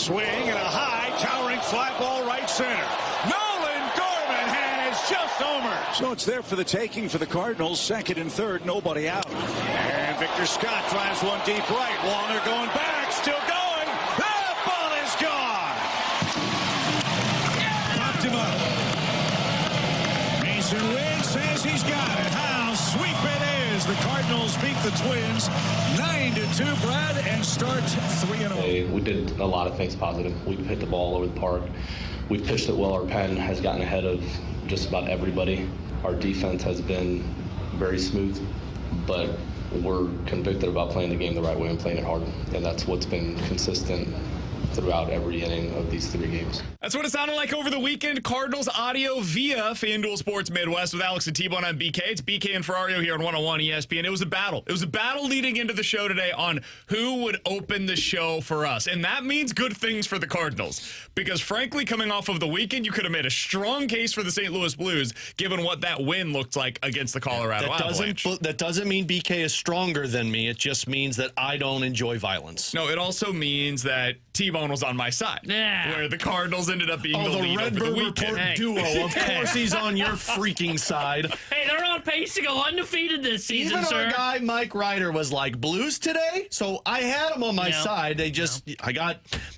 Swing and a high, towering fly ball right center. Nolan Gorman has just homered. So it's there for the taking for the Cardinals. Second and third, nobody out. And Victor Scott drives one deep right. Wallner going back, still going. That ball is gone. Popped him up. Mason Wynn says he's got it. How sweet it is. The Cardinals beat the Twins 9-2, Brad, and start 3-0. We did a lot of things positive. We hit the ball all over the park. We pitched it well. Our pen has gotten ahead of just about everybody. Our defense has been very smooth, but we're convicted about playing the game the right way and playing it hard. And that's what's been consistent throughout every inning of these 3 games. That's what it sounded like over the weekend. Cardinals audio via FanDuel Sports Midwest with Alex and T-Bone on BK. It's BK and Ferrario here on 101 ESPN. It was a battle. It was a battle leading into the show today on who would open the show for us. And that means good things for the Cardinals. Because frankly, coming off of the weekend, you could have made a strong case for the St. Louis Blues, given what that win looked like against the Colorado Avalanche. That doesn't mean BK is stronger than me. It just means that I don't enjoy violence. No, it also means that T-Bone was on my side. Yeah. Where the Cardinals ended up being the lead over the weekend. Report duo. Of course he's on your freaking side. Hey, they're on pace to go undefeated this season, Even sir. our guy Mike Ryder was like, Blues today? So I had him on my side. They just,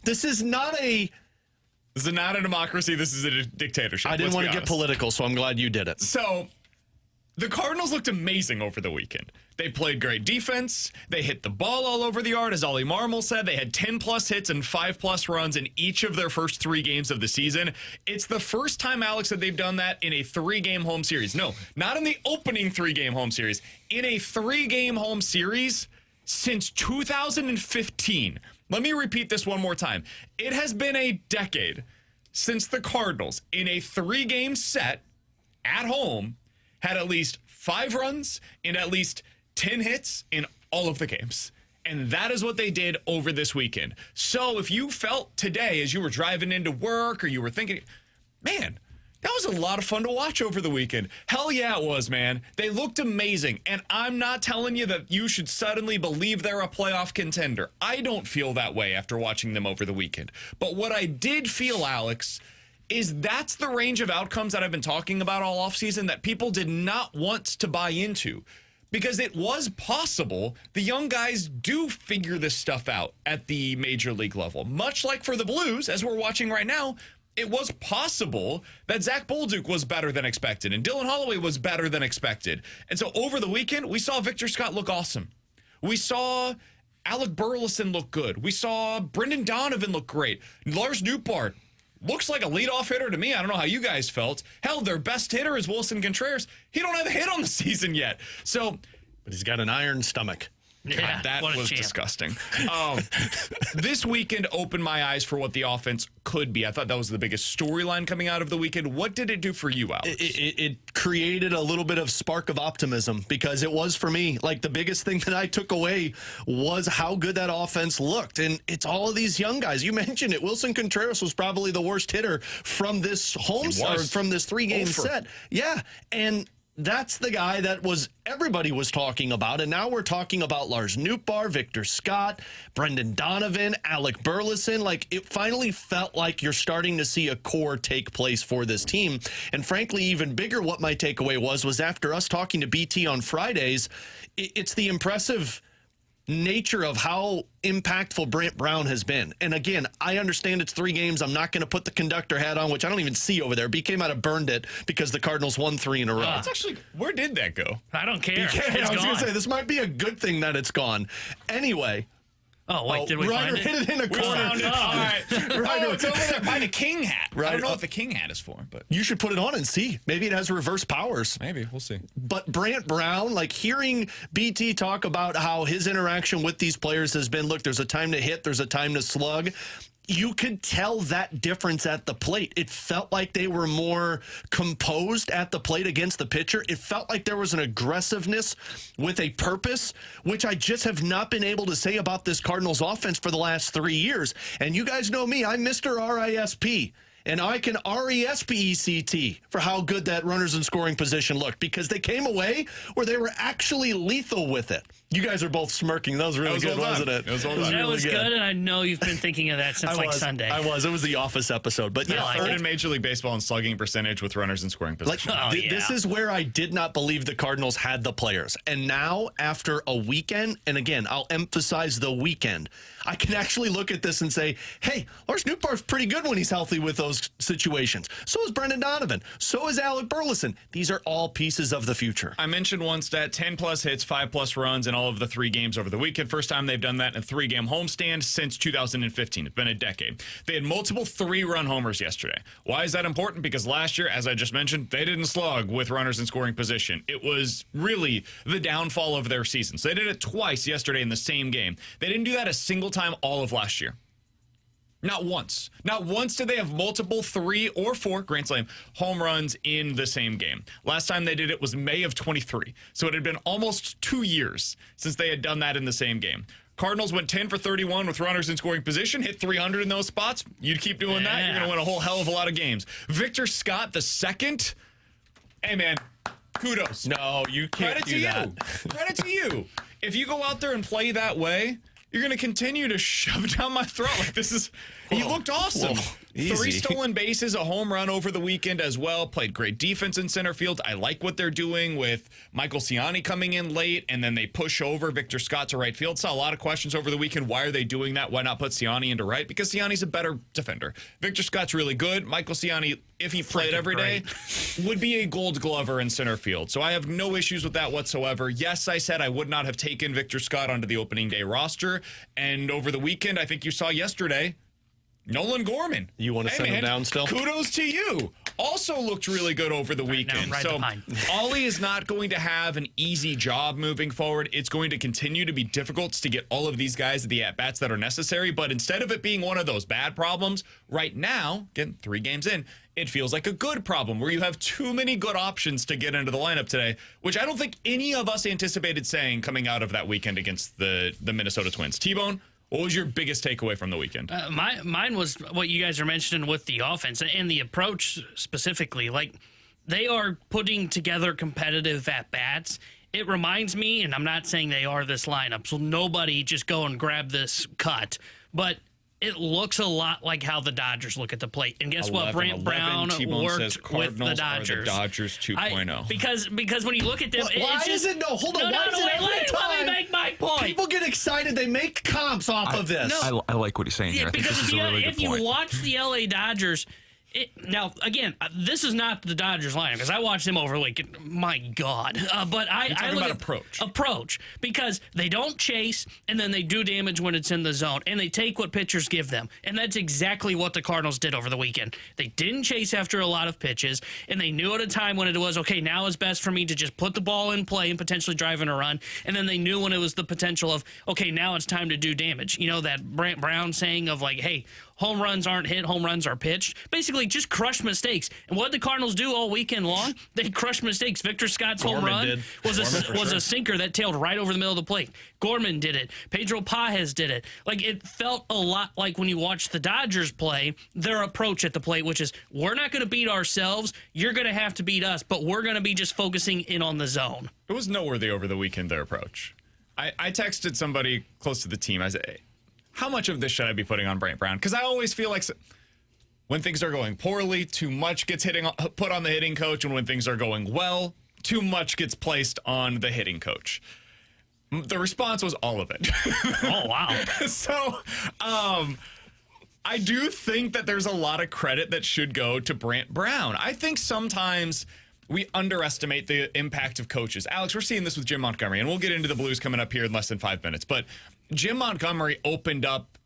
this is not a democracy. This is a dictatorship. I didn't want to get political, so I'm glad you did it. So the Cardinals looked amazing over the weekend. They played great defense. They hit the ball all over the yard, as Ollie Marmol said. They had 10-plus hits and 5-plus runs in each of their first 3 games of the season. It's the first time, Alex, that they've done that in a 3-game home series. No, not in the opening 3-game home series. In a 3-game home series since 2015. Let me repeat this one more time. It has been a decade since the Cardinals, in a 3-game set at home, had at least 5 runs and at least 10 hits in all of the games. And that is what they did over this weekend. So if you felt today as you were driving into work or you were thinking, man, that was a lot of fun to watch over the weekend. Hell yeah, it was, man. They looked amazing. And I'm not telling you that you should suddenly believe they're a playoff contender. I don't feel that way after watching them over the weekend. But what I did feel, Alex, is that's the range of outcomes that I've been talking about all offseason that people did not want to buy into. Because it was possible the young guys do figure this stuff out at the major league level. Much like for the Blues, as we're watching right now, it was possible that Zach Bolduc was better than expected and Dylan Holloway was better than expected. And so over the weekend, we saw Victor Scott look awesome. We saw Alec Burleson look good. We saw Brendan Donovan look great. Lars Nootbaar looks like a leadoff hitter to me. I don't know how you guys felt. Hell, their best hitter is Wilson Contreras. He don't have a hit on the season yet. So, but he's got an iron stomach. God, that was disgusting. This weekend opened my eyes for what the offense could be. I thought that was the biggest storyline coming out of the weekend. What did it do for you, Alex? It created a little bit of spark of optimism, because it was for me. Like, the biggest thing that I took away was how good that offense looked. And it's all of these young guys. You mentioned it. Wilson Contreras was probably the worst hitter from this home start, from this 3-game set. Yeah. And that's the guy that everybody was talking about, and now we're talking about Lars Nootbaar, Victor Scott, Brendan Donovan, Alec Burleson. Like, it finally felt like you're starting to see a core take place for this team. And frankly, even bigger, what my takeaway was after us talking to BT on Fridays, it's the impressive nature of how impactful Brant Brown has been. And again, I understand it's 3 games. I'm not going to put the conductor hat on, which I don't even see over there. BK might have burned it because the Cardinals won 3 in a row. It's actually, where did that go? I don't care. BK, I was going to say, this might be a good thing that it's gone. Anyway. Oh, wait, did we find it? Ryder hit it in a corner. Found it. All right. Ryder, it's over there by the king hat. Right. I don't know what the king hat is for, but you should put it on and see. Maybe it has reverse powers. Maybe. We'll see. But Brant Brown, like, hearing BT talk about how his interaction with these players has been, look, there's a time to hit, there's a time to slug. You could tell that difference at the plate. It felt like they were more composed at the plate against the pitcher. It felt like there was an aggressiveness with a purpose, which I just have not been able to say about this Cardinals offense for the last 3 years. And you guys know me, I'm Mr. RISP. And I can RESPECT for how good that runners in scoring position looked, because they came away where they were actually lethal with it. You guys are both smirking. That was really good, wasn't it? It was well done. That really was good, and I know you've been thinking of that since Sunday. I was. It was the Office episode. But yeah, Third in Major League Baseball in slugging percentage with runners in scoring position. This is where I did not believe the Cardinals had the players. And now, after a weekend, and again, I'll emphasize the weekend, I can actually look at this and say, hey, Lars Nootbaar's pretty good when he's healthy with those situations. So is Brendan Donovan. So is Alec Burleson. These are all pieces of the future. I mentioned one stat, 10-plus hits, 5-plus runs in all of the 3 games over the weekend. First time they've done that in a 3-game homestand since 2015. It's been a decade. They had multiple 3-run homers yesterday. Why is that important? Because last year, as I just mentioned, they didn't slug with runners in scoring position. It was really the downfall of their season. So they did it twice yesterday in the same game. They didn't do that a single time all of last year. Not once. Not once did they have multiple 3 or 4 Grand Slam home runs in the same game. Last time they did it was May of 23. So it had been almost 2 years since they had done that in the same game. Cardinals went 10 for 31 with runners in scoring position, hit 300 in those spots. You'd keep doing that, you're going to win a whole hell of a lot of games. Victor Scott, the second. Hey, man, kudos. No, you can't do that. Credit to you. If you go out there and play that way, you're going to continue to shove down my throat. Like, this is, he looked awesome. 3 stolen bases, a home run over the weekend as well. Played great defense in center field. I like what they're doing with Michael Ciani coming in late, and then they push over Victor Scott to right field. Saw a lot of questions over the weekend. Why are they doing that? Why not put Ciani into right? Because Ciani's a better defender. Victor Scott's really good. Michael Ciani, if he played every day, would be a Gold Glover in center field. So I have no issues with that whatsoever. Yes, I said I would not have taken Victor Scott onto the opening day roster. And over the weekend, I think you saw yesterday, Nolan Gorman. You want to send him down still? Kudos to you. Also looked really good over the weekend. So Ollie is not going to have an easy job moving forward. It's going to continue to be difficult to get all of these guys the at-bats that are necessary. But instead of it being one of those bad problems, right now, again, 3 games in, it feels like a good problem where you have too many good options to get into the lineup today, which I don't think any of us anticipated saying coming out of that weekend against the Minnesota Twins. T-Bone, what was your biggest takeaway from the weekend? Mine was what you guys are mentioning with the offense and the approach specifically. Like, they are putting together competitive at-bats. It reminds me, and I'm not saying they are this lineup, so nobody just go and grab this cut, but it looks a lot like how the Dodgers look at the plate. And guess what? Brant Brown worked with the Dodgers. Are the Dodgers 2.0. Because when you look at them, why is it? No, hold on. Let me make my point. People get excited. They make comps off of this. No. I like what he's saying here. I think this is a really good point. If you watch the LA Dodgers, now, again, this is not the Dodgers lineup because I watched them over, like, my God. But I look at approach because they don't chase and then they do damage when it's in the zone and they take what pitchers give them. And that's exactly what the Cardinals did over the weekend. They didn't chase after a lot of pitches and they knew at a time when it was, okay, now is best for me to just put the ball in play and potentially drive in a run. And then they knew when it was the potential of, okay, now it's time to do damage. You know, that Brant Brown saying of, like, hey, home runs aren't hit, home runs are pitched. Basically, just crush mistakes. And what did the Cardinals do all weekend long? They crushed mistakes. Victor Scott's home run was a sinker that tailed right over the middle of the plate. Gorman did it. Pedro Pajes did it. Like, it felt a lot like when you watch the Dodgers play, their approach at the plate, which is, we're not going to beat ourselves. You're going to have to beat us, but we're going to be just focusing in on the zone. It was noteworthy over the weekend, their approach. I texted somebody close to the team. I said, hey, how much of this should I be putting on Brant Brown? Because I always feel like when things are going poorly, too much gets put on the hitting coach, and when things are going well, too much gets placed on the hitting coach. The response was all of it. Oh, wow. So, I do think that there's a lot of credit that should go to Brant Brown. I think sometimes we underestimate the impact of coaches. Alex, we're seeing this with Jim Montgomery, and we'll get into the Blues coming up here in less than 5 minutes. But Jim Montgomery opened up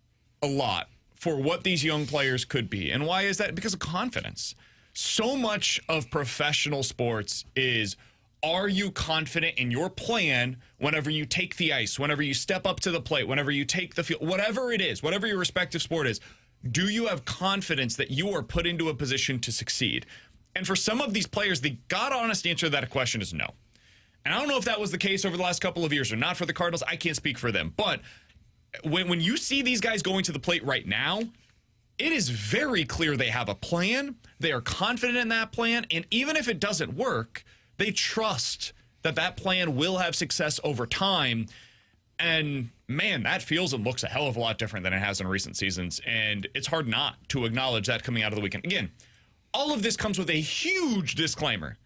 a lot for what these young players could be. And why is that? Because of confidence. So much of professional sports is, are you confident in your plan whenever you take the ice, whenever you step up to the plate, whenever you take the field, whatever it is, whatever your respective sport is, do you have confidence that you are put into a position to succeed? And for some of these players, the God-honest answer to that question is no. And I don't know if that was the case over the last couple of years or not for the Cardinals. I can't speak for them. But when you see these guys going to the plate right now, it is very clear they have a plan. They are confident in that plan. And even if it doesn't work, they trust that that plan will have success over time. And man, that feels and looks a hell of a lot different than it has in recent seasons. And it's hard not to acknowledge that coming out of the weekend. Again, all of this comes with a huge disclaimer.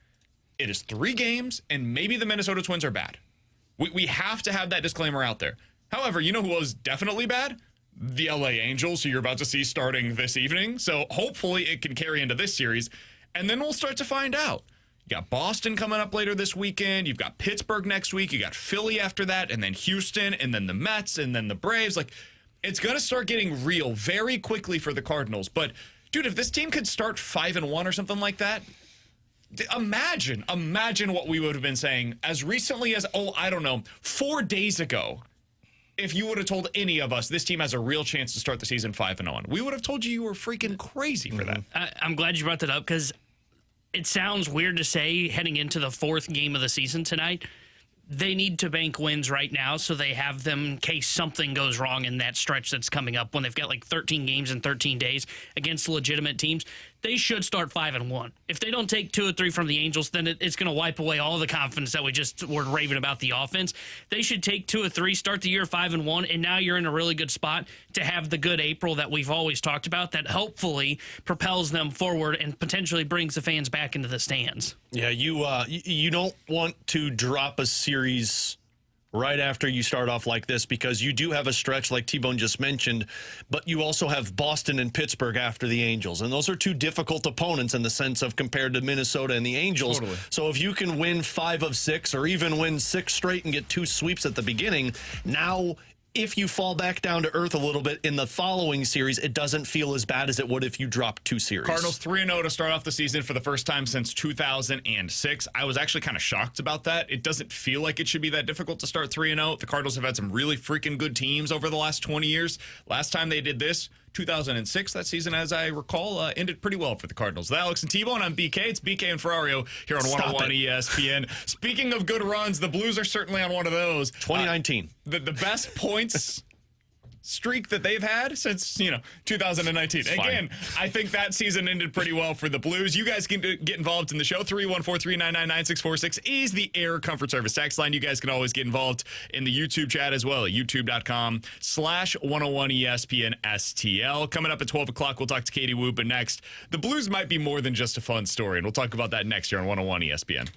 It is 3 games, and maybe the Minnesota Twins are bad. We have to have that disclaimer out there. However, you know who was definitely bad? The LA Angels, who you're about to see starting this evening. So hopefully it can carry into this series, and then we'll start to find out. You got Boston coming up later this weekend. You've got Pittsburgh next week. You got Philly after that, and then Houston, and then the Mets, and then the Braves. Like, it's going to start getting real very quickly for the Cardinals. But, dude, if this team could start 5-1 or something like that, imagine what we would have been saying as recently as, 4 days ago. If you would have told any of us this team has a real chance to start the season 5-1, we would have told you were freaking crazy for that. I'm glad you brought that up because it sounds weird to say heading into the 4th game of the season tonight. They need to bank wins right now so they have them in case something goes wrong in that stretch that's coming up when they've got like 13 games in 13 days against legitimate teams. They should start 5-1. If they don't take 2 or 3 from the Angels, then it's going to wipe away all the confidence that we just were raving about the offense. They should take 2 or 3, start the year 5-1, and now you're in a really good spot to have the good April that we've always talked about that hopefully propels them forward and potentially brings the fans back into the stands. Yeah, you don't want to drop a series right after you start off like this because you do have a stretch like T-Bone just mentioned, but you also have Boston and Pittsburgh after the Angels. And those are 2 difficult opponents in the sense of compared to Minnesota and the Angels. Totally. So if you can win 5 of 6 or even win 6 straight and get 2 sweeps at the beginning, now if you fall back down to earth a little bit in the following series, it doesn't feel as bad as it would if you drop 2 series. Cardinals 3-0 to start off the season for the first time since 2006. I was actually kind of shocked about that. It doesn't feel like it should be that difficult to start 3-0. The Cardinals have had some really freaking good teams over the last 20 years. Last time they did this, 2006, that season, as I recall, ended pretty well for the Cardinals. With Alex and T-Bone, I'm BK. It's BK and Ferrario here on 101 ESPN. Speaking of good runs, the Blues are certainly on one of those. 2019. The best points streak that they've had since, 2019. Again, I think that season ended pretty well for the Blues. You guys can get involved in the show. 314-399-9646 is the Air Comfort Service text line. You guys can always get involved in the YouTube chat as well at youtube.com/101ESPN STL. Coming up at 12 o'clock, we'll talk to Katie Wu, but next, the Blues might be more than just a fun story, and we'll talk about that next year on 101 ESPN.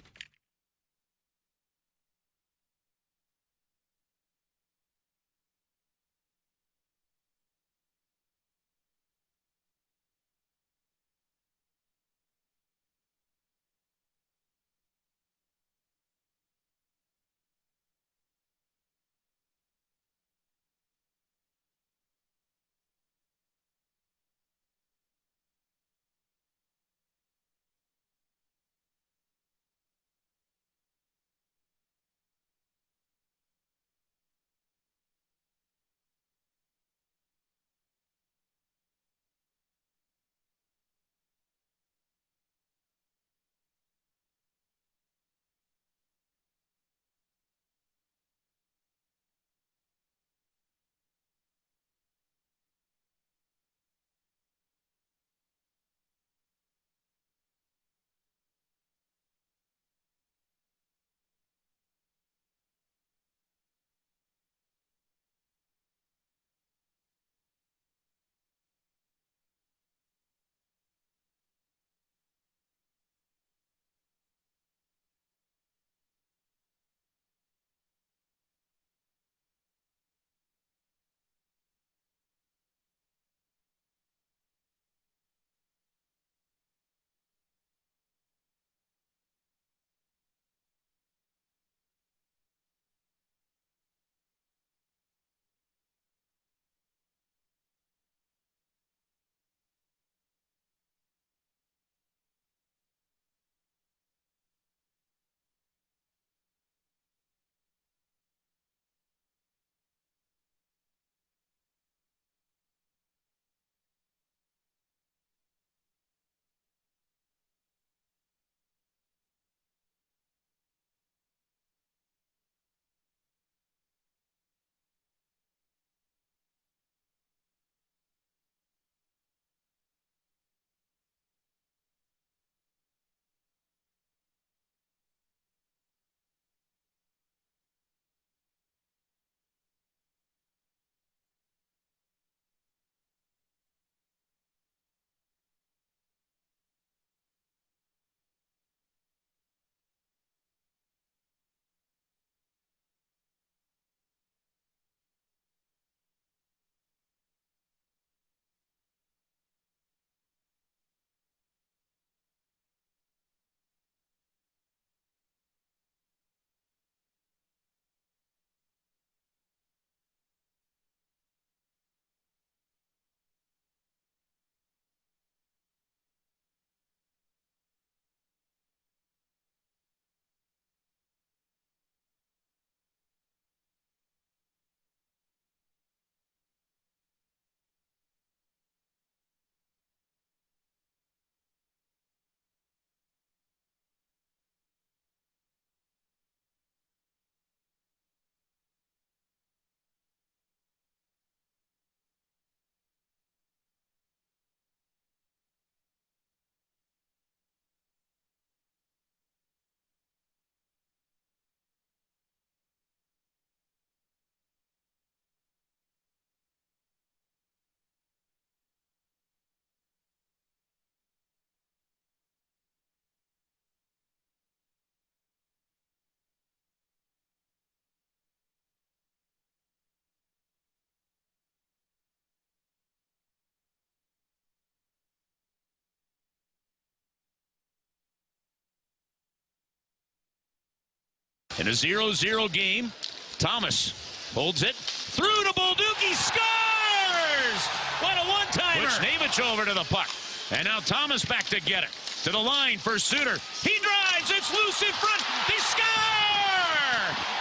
In a 0-0 game, Thomas holds it through to Bolduki, scores! What a one-timer! Puts Navich over to the puck. And now Thomas back to get it. To the line for Suter. He drives, it's loose in front. They score!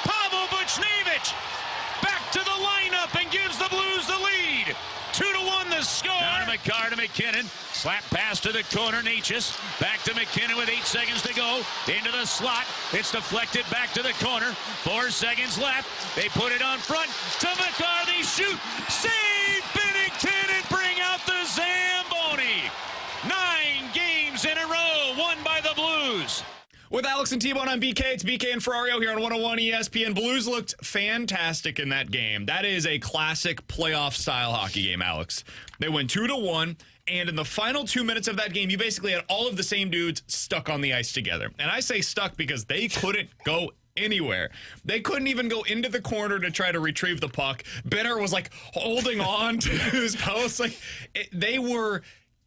Pavel Buchnevich back to the lineup and gives the Blues the lead. 2-1 the score. Now to McCarr to McKinnon. Slap pass to the corner. Natchez back to McKinnon with 8 seconds to go. Into the slot. It's deflected back to the corner. 4 seconds left. They put it on front to McCarr. They shoot. Save Binnington and bring out the Zamboni. 9 games in a row won by the Blues. With Alex and T-Bone on BK, it's BK and Ferrario here on 101 ESPN. Blues looked fantastic in that game. That is a classic playoff-style hockey game, Alex. They went 2-1, and in the final 2 minutes of that game, you basically had all of the same dudes stuck on the ice together. And I say stuck because they couldn't go anywhere. They couldn't even go into the corner to try to retrieve the puck. Benner was, like, holding on to his post. They were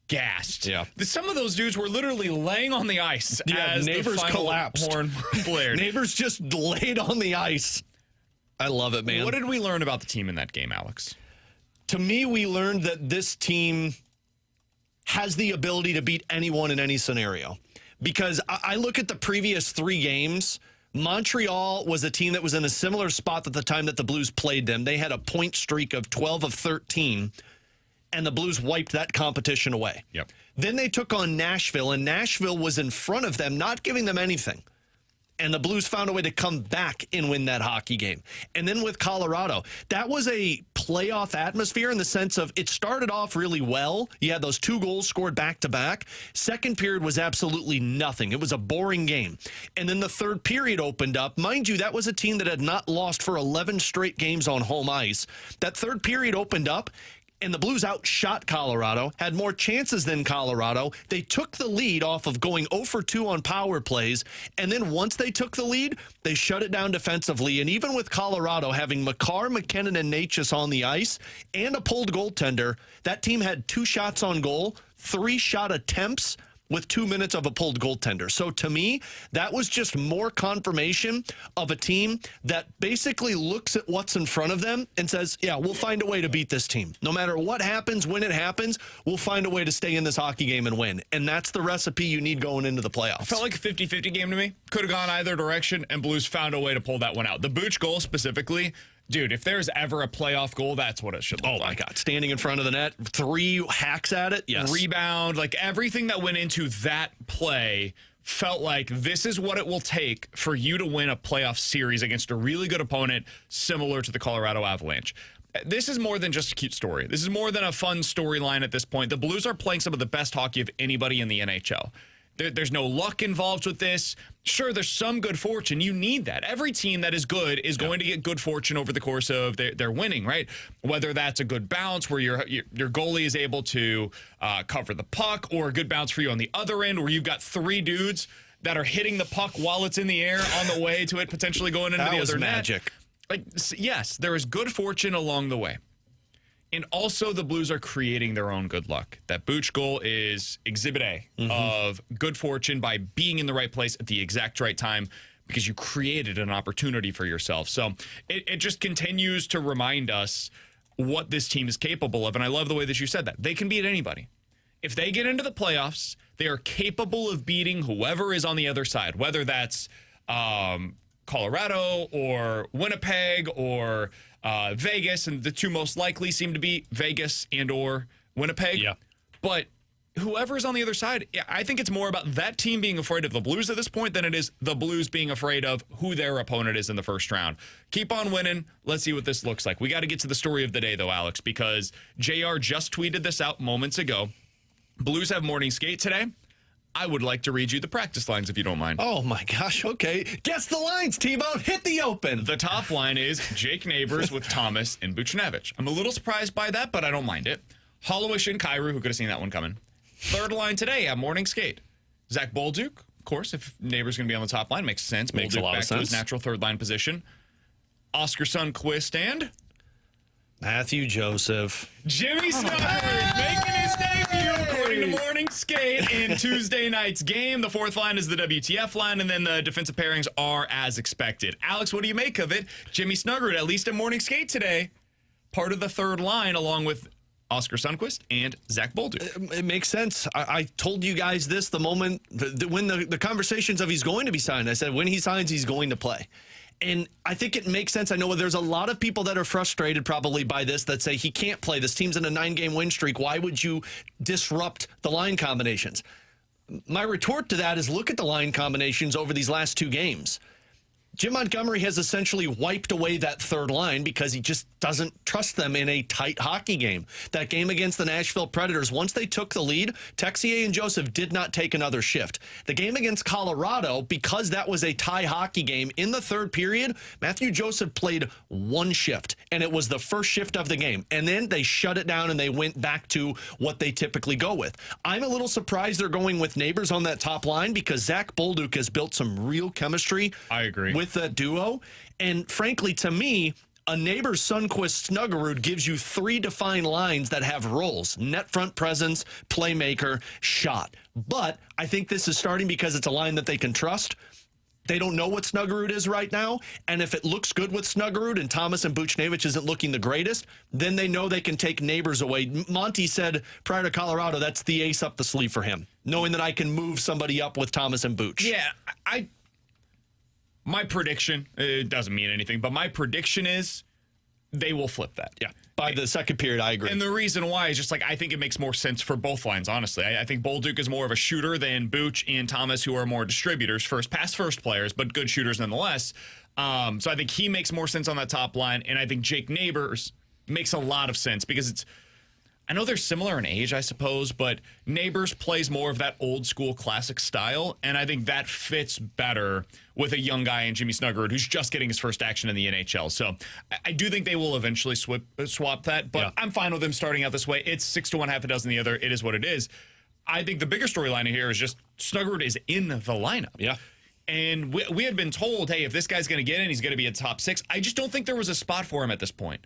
gassed. Yeah. Some of those dudes were literally laying on the ice as Neighbors the final collapsed. horn blared. Neighbors just laid on the ice. I love it, man. What did we learn about the team in that game, Alex? To me, we learned that this team has the ability to beat anyone in any scenario. Because I look at the previous 3 games. Montreal was a team that was in a similar spot at the time that the Blues played them. They had a point streak of 12 of 13. And the Blues wiped that competition away. Yep. Then they took on Nashville, and Nashville was in front of them, not giving them anything. And the Blues found a way to come back and win that hockey game. And then with Colorado, that was a playoff atmosphere in the sense of it started off really well. You had those 2 goals scored back-to-back. Second period was absolutely nothing. It was a boring game. And then the third period opened up. Mind you, that was a team that had not lost for 11 straight games on home ice. That third period opened up, and the Blues outshot Colorado, had more chances than Colorado. They took the lead off of going 0 for 2 on power plays, and then once they took the lead, they shut it down defensively. And even with Colorado having McCarr, McKinnon, and Natchez on the ice and a pulled goaltender, that team had 2 shots on goal, 3 shot attempts, with 2 minutes of a pulled goaltender. So to me, that was just more confirmation of a team that basically looks at what's in front of them and says, yeah, we'll find a way to beat this team. No matter what happens, when it happens, we'll find a way to stay in this hockey game and win. And that's the recipe you need going into the playoffs. Felt like a 50-50 game to me. Could have gone either direction, and Blues found a way to pull that one out. The Booch goal specifically, dude, if there's ever a playoff goal, that's what it should look like. Oh, my God. Standing in front of the net, 3 hacks at it. Yes. Rebound, like everything that went into that play felt like this is what it will take for you to win a playoff series against a really good opponent similar to the Colorado Avalanche. This is more than just a cute story. This is more than a fun storyline at this point. The Blues are playing some of the best hockey of anybody in the NHL. There's no luck involved with this. Sure, there's some good fortune. You need that. Every team that is good is going to get good fortune over the course of their winning, right? Whether that's a good bounce where your goalie is able to cover the puck, or a good bounce for you on the other end where you've got 3 dudes that are hitting the puck while it's in the air on the way to it potentially going into the other net. Magic. Like, yes, there is good fortune along the way. And also, the Blues are creating their own good luck. That Booch goal is exhibit A of good fortune by being in the right place at the exact right time because you created an opportunity for yourself. So it just continues to remind us what this team is capable of. And I love the way that you said that. They can beat anybody. If they get into the playoffs, they are capable of beating whoever is on the other side, whether that's Colorado or Winnipeg or Vegas, and the 2 most likely seem to be Vegas and or Winnipeg. Yeah. But whoever is on the other side, I think it's more about that team being afraid of the Blues at this point than it is the Blues being afraid of who their opponent is in the first round. Keep on winning. Let's see what this looks like. We got to get to the story of the day, though, Alex, because JR just tweeted this out moments ago. Blues have morning skate today. I would like to read you the practice lines if you don't mind. Oh, my gosh. Okay. Guess the lines, T-Bone. Hit the open. The top line is Jake Neighbors with Thomas and Buchnevich. I'm a little surprised by that, but I don't mind it. Hollowish and Kyrou, who could have seen that one coming. Third line today at morning skate. Zach Bolduc, of course, if Neighbors going to be on the top line, makes sense. Makes a lot back of sense. To his natural third line position. Oscar Sundqvist and Matthew Joseph. Jimmy Snuggerud making his debut according to Morning Skate in Tuesday night's game. The fourth line is the WTF line, and then the defensive pairings are as expected. Alex, what do you make of it? Jimmy Snuggerud, at least in Morning Skate today, part of the third line along with Oskar Sundqvist and Zach Bolduc. It makes sense. I told you guys this the moment when the conversations of he's going to be signed. I said when he signs, he's going to play. And I think it makes sense. I know there's a lot of people that are frustrated probably by this that say he can't play. This team's in a 9-game win streak. Why would you disrupt the line combinations? My retort to that is look at the line combinations over these last 2 games. Jim Montgomery has essentially wiped away that third line because he just doesn't trust them in a tight hockey game. That game against the Nashville Predators, once they took the lead, Texier and Joseph did not take another shift. The game against Colorado, because that was a tie hockey game, in the third period, Matthew Joseph played 1 shift, and it was the first shift of the game. And then they shut it down, and they went back to what they typically go with. I'm a little surprised they're going with Neighbors on that top line because Zach Bolduc has built some real chemistry. I agree. With that duo. And frankly, to me, a Neighbors Sundqvist Snuggerud gives you 3 defined lines that have roles: net front presence, playmaker, shot. But I think this is starting because it's a line that they can trust. They don't know what Snuggerud is right now, and if it looks good with Snuggerud and Thomas and Buchnevich isn't looking the greatest, then they know they can take Neighbors away. Monty said prior to Colorado, that's the ace up the sleeve for him, knowing that I can move somebody up with Thomas and Buch. Yeah, my prediction, it doesn't mean anything, but my prediction is they will flip that. Yeah. By the second period, I agree. And the reason why is just I think it makes more sense for both lines, honestly. I think Bolduc is more of a shooter than Buch and Thomas, who are more distributors, first players, but good shooters nonetheless. So I think he makes more sense on that top line, and I think Jake Neighbors makes a lot of sense because I know they're similar in age, I suppose, but Neighbors plays more of that old school classic style, and I think that fits better with a young guy in Jimmy Snuggerud who's just getting his first action in the NHL. So I do think they will eventually swap that, but I'm fine with them starting out this way. It's 6 to 1, half a dozen the other. It is what it is. I think the bigger storyline here is just Snuggerud is in the lineup. Yeah. And we had been told, hey, if this guy's going to get in, he's going to be a top 6. I just don't think there was a spot for him at this point.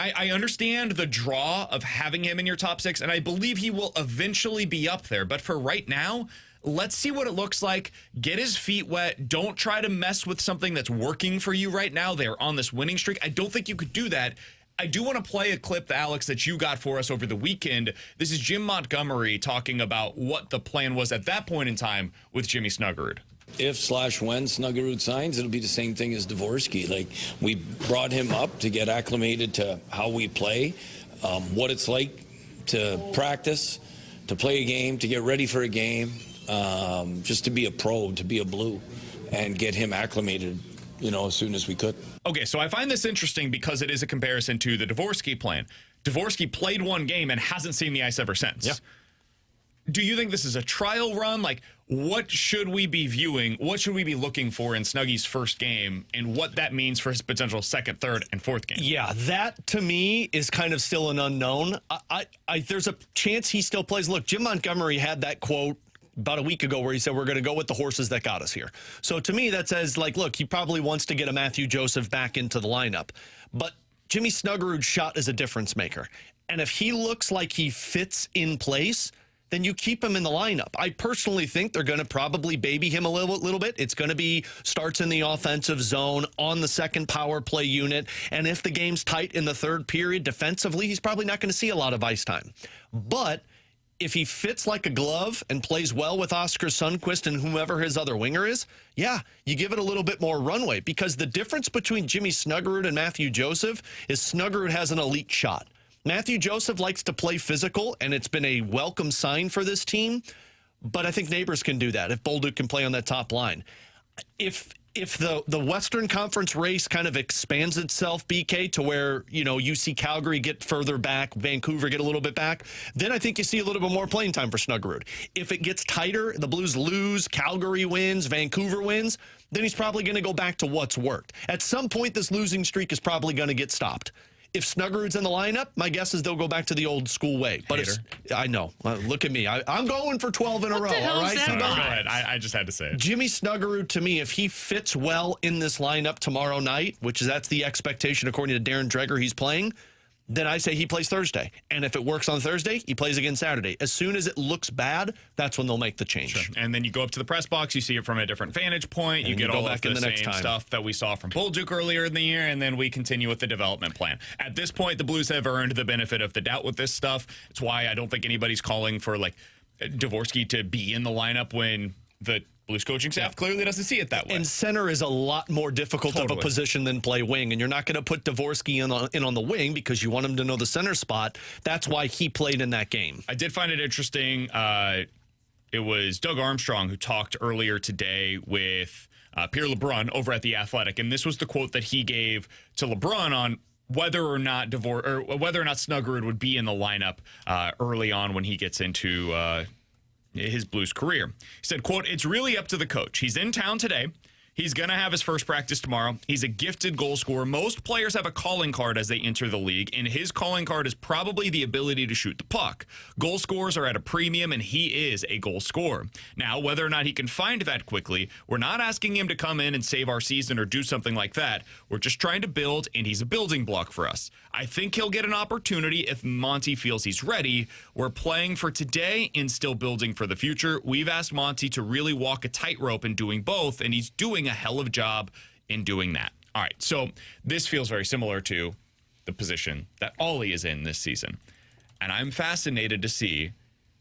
I understand the draw of having him in your top 6, and I believe he will eventually be up there. But for right now, let's see what it looks like. Get his feet wet. Don't try to mess with something that's working for you right now. They're on this winning streak. I don't think you could do that. I do want to play a clip, Alex, that you got for us over the weekend. This is Jim Montgomery talking about what the plan was at that point in time with Jimmy Snuggerud. If/when Snuggerud signs, it'll be the same thing as Dvorsky. Like, we brought him up to get acclimated to how we play, what it's like to practice, to play a game, to get ready for a game, just to be a pro, to be a blue, and get him acclimated, as soon as we could. Okay, so I find this interesting because it is a comparison to the Dvorsky plan. Dvorsky played 1 game and hasn't seen the ice ever since. Yeah. Do you think this is a trial run? Like, what should we be viewing? What should we be looking for in Snuggy's first game and what that means for his potential second, third, and fourth game? Yeah, that to me is kind of still an unknown. There's a chance he still plays. Look, Jim Montgomery had that quote about a week ago where he said, we're going to go with the horses that got us here. So to me, that says, look, he probably wants to get a Matthew Joseph back into the lineup. But Jimmy Snuggerud's shot is a difference maker. And if he looks like he fits in place, then you keep him in the lineup. I personally think they're going to probably baby him a little bit. It's going to be starts in the offensive zone on the second power play unit. And if the game's tight in the third period defensively, he's probably not going to see a lot of ice time. But if he fits like a glove and plays well with Oskar Sundqvist and whomever his other winger is, yeah, you give it a little bit more runway. Because the difference between Jimmy Snuggerud and Matthew Joseph is Snuggerud has an elite shot. Matthew Joseph likes to play physical, and it's been a welcome sign for this team. But I think Neighbors can do that if Bolduc can play on that top line. If the Western Conference race kind of expands itself, BK, to where, you see Calgary get further back, Vancouver get a little bit back, then I think you see a little bit more playing time for Snuggerud. If it gets tighter, the Blues lose, Calgary wins, Vancouver wins, then he's probably going to go back to what's worked. At some point, this losing streak is probably going to get stopped. If Snuggerud's in the lineup, my guess is they'll go back to the old school way. But I know. Look at me. I'm going for 12 in a row. All right? Go ahead. I just had to say it. Jimmy Snuggerud, to me, if he fits well in this lineup tomorrow night, that's the expectation according to Darren Dreger he's playing, then I say he plays Thursday. And if it works on Thursday, he plays again Saturday. As soon as it looks bad, that's when they'll make the change. Sure. And then you go up to the press box, you see it from a different vantage point, you get all of the same stuff that we saw from Bolduc earlier in the year, and then we continue with the development plan. At this point, the Blues have earned the benefit of the doubt with this stuff. It's why I don't think anybody's calling for like Dvorsky to be in the lineup when the Blues coaching staff clearly doesn't see it that way. And center is a lot more difficult of a position than play wing. And you're not going to put Dvorsky in on the wing because you want him to know the center spot. That's why he played in that game. I did find it interesting. It was Doug Armstrong who talked earlier today with Pierre LeBrun over at The Athletic. And this was the quote that he gave to LeBrun on whether or not Snuggerud would be in the lineup early on when he gets into his Blues career. He said, quote, "It's really up to the coach. He's in town today. He's going to have his first practice tomorrow. He's a gifted goal scorer. Most players have a calling card as they enter the league, and his calling card is probably the ability to shoot the puck. Goal scorers are at a premium, and he is a goal scorer. Now, whether or not he can find that quickly, we're not asking him to come in and save our season or do something like that. We're just trying to build, and he's a building block for us. I think he'll get an opportunity if Monty feels he's ready. We're playing for today and still building for the future. We've asked Monty to really walk a tightrope in doing both, and he's doing a hell of a job in doing that." All right, so this feels very similar to the position that Ollie is in this season. And I'm fascinated to see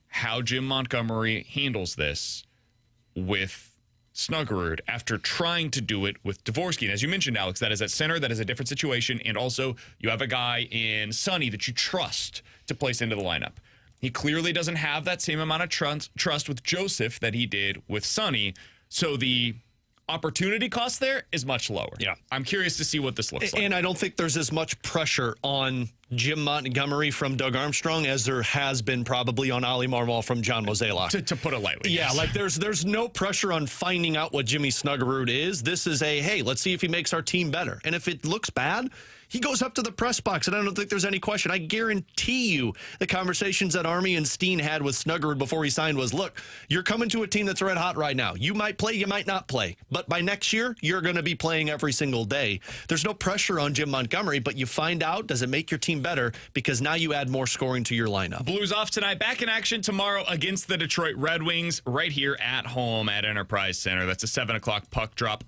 how Jim Montgomery handles this with Snuggerud after trying to do it with Dvorsky. And as you mentioned, Alex, that is at center. That is a different situation. And also, you have a guy in Sonny that you trust to place into the lineup. He clearly doesn't have that same amount of trust with Joseph that he did with Sonny. So the opportunity cost there is much lower. Yeah. I'm curious to see what this looks like. And I don't think there's as much pressure on Jim Montgomery from Doug Armstrong as there has been probably on Ollie Marmol from John Mozeliak. To put it lightly. Yeah, yes. like there's no pressure on finding out what Jimmy Snuggerud is. This is hey, let's see if he makes our team better. And if it looks bad, he goes up to the press box, and I don't think there's any question. I guarantee you the conversations that Army and Steen had with Snuggerud before he signed was, look, you're coming to a team that's red hot right now. You might play, you might not play. But by next year, you're going to be playing every single day. There's no pressure on Jim Montgomery, but you find out, does it make your team better? Because now you add more scoring to your lineup. Blues off tonight. Back in action tomorrow against the Detroit Red Wings right here at home at Enterprise Center. That's a 7 o'clock puck drop.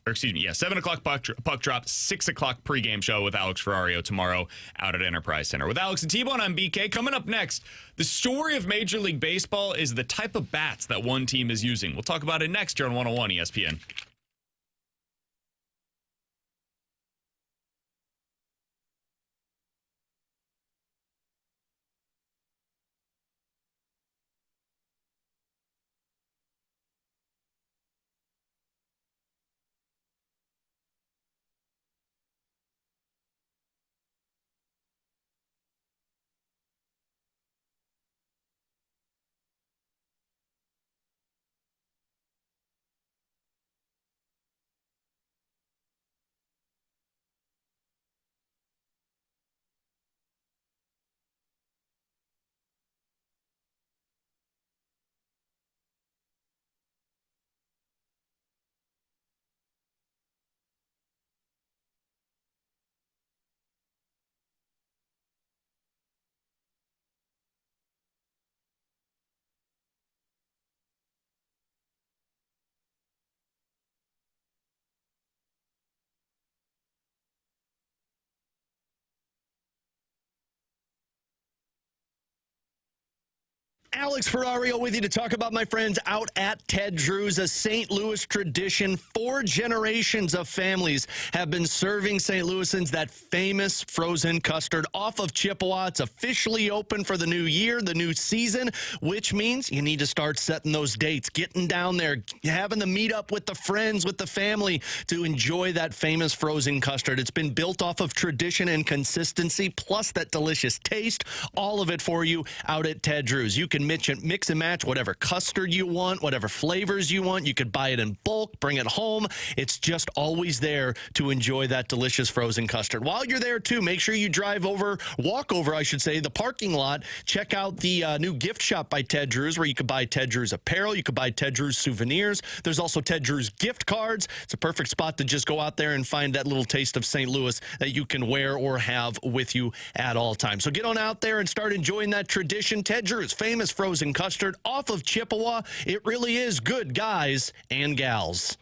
7 o'clock puck drop, 6 o'clock pregame show with Alex Ferrario tomorrow out at Enterprise Center. With Alex and T-Bone, I'm BK. Coming up next, the story of Major League Baseball is the type of bats that one team is using. We'll talk about it next here on 101 ESPN. Alex Ferrario with you to talk about my friends out at Ted Drew's, a St. Louis tradition. 4 generations of families have been serving St. Louisans that famous frozen custard off of Chippewa. It's officially open for the new year, the new season, which means you need to start setting those dates, getting down there, having the meet up with the friends, with the family to enjoy that famous frozen custard. It's been built off of tradition and consistency, plus that delicious taste, all of it for you out at Ted Drew's. You can can mix and match whatever custard you want, whatever flavors you want. You could buy it in bulk, bring it home. It's just always there to enjoy that delicious frozen custard. While you're there, too, make sure you walk over, the parking lot. Check out the new gift shop by Ted Drew's, where you could buy Ted Drew's apparel. You could buy Ted Drew's souvenirs. There's also Ted Drew's gift cards. It's a perfect spot to just go out there and find that little taste of St. Louis that you can wear or have with you at all times. So get on out there and start enjoying that tradition. Ted Drew's famous frozen custard off of Chippewa. It really is good, guys and gals.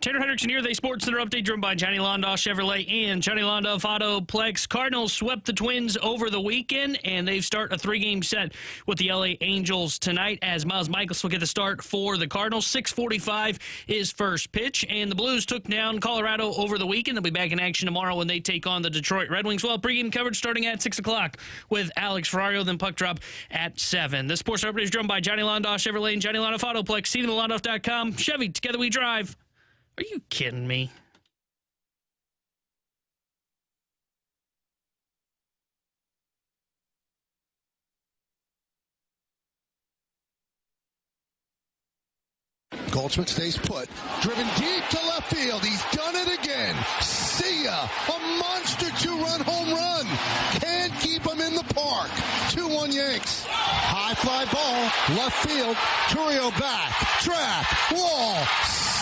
Tanner Hendrickson here, the Sports Center update driven by Johnny Londoff Chevrolet and Johnny Londoff Autoplex. Cardinals swept the Twins over the weekend, and they start a 3-game set with the LA Angels tonight as Miles Michaels will get the start for the Cardinals. 6:45 is first pitch, and the Blues took down Colorado over the weekend. They'll be back in action tomorrow when they take on the Detroit Red Wings. Well, pregame coverage starting at 6 o'clock with Alex Ferrario, then puck drop at 7. The Sports Center update is driven by Johnny Londoff Chevrolet and Johnny Londoff Autoplex. See them at Londoff.com. Chevy, together we drive. Are you kidding me? Goldschmidt stays put. Driven deep to left field. He's done it again. See ya. A monster 2-run home run. Can't keep him in the park. 2-1 Yanks. High fly ball. Left field. Turio back. Track. Wall.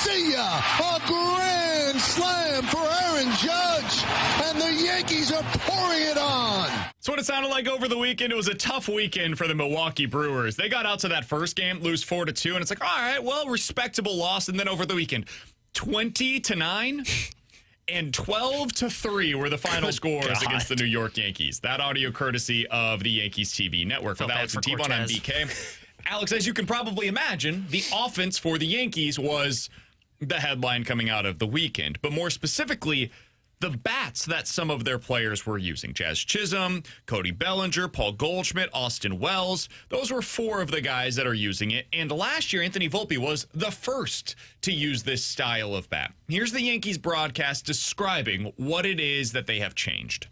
See ya. A grand slam for Aaron Judge. And the Yankees are pouring it on. That's what it sounded like over the weekend. It was a tough weekend for the Milwaukee Brewers. They got out to that first game, lose 4-2, and it's like, all right, well, respectable loss. And then over the weekend, 20-9 and 12-3 were the final scores against the New York Yankees. That audio courtesy of the Yankees TV network. With Alex and T-Bone, I'm BK. Alex, as you can probably imagine, the offense for the Yankees was the headline coming out of the weekend. But more specifically, the bats that some of their players were using. Jazz Chisholm, Cody Bellinger, Paul Goldschmidt, Austin Wells. Those were 4 of the guys that are using it. And last year, Anthony Volpe was the first to use this style of bat. Here's the Yankees broadcast describing what it is that they have changed.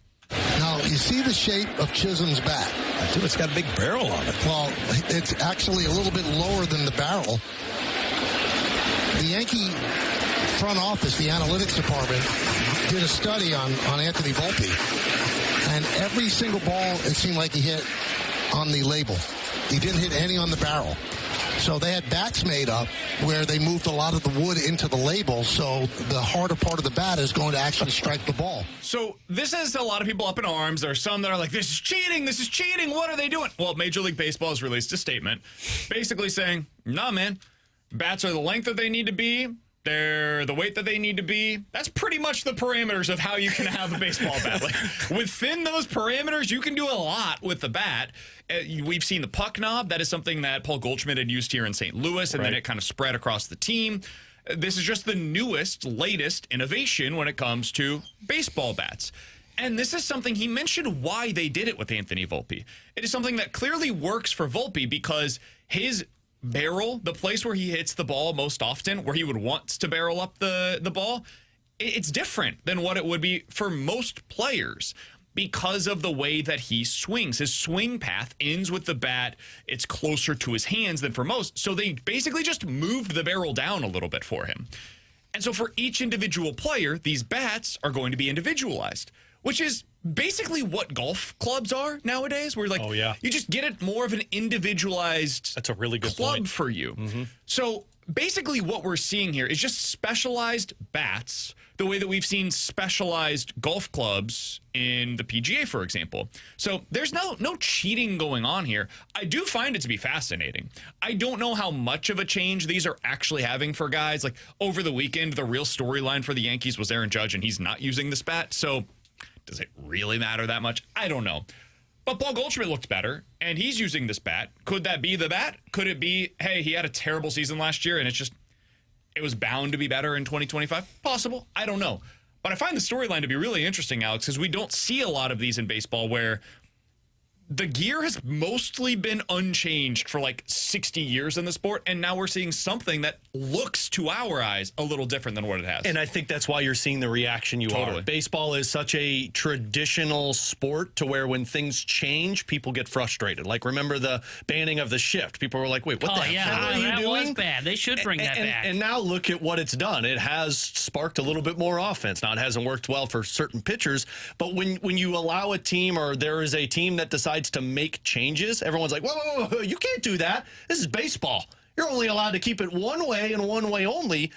Now, you see the shape of Chisholm's bat. I do. It's got a big barrel on it. Well, it's actually a little bit lower than the barrel. The Yankee front office, the analytics department, did a study on Anthony Volpe, and every single ball it seemed like he hit on the label. He didn't hit any on the barrel. So they had bats made up where they moved a lot of the wood into the label, so the harder part of the bat is going to actually strike the ball. So this has a lot of people up in arms. There are some that are like, this is cheating, what are they doing? Well, Major League Baseball has released a statement basically saying, nah, man, bats are the length that they need to be. They're the weight that they need to be. That's pretty much the parameters of how you can have a baseball bat. Like, within those parameters, you can do a lot with the bat. We've seen the puck knob. That is something that Paul Goldschmidt had used here in St. Louis, and then it kind of spread across the team. This is just the newest, latest innovation when it comes to baseball bats. And this is something he mentioned why they did it with Anthony Volpe. It is something that clearly works for Volpe because his barrel, the place where he hits the ball most often, where he would want to barrel up the ball, it's different than what it would be for most players because of the way that he swings. His swing path ends with the bat. It's closer to his hands than for most. So they basically just moved the barrel down a little bit for him. And so for each individual player, these bats are going to be individualized, which is basically what golf clubs are nowadays. Where you just get it more of an individualized That's a really good club point. for you. Mm-hmm. So basically what we're seeing here is just specialized bats, the way that we've seen specialized golf clubs in the PGA, for example. So there's no cheating going on here. I do find it to be fascinating. I don't know how much of a change these are actually having for guys. Like over the weekend, the real storyline for the Yankees was Aaron Judge, and he's not using this bat. So does it really matter that much? I don't know. But Paul Goldschmidt looked better, and he's using this bat. Could that be the bat? Could it be, hey, he had a terrible season last year, and it was bound to be better in 2025? Possible. I don't know. But I find the storyline to be really interesting, Alex, because we don't see a lot of these in baseball where the gear has mostly been unchanged for like 60 years in the sport, and now we're seeing something that looks to our eyes a little different than what it has. And I think that's why you're seeing the reaction you are. Baseball is such a traditional sport to where when things change, people get frustrated. Like, remember the banning of the shift? People were like, wait, what the hell are you doing? That was bad. They should bring that back. And now look at what it's done. It has sparked a little bit more offense. Now, it hasn't worked well for certain pitchers, but when you allow a team, or there is a team that decides to make changes, everyone's like, whoa, you can't do that. This is baseball. You're only allowed to keep it one way and one way only.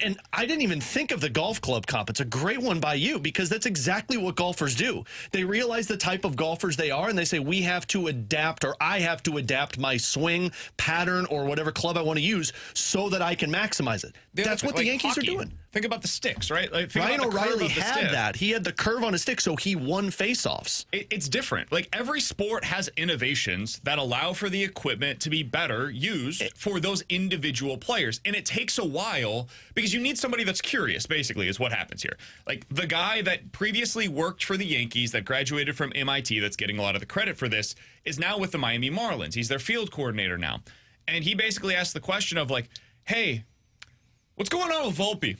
And I didn't even think of the golf club comp. It's a great one by you, because that's exactly what golfers do. They realize the type of golfers they are, and they say, we have to adapt, or I have to adapt my swing pattern or whatever club I want to use so that I can maximize it. That's what the Yankees are doing. Think about the sticks, right? Ryan O'Reilly had that. He had the curve on his stick, so he won faceoffs. It's different. Like, every sport has innovations that allow for the equipment to be better used for those individual players. And it takes a while, because you need somebody that's curious, basically, is what happens here. Like, the guy that previously worked for the Yankees, that graduated from MIT, that's getting a lot of the credit for this, is now with the Miami Marlins. He's their field coordinator now. And he basically asked the question of, like, hey, what's going on with Volpe?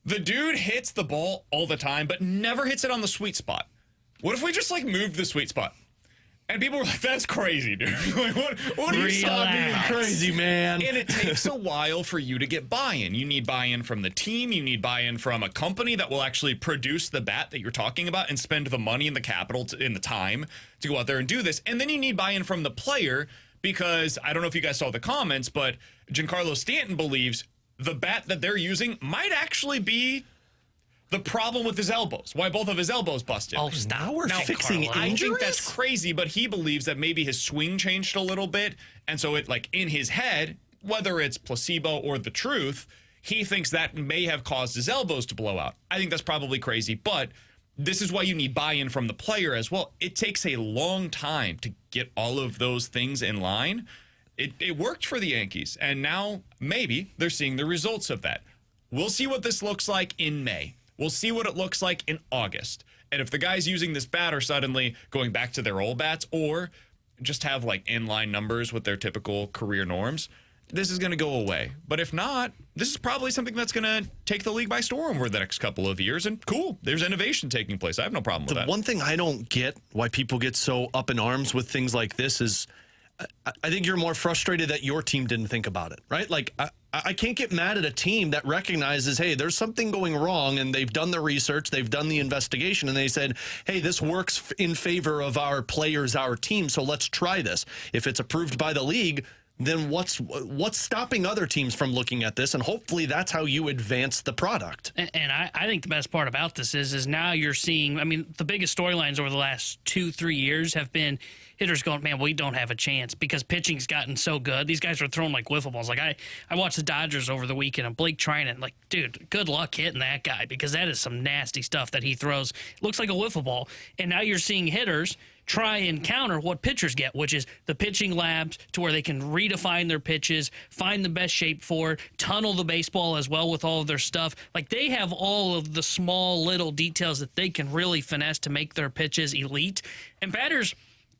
The dude hits the ball all the time, but never hits it on the sweet spot. What if we just, like, moved the sweet spot? And people were like, that's crazy, dude. Like, what are you stop being crazy, man? And it takes a while for you to get buy-in. You need buy-in from the team. You need buy-in from a company that will actually produce the bat that you're talking about and spend the money and the capital and the time to go out there and do this. And then you need buy-in from the player, because I don't know if you guys saw the comments, but Giancarlo Stanton believes the bat that they're using might actually be the problem with his elbows, why both of his elbows busted. Oh, now we're fixing injuries? I think that's crazy, but he believes that maybe his swing changed a little bit, and so it, like, in his head, whether it's placebo or the truth, he thinks that may have caused his elbows to blow out. I think that's probably crazy, but this is why you need buy-in from the player as well. It takes a long time to get all of those things in line. It worked for the Yankees, and now maybe they're seeing the results of that. We'll see what this looks like in May. We'll see what it looks like in August. And if the guys using this bat are suddenly going back to their old bats or just have like inline numbers with their typical career norms, this is going to go away. But if not, this is probably something that's going to take the league by storm over the next couple of years. And cool, there's innovation taking place. I have no problem with that. The one thing I don't get why people get so up in arms with things like this is I think you're more frustrated that your team didn't think about it, right? Like, I can't get mad at a team that recognizes, hey, there's something going wrong, and they've done the research, they've done the investigation, and they said, hey, this works in favor of our players, our team, so let's try this. If it's approved by the league, then what's stopping other teams from looking at this? And hopefully that's how you advance the product. And I think the best part about this is now you're seeing, I mean, the biggest storylines over the last 2-3 years have been hitters going, man, we don't have a chance because pitching's gotten so good. These guys are throwing like wiffle balls. Like I watched the Dodgers over the weekend and Blake Trinan, like, dude, good luck hitting that guy because that is some nasty stuff that he throws. It looks like a wiffle ball. And now you're seeing hitters try and counter what pitchers get, which is the pitching labs to where they can redefine their pitches, find the best shape for it, tunnel the baseball as well with all of their stuff. Like they have all of the small little details that they can really finesse to make their pitches elite. And batters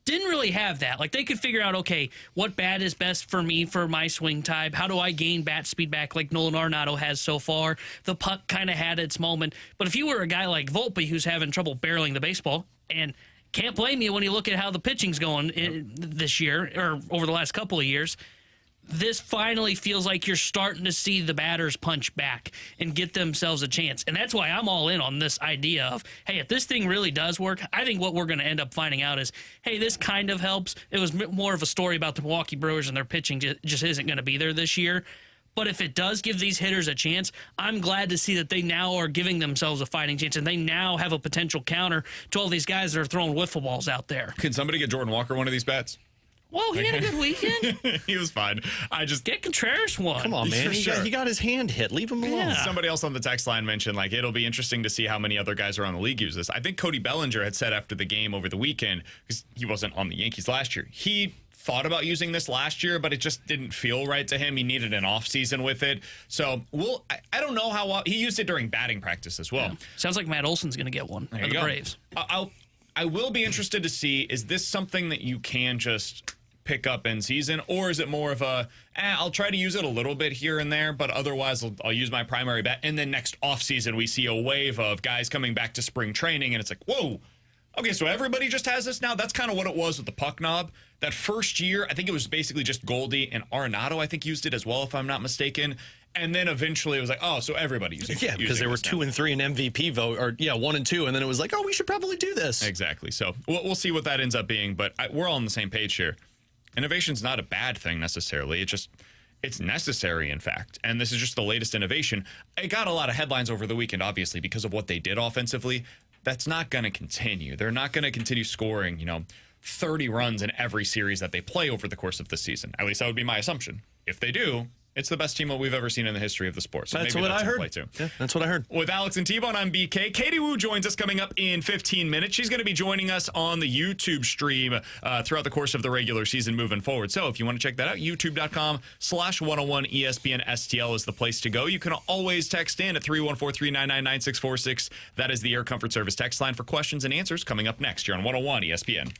didn't really have that. Like they could figure out, okay, what bat is best for me for my swing type? How do I gain bat speed back like Nolan Arenado has so far? The puck kind of had its moment. But if you were a guy like Volpe who's having trouble barreling the baseball, and can't blame you when you look at how the pitching's going this year or over the last couple of years. This finally feels like you're starting to see the batters punch back and get themselves a chance. And that's why I'm all in on this idea of, hey, if this thing really does work, I think what we're going to end up finding out is, hey, this kind of helps. It was more of a story about the Milwaukee Brewers and their pitching just isn't going to be there this year. But if it does give these hitters a chance, I'm glad to see that they now are giving themselves a fighting chance, and they now have a potential counter to all these guys that are throwing wiffle balls out there. Can somebody get Jordan Walker one of these bats? Whoa, he had a good weekend. He was fine. Get Contreras one. Come on, man. He got his hand hit. Leave him alone. Yeah. Somebody else on the text line mentioned, like, it'll be interesting to see how many other guys around the league use this. I think Cody Bellinger had said after the game over the weekend, because he wasn't on the Yankees last year, he thought about using this last year, but it just didn't feel right to him. He needed an off season with it. So I don't know how he used it during batting practice as well. Yeah. Sounds like Matt Olson's going to get one of the Braves. I will be interested to see, is this something that you can just pick up in season, or is it more of a, I'll try to use it a little bit here and there, but otherwise I'll use my primary bat. And then next off season, we see a wave of guys coming back to spring training, and it's like, whoa, okay, so everybody just has this now? That's kind of what it was with the puck knob. That first year, I think it was basically just Goldie, and Arenado, I think, used it as well, if I'm not mistaken. And then eventually it was like, oh, so everybody using it. Yeah, because there were 2 and 3 in MVP vote, or 1 and 2, and then it was like, oh, we should probably do this. Exactly. So we'll see what that ends up being, but we're all on the same page here. Innovation's not a bad thing necessarily. It's necessary, in fact. And this is just the latest innovation. It got a lot of headlines over the weekend, obviously, because of what they did offensively. That's not going to continue. They're not going to continue scoring, 30 runs in every series that they play over the course of the season. At least that would be my assumption. If they do, it's the best team that we've ever seen in the history of the sport. So that's maybe what I heard. Too. Yeah, that's what I heard. With Alex and T-Bone, I'm BK. Katie Wu joins us coming up in 15 minutes. She's going to be joining us on the YouTube stream throughout the course of the regular season moving forward. So if you want to check that out, youtube.com/101 ESPN STL is the place to go. You can always text in at 314-399-9646. That is the Air Comfort Service text line for questions and answers coming up next here on 101 ESPN.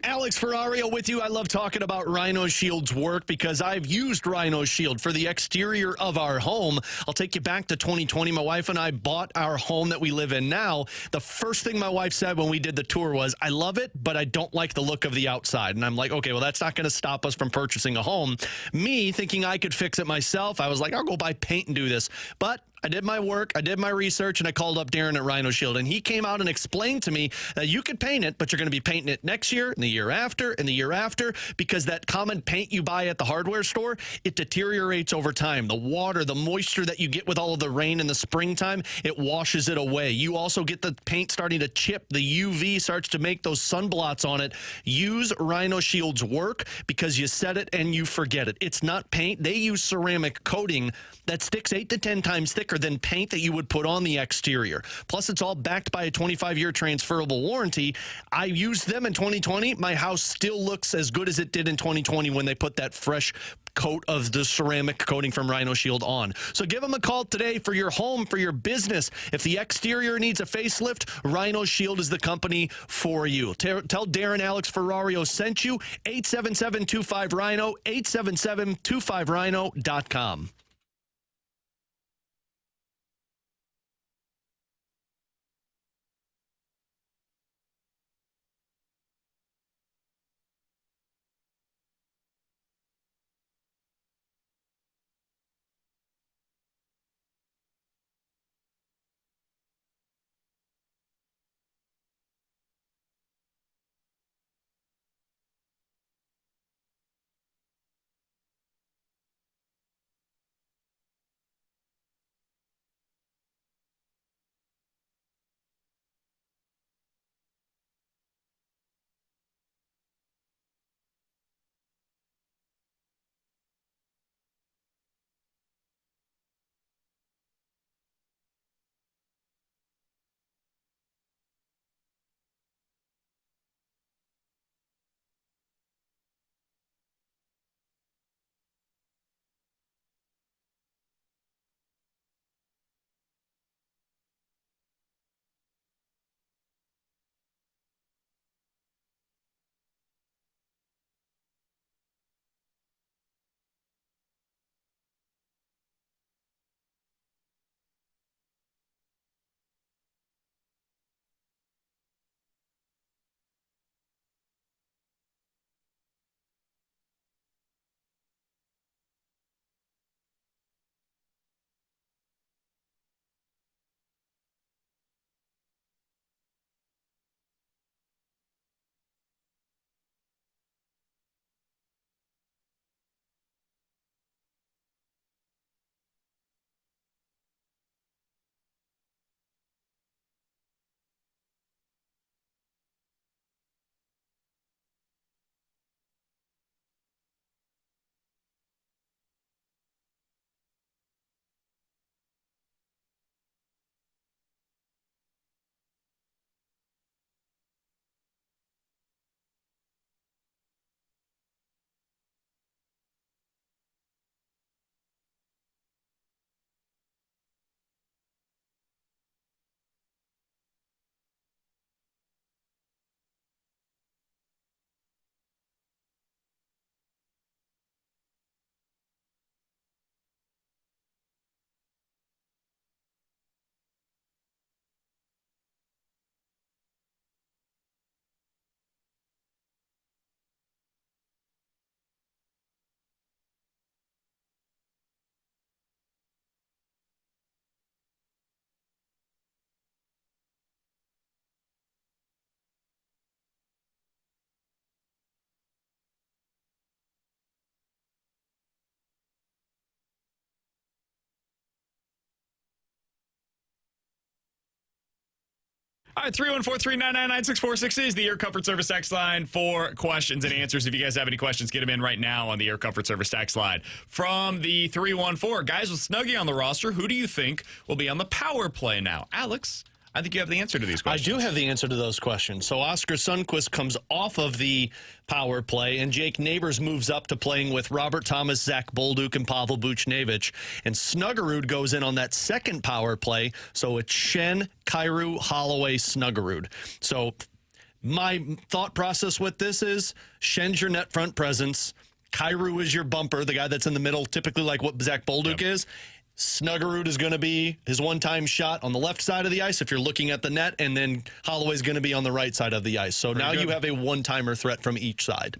Alex Ferrario with you. I love talking about Rhino Shield's work because I've used Rhino Shield for the exterior of our home. I'll take you back to 2020. My wife and I bought our home that we live in now. The first thing my wife said when we did the tour was, I love it, but I don't like the look of the outside. And I'm like, okay, well, that's not going to stop us from purchasing a home. Me thinking I could fix it myself, I was like, I'll go buy paint and do this. But I did my work, I did my research, and I called up Darren at Rhino Shield, and he came out and explained to me that you could paint it, but you're going to be painting it next year, and the year after, and the year after, because that common paint you buy at the hardware store, it deteriorates over time. The water, the moisture that you get with all of the rain in the springtime, it washes it away. You also get the paint starting to chip. The UV starts to make those sunblots on it. Use Rhino Shield's work because you set it and you forget it. It's not paint. They use ceramic coating that sticks 8 to 10 times thicker than paint that you would put on the exterior. Plus, it's all backed by a 25-year transferable warranty. I used them in 2020. My house still looks as good as it did in 2020 when they put that fresh coat of the ceramic coating from Rhino Shield on. So give them a call today for your home, for your business. If the exterior needs a facelift, Rhino Shield is the company for you. Tell Darren Alex Ferrario sent you. 877-25-RHINO, 877-25RHINO.com. All right, 314-399-9646 is the Air Comfort Service text line for questions and answers. If you guys have any questions, get them in right now on the Air Comfort Service text line. From the 314, guys with Snuggie on the roster, who do you think will be on the power play now? Alex, I think you have the answer to these questions. I do have the answer to those questions. So Oscar Sundqvist comes off of the power play, and Jake Neighbors moves up to playing with Robert Thomas, Zach Bolduc, and Pavel Buchnevich. And Snuggerud goes in on that second power play. So it's Shen, Kyrou, Holloway, Snuggerud. So My thought process with this is Schen's your net front presence. Kyrou is your bumper, the guy that's in the middle, typically like what Zach Bolduc is. Snuggerud is going to be his one-time shot on the left side of the ice if you're looking at the net, and then Holloway's going to be on the right side of the ice. So now you have a one-timer threat from each side.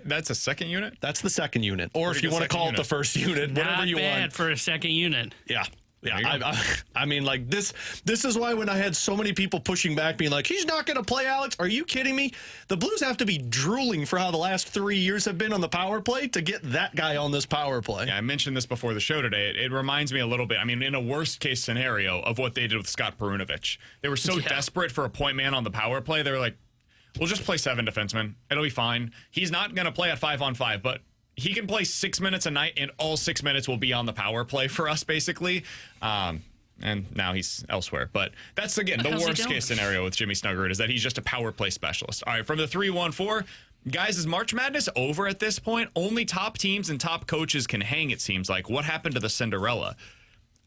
That's a second unit? That's the second unit. Or if you want to call it the first unit, whatever you want. Not bad for a second unit. Yeah. Yeah, I mean, like, this is why when I had so many people pushing back, being like, he's not going to play, Alex. Are you kidding me? The Blues have to be drooling for how the last 3 years have been on the power play to get that guy on this power play. Yeah, I mentioned this before the show today. It reminds me a little bit, I mean, in a worst-case scenario of what they did with Scott Perunovich. They were so desperate for a point man on the power play, they were like, we'll just play 7 defensemen. It'll be fine. He's not going to play at 5-on-5, but he can play 6 minutes a night, and all 6 minutes will be on the power play for us, basically. And now he's elsewhere. But that's, again, the worst-case scenario with Jimmy Snuggerud is that he's just a power play specialist. All right, from the 3-1-4, guys, is March Madness over at this point? Only top teams and top coaches can hang, it seems like. What happened to the Cinderella?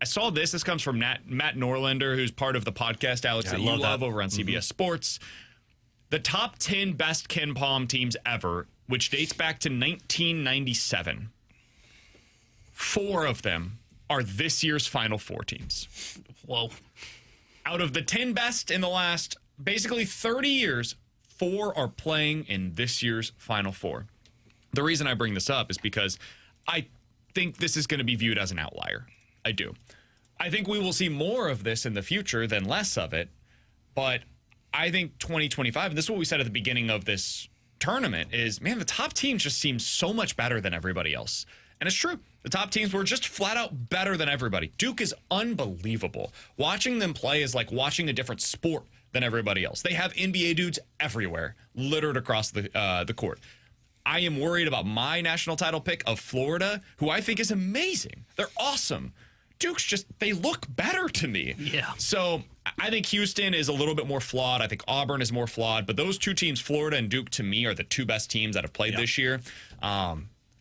I saw this. This comes from Matt Norlander, who's part of the podcast, Alex, that you love over on CBS Sports. The top 10 best Ken Palm teams ever, which dates back to 1997. 4 of them are this year's Final Four teams. Whoa. Out of the 10 best in the last basically 30 years, 4 are playing in this year's Final Four. The reason I bring this up is because I think this is going to be viewed as an outlier. I do. I think we will see more of this in the future than less of it, but I think 2025, and this is what we said at the beginning of this tournament, is, man, the top teams just seem so much better than everybody else. And it's true. The top teams were just flat out better than everybody. Duke is unbelievable. Watching them play is like watching a different sport than everybody else. They have NBA dudes everywhere, littered across the court. I am worried about my national title pick of Florida, who I think is amazing. They're awesome. Duke's just, they look better to me. Yeah. So I think Houston is a little bit more flawed. I think Auburn is more flawed. But those 2 teams, Florida and Duke, to me, are the 2 best teams that have played this year.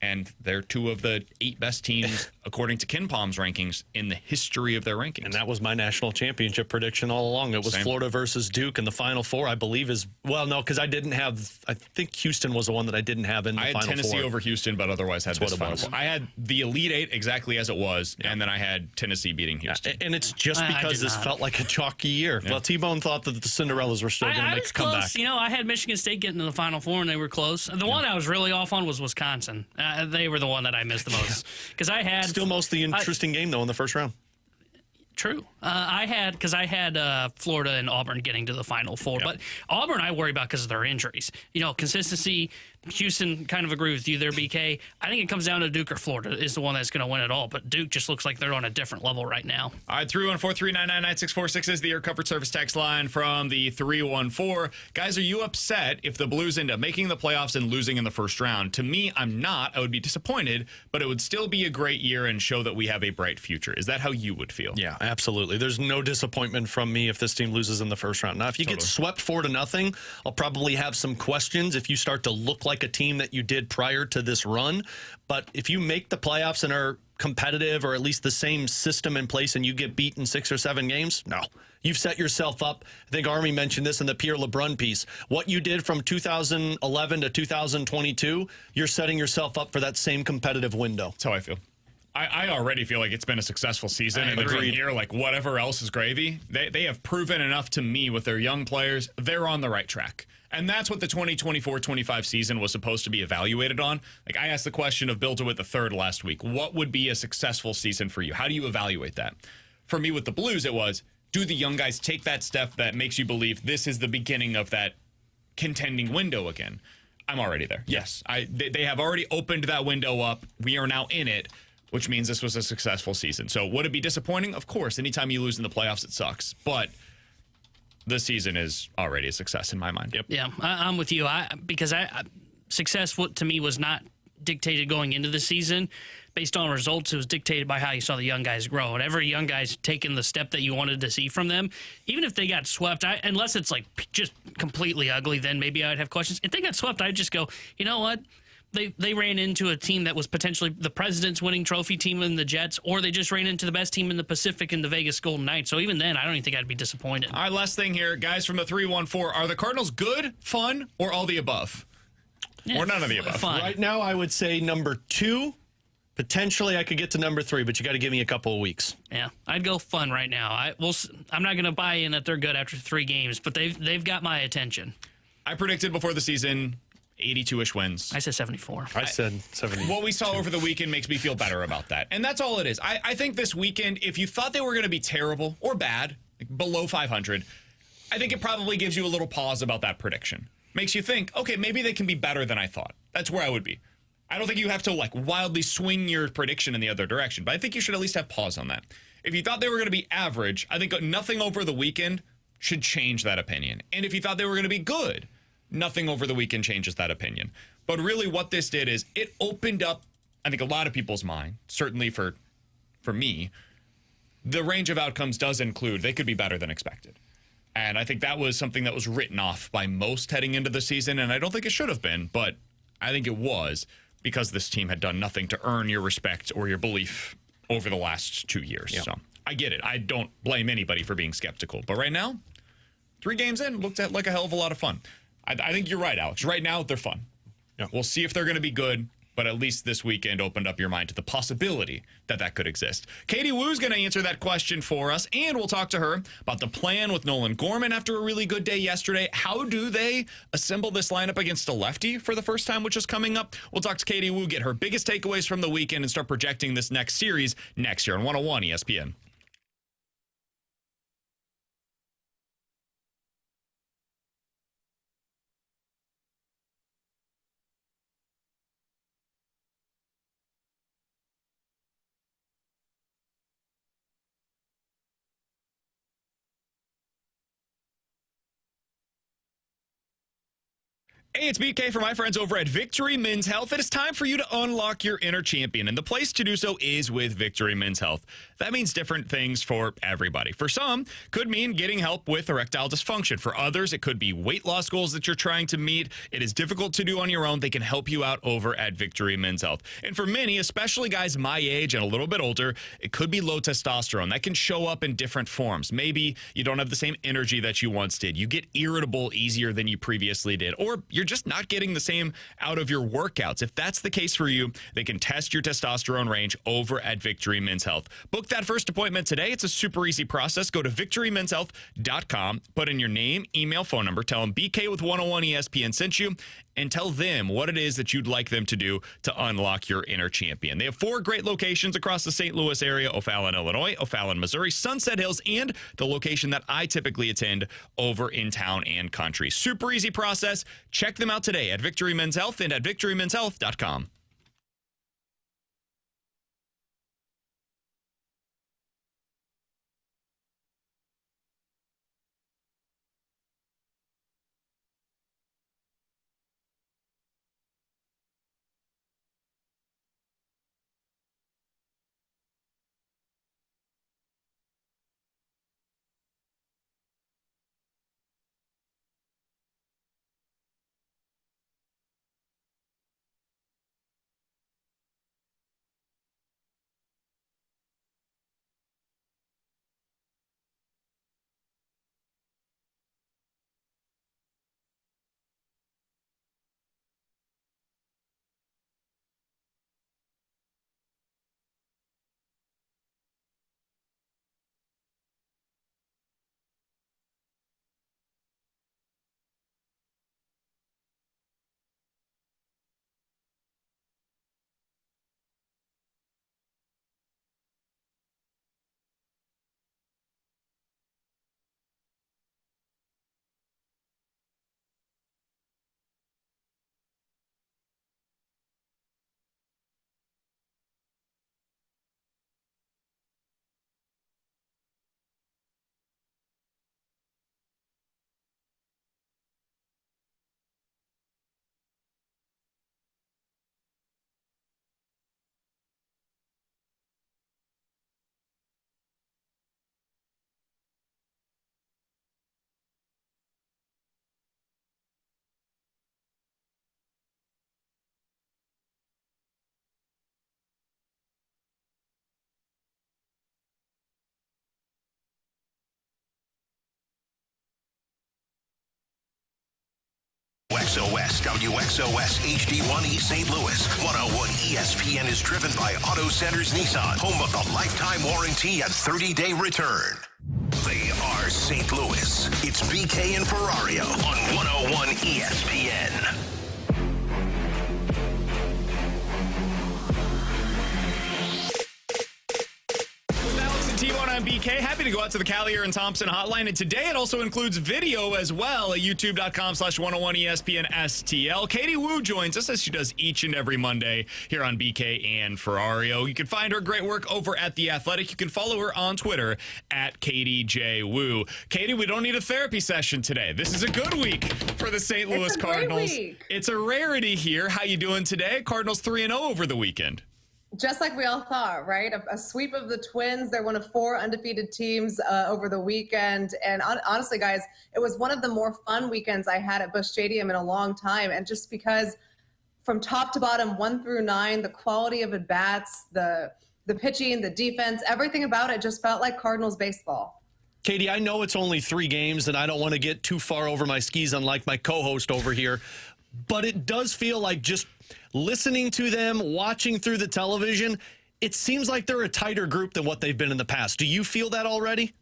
And they're 2 of the 8 best teams, according to Ken Palm's rankings, in the history of their rankings. And that was my national championship prediction all along. It was Florida versus Duke in the Final Four, I believe is, well, no, because I think Houston was the one that I didn't have in the Final Four. I had Tennessee over Houston, but otherwise had this Final Four. I had the Elite 8 exactly as it was, and then I had Tennessee beating Houston. And it's just because this felt like a chalky year. Yeah. Well, T-Bone thought that the Cinderellas were still going to make a comeback. Close. You know, I had Michigan State getting to the Final Four, and they were close. The one I was really off on was Wisconsin. They were the one that I missed the most. Because I had... Still most the interesting game, though, in the first round. True. I had Florida and Auburn getting to the Final Four. Yep. But Auburn I worry about because of their injuries. You know, consistency. Houston, kind of agree with you there, BK. I think it comes down to Duke or Florida is the one that's going to win it all. But Duke just looks like they're on a different level right now. All right, 314-399-9646 is the Air Comfort Service text line from the 314. Guys, are you upset if the Blues end up making the playoffs and losing in the first round? To me, I'm not. I would be disappointed, but it would still be a great year and show that we have a bright future. Is that how you would feel? Yeah, absolutely. There's no disappointment from me if this team loses in the first round. Now, if you get swept 4-0, I'll probably have some questions if you start to look like a team that you did prior to this run. But if you make the playoffs and are competitive or at least the same system in place and you get beat in 6 or 7 games, no. You've set yourself up. I think Army mentioned this in the Pierre LeBrun piece. What you did from 2011 to 2022, you're setting yourself up for that same competitive window. That's how I feel. I already feel like it's been a successful season. And from here, like whatever else is gravy, they have proven enough to me with their young players. They're on the right track. And that's what the 2024-25 season was supposed to be evaluated on. Like I asked the question of Bill DeWitt III last week, what would be a successful season for you? How do you evaluate that? For me with the Blues, it was, do the young guys take that step that makes you believe this is the beginning of that contending window again? I'm already there. Yes. They have already opened that window up. We are now in it, which means this was a successful season. So would it be disappointing? Of course. Anytime you lose in the playoffs, it sucks. But this season is already a success in my mind. Yep. Yeah, I'm with you. Because success to me was not dictated going into the season based on results. It was dictated by how you saw the young guys grow. And every young guy's taken the step that you wanted to see from them. Even if they got swept, unless it's like just completely ugly, then maybe I would have questions. If they got swept, I'd just go, you know what? they ran into a team that was potentially the President's winning trophy team in the Jets, or they just ran into the best team in the Pacific in the Vegas Golden Knights. So even then, I don't even think I'd be disappointed. All right, last thing here. Guys from the 314, are the Cardinals good, fun, or all the above? Yeah, or none of the above? Fun. Right now, I would say number 2. Potentially, I could get to number 3, but you got to give me a couple of weeks. Yeah, I'd go fun right now. I'm not going to buy in that they're good after 3 games, but they've got my attention. I predicted before the season 82-ish wins. I said 74. I said 70. What we saw over the weekend makes me feel better about that. And that's all it is. I think this weekend, if you thought they were going to be terrible or bad, like below 500, I think it probably gives you a little pause about that prediction. Makes you think, okay, maybe they can be better than I thought. That's where I would be. I don't think you have to like wildly swing your prediction in the other direction, but I think you should at least have pause on that. If you thought they were going to be average, I think nothing over the weekend should change that opinion. And if you thought they were going to be good, nothing over the weekend changes that opinion. But really what this did is it opened up, I think, a lot of people's mind, certainly for me, the range of outcomes does include they could be better than expected. And I think that was something that was written off by most heading into the season, and I don't think it should have been, but I think it was, because this team had done nothing to earn your respect or your belief over the last 2 years. Yeah. So I get it. I don't blame anybody for being skeptical. But right now, 3 games in, looked at like a hell of a lot of fun. I think you're right, Alex. Right now, they're fun. Yeah. We'll see if they're going to be good, but at least this weekend opened up your mind to the possibility that that could exist. Katie Woo's going to answer that question for us, and we'll talk to her about the plan with Nolan Gorman after a really good day yesterday. How do they assemble this lineup against a lefty for the first time, which is coming up? We'll talk to Katie Woo, get her biggest takeaways from the weekend, and start projecting this next series next year on 101 ESPN. Hey, it's BK for my friends over at Victory Men's Health. It is time for you to unlock your inner champion, and the place to do so is with Victory Men's Health. That means different things for everybody. For some, could mean getting help with erectile dysfunction. For others, it could be weight loss goals that you're trying to meet. It is difficult to do on your own. They can help you out over at Victory Men's Health. And for many, especially guys my age and a little bit older, it could be low testosterone. That can show up in different forms. Maybe you don't have the same energy that you once did. You get irritable easier than you previously did, or you're just not getting the same out of your workouts. If that's the case for you, they can test your testosterone range over at Victory Men's Health. Book that first appointment today. It's a super easy process. Go to victorymenshealth.com, put in your name, email, phone number, tell them BK with 101 ESPN sent you, and tell them what it is that you'd like them to do to unlock your inner champion. They have 4 great locations across the St. Louis area: O'Fallon, Illinois, O'Fallon, Missouri, Sunset Hills, and the location that I typically attend over in Town and Country. Super easy process. Check them out today at Victory Men's Health and at victorymenshealth.com. SOS, WXOS HD1 East St. Louis. 101 ESPN is driven by Auto Centers Nissan, home of the lifetime warranty and 30-day return. They are St. Louis. It's BK and Ferrario on 101 ESPN. T1 on BK. Happy to go out to the Callier and Thompson hotline. And today it also includes video as well at youtube.com/101ESPN STL. Katie Wu joins us as she does each and every Monday here on BK and Ferrario. You can find her great work over at The Athletic. You can follow her on Twitter at Katie J. Wu. Katie, we don't need a therapy session today. This is a good week for the St. Louis Cardinals. It's a rarity here. How you doing today? Cardinals 3-0 over the weekend. Just like we all thought, right? A sweep of the Twins. They're one of 4 undefeated teams over the weekend. And honestly, guys, it was one of the more fun weekends I had at Busch Stadium in a long time. And just because from top to bottom, 1 through 9, the quality of at-bats, the pitching, the defense, everything about it just felt like Cardinals baseball. Katie, I know it's only 3 games, and I don't want to get too far over my skis, unlike my co-host over here. But it does feel like just listening to them, watching through the television, it seems like they're a tighter group than what they've been in the past. Do you feel that already?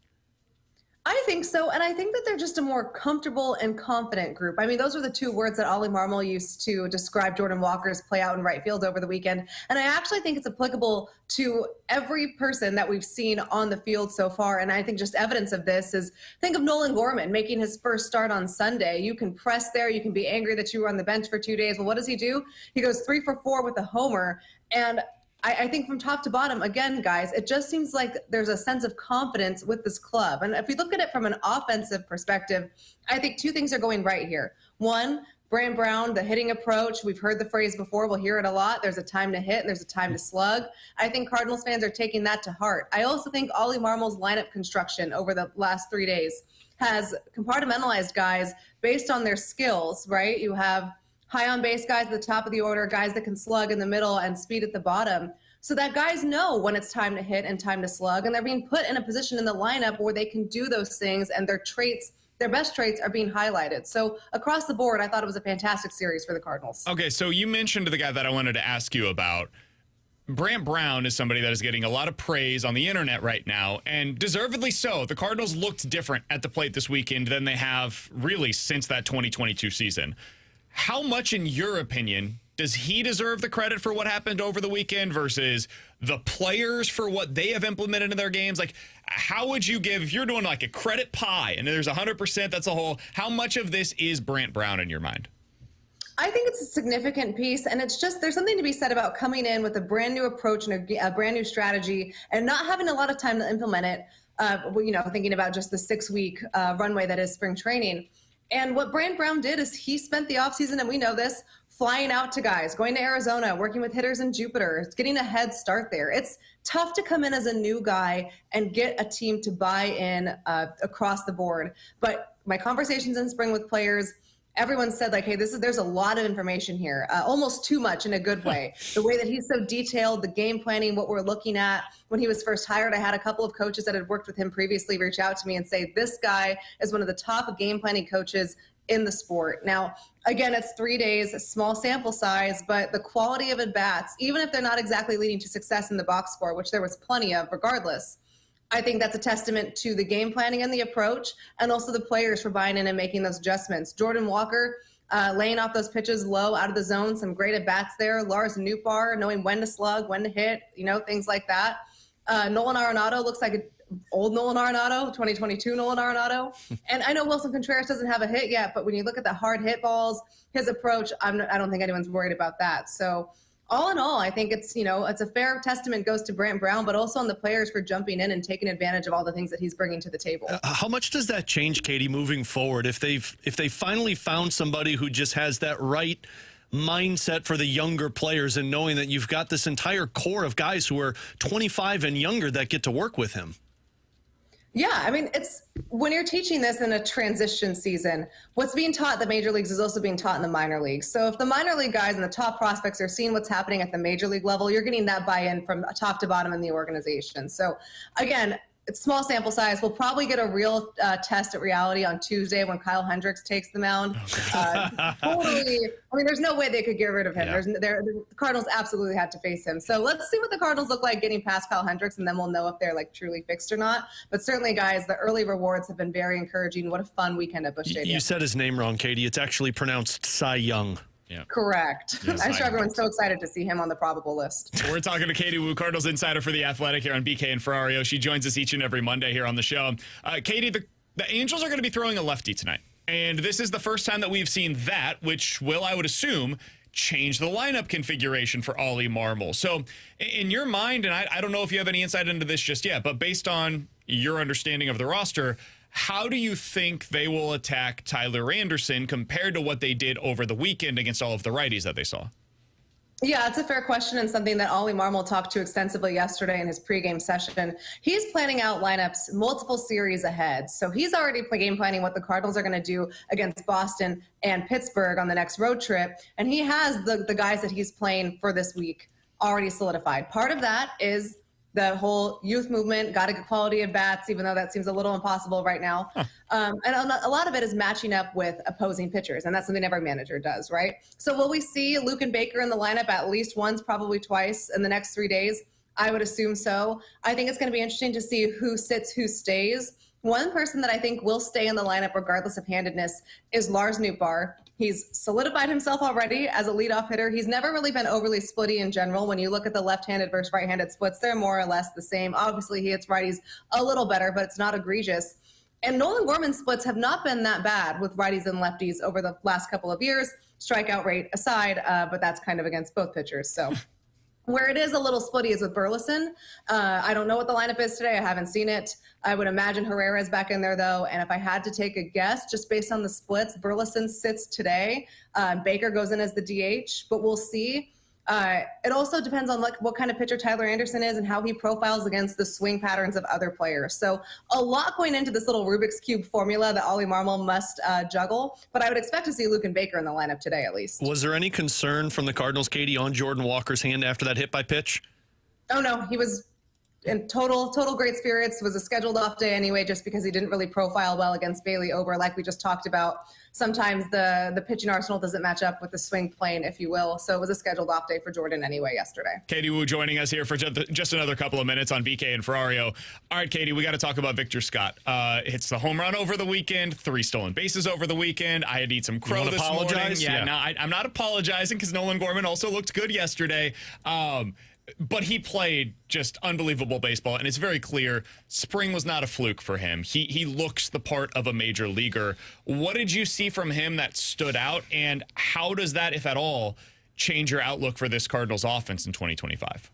I think so, and I think that they're just a more comfortable and confident group. I mean, those were the 2 words that Ollie Marmol used to describe Jordan Walker's play out in right field over the weekend. And I actually think it's applicable to every person that we've seen on the field so far. And I think just evidence of this is, think of Nolan Gorman making his first start on Sunday. You can press there, you can be angry that you were on the bench for 2 days. Well, what does he do? He goes 3 for 4 with a homer. And I think from top to bottom, again, guys, it just seems like there's a sense of confidence with this club. And if we look at it from an offensive perspective, I think 2 things are going right here. 1, Brant Brown, the hitting approach. We've heard the phrase before. We'll hear it a lot. There's a time to hit and there's a time to slug. I think Cardinals fans are taking that to heart. I also think Ollie Marmol's lineup construction over the last 3 days has compartmentalized guys based on their skills, right? You have high on base guys at the top of the order, guys that can slug in the middle and speed at the bottom, so that guys know when it's time to hit and time to slug, and they're being put in a position in the lineup where they can do those things, and their traits, their best traits, are being highlighted. So across the board, I thought it was a fantastic series for the Cardinals. Okay, so you mentioned the guy that I wanted to ask you about. Brant Brown is somebody that is getting a lot of praise on the internet right now, and deservedly so. The Cardinals looked different at the plate this weekend than they have really since that 2022 season. How much, in your opinion, does he deserve the credit for what happened over the weekend versus the players for what they have implemented in their games? Like, how would you give, if you're doing like a credit pie and there's 100%, that's a whole, how much of this is Brant Brown in your mind? I think it's a significant piece, and it's just, there's something to be said about coming in with a brand new approach and a brand new strategy and not having a lot of time to implement it, thinking about just the 6-week runway that is spring training. And what Brant Brown did is he spent the offseason, and we know this, flying out to guys, going to Arizona, working with hitters in Jupiter, getting a head start there. It's tough to come in as a new guy and get a team to buy in across the board. But my conversations in spring with players, everyone said, like, hey, there's a lot of information here, almost too much in a good way. The way that he's so detailed, the game planning, what we're looking at. When he was first hired, I had a couple of coaches that had worked with him previously reach out to me and say, this guy is one of the top game planning coaches in the sport. Now, again, it's 3 days, a small sample size, but the quality of at-bats, even if they're not exactly leading to success in the box score, which there was plenty of regardless, I think that's a testament to the game planning and the approach, and also the players for buying in and making those adjustments. Jordan Walker laying off those pitches low out of the zone, some great at-bats there. Lars Nootbaar knowing when to slug, when to hit, things like that. Nolan Arenado looks like old Nolan Arenado, 2022 Nolan Arenado. And I know Wilson Contreras doesn't have a hit yet, but when you look at the hard hit balls, his approach, I don't think anyone's worried about that. So all in all, I think it's a fair testament goes to Brant Brown, but also on the players for jumping in and taking advantage of all the things that he's bringing to the table. How much does that change, Katie, moving forward? If they finally found somebody who just has that right mindset for the younger players, and knowing that you've got this entire core of guys who are 25 and younger that get to work with him? Yeah, I mean, it's when you're teaching this in a transition season, what's being taught at the major leagues is also being taught in the minor leagues. So if the minor league guys and the top prospects are seeing what's happening at the major league level, you're getting that buy-in from top to bottom in the organization. So again, it's small sample size. We'll probably get a real test at reality on Tuesday when Kyle Hendricks takes the mound. Totally. I mean, there's no way they could get rid of him. Yeah. The Cardinals absolutely had to face him. So let's see what the Cardinals look like getting past Kyle Hendricks, and then we'll know if they're like truly fixed or not. But certainly, guys, the early rewards have been very encouraging. What a fun weekend at Busch Stadium. You said his name wrong, Katie. It's actually pronounced Cy Young. Yeah. Correct. Yes, I'm sure everyone's so excited to see him on the probable list. We're talking to Katie Wu, Cardinals insider for The Athletic here on BK and Ferrario. She joins us each and every Monday here on the show. Katie, the Angels are going to be throwing a lefty tonight. And this is the first time that we've seen that, which will, I would assume, change the lineup configuration for Ollie Marmol. So in your mind, and I don't know if you have any insight into this just yet, but based on your understanding of the roster, how do you think they will attack Tyler Anderson compared to what they did over the weekend against all of the righties that they saw? Yeah, it's a fair question and something that Ollie Marmol talked to extensively yesterday in his pregame session. He's planning out lineups multiple series ahead. So he's already game planning what the Cardinals are going to do against Boston and Pittsburgh on the next road trip. And he has the guys that he's playing for this week already solidified. Part of that is the whole youth movement, got to get quality at bats, even though that seems a little impossible right now. And a lot of it is matching up with opposing pitchers, and that's something every manager does, right? So will we see Luke and Baker in the lineup at least once, probably twice in the next 3 days? I would assume so. I think it's going to be interesting to see who sits, who stays. One person that I think will stay in the lineup regardless of handedness is Lars Nootbaar. He's solidified himself already as a leadoff hitter. He's never really been overly splitty in general. When you look at the left-handed versus right-handed splits, they're more or less the same. Obviously, he hits righties a little better, but it's not egregious. And Nolan Gorman's splits have not been that bad with righties and lefties over the last couple of years, strikeout rate aside, but that's kind of against both pitchers. So where it is a little splitty is with Burleson. I don't know what the lineup is today. I haven't seen it. I would imagine Herrera's back in there, though. And if I had to take a guess, just based on the splits, Burleson sits today. Baker goes in as the DH, but we'll see. It also depends on what kind of pitcher Tyler Anderson is and how he profiles against the swing patterns of other players. So a lot going into this little Rubik's Cube formula that Ollie Marmol must juggle. But I would expect to see Luke and Baker in the lineup today, at least. Was there any concern from the Cardinals, Katie, on Jordan Walker's hand after that hit by pitch? Oh, no. He was in total great spirits. It was a scheduled off day anyway, just because he didn't really profile well against Bailey Ober, like we just talked about. Sometimes the pitching arsenal doesn't match up with the swing plane, if you will. So it was a scheduled off day for Jordan anyway yesterday. Katie Wu joining us here for just another couple of minutes on BK and Ferrario. All right, Katie, we got to talk about Victor Scott. Hits the home run over the weekend, 3 stolen bases over the weekend. I had to eat some crow this morning. Yeah. No, I'm not apologizing because Nolan Gorman also looked good yesterday. But he played just unbelievable baseball, and it's very clear spring was not a fluke for him. He looks the part of a major leaguer. What did you see from him that stood out, and how does that, if at all, change your outlook for this Cardinals offense in 2025?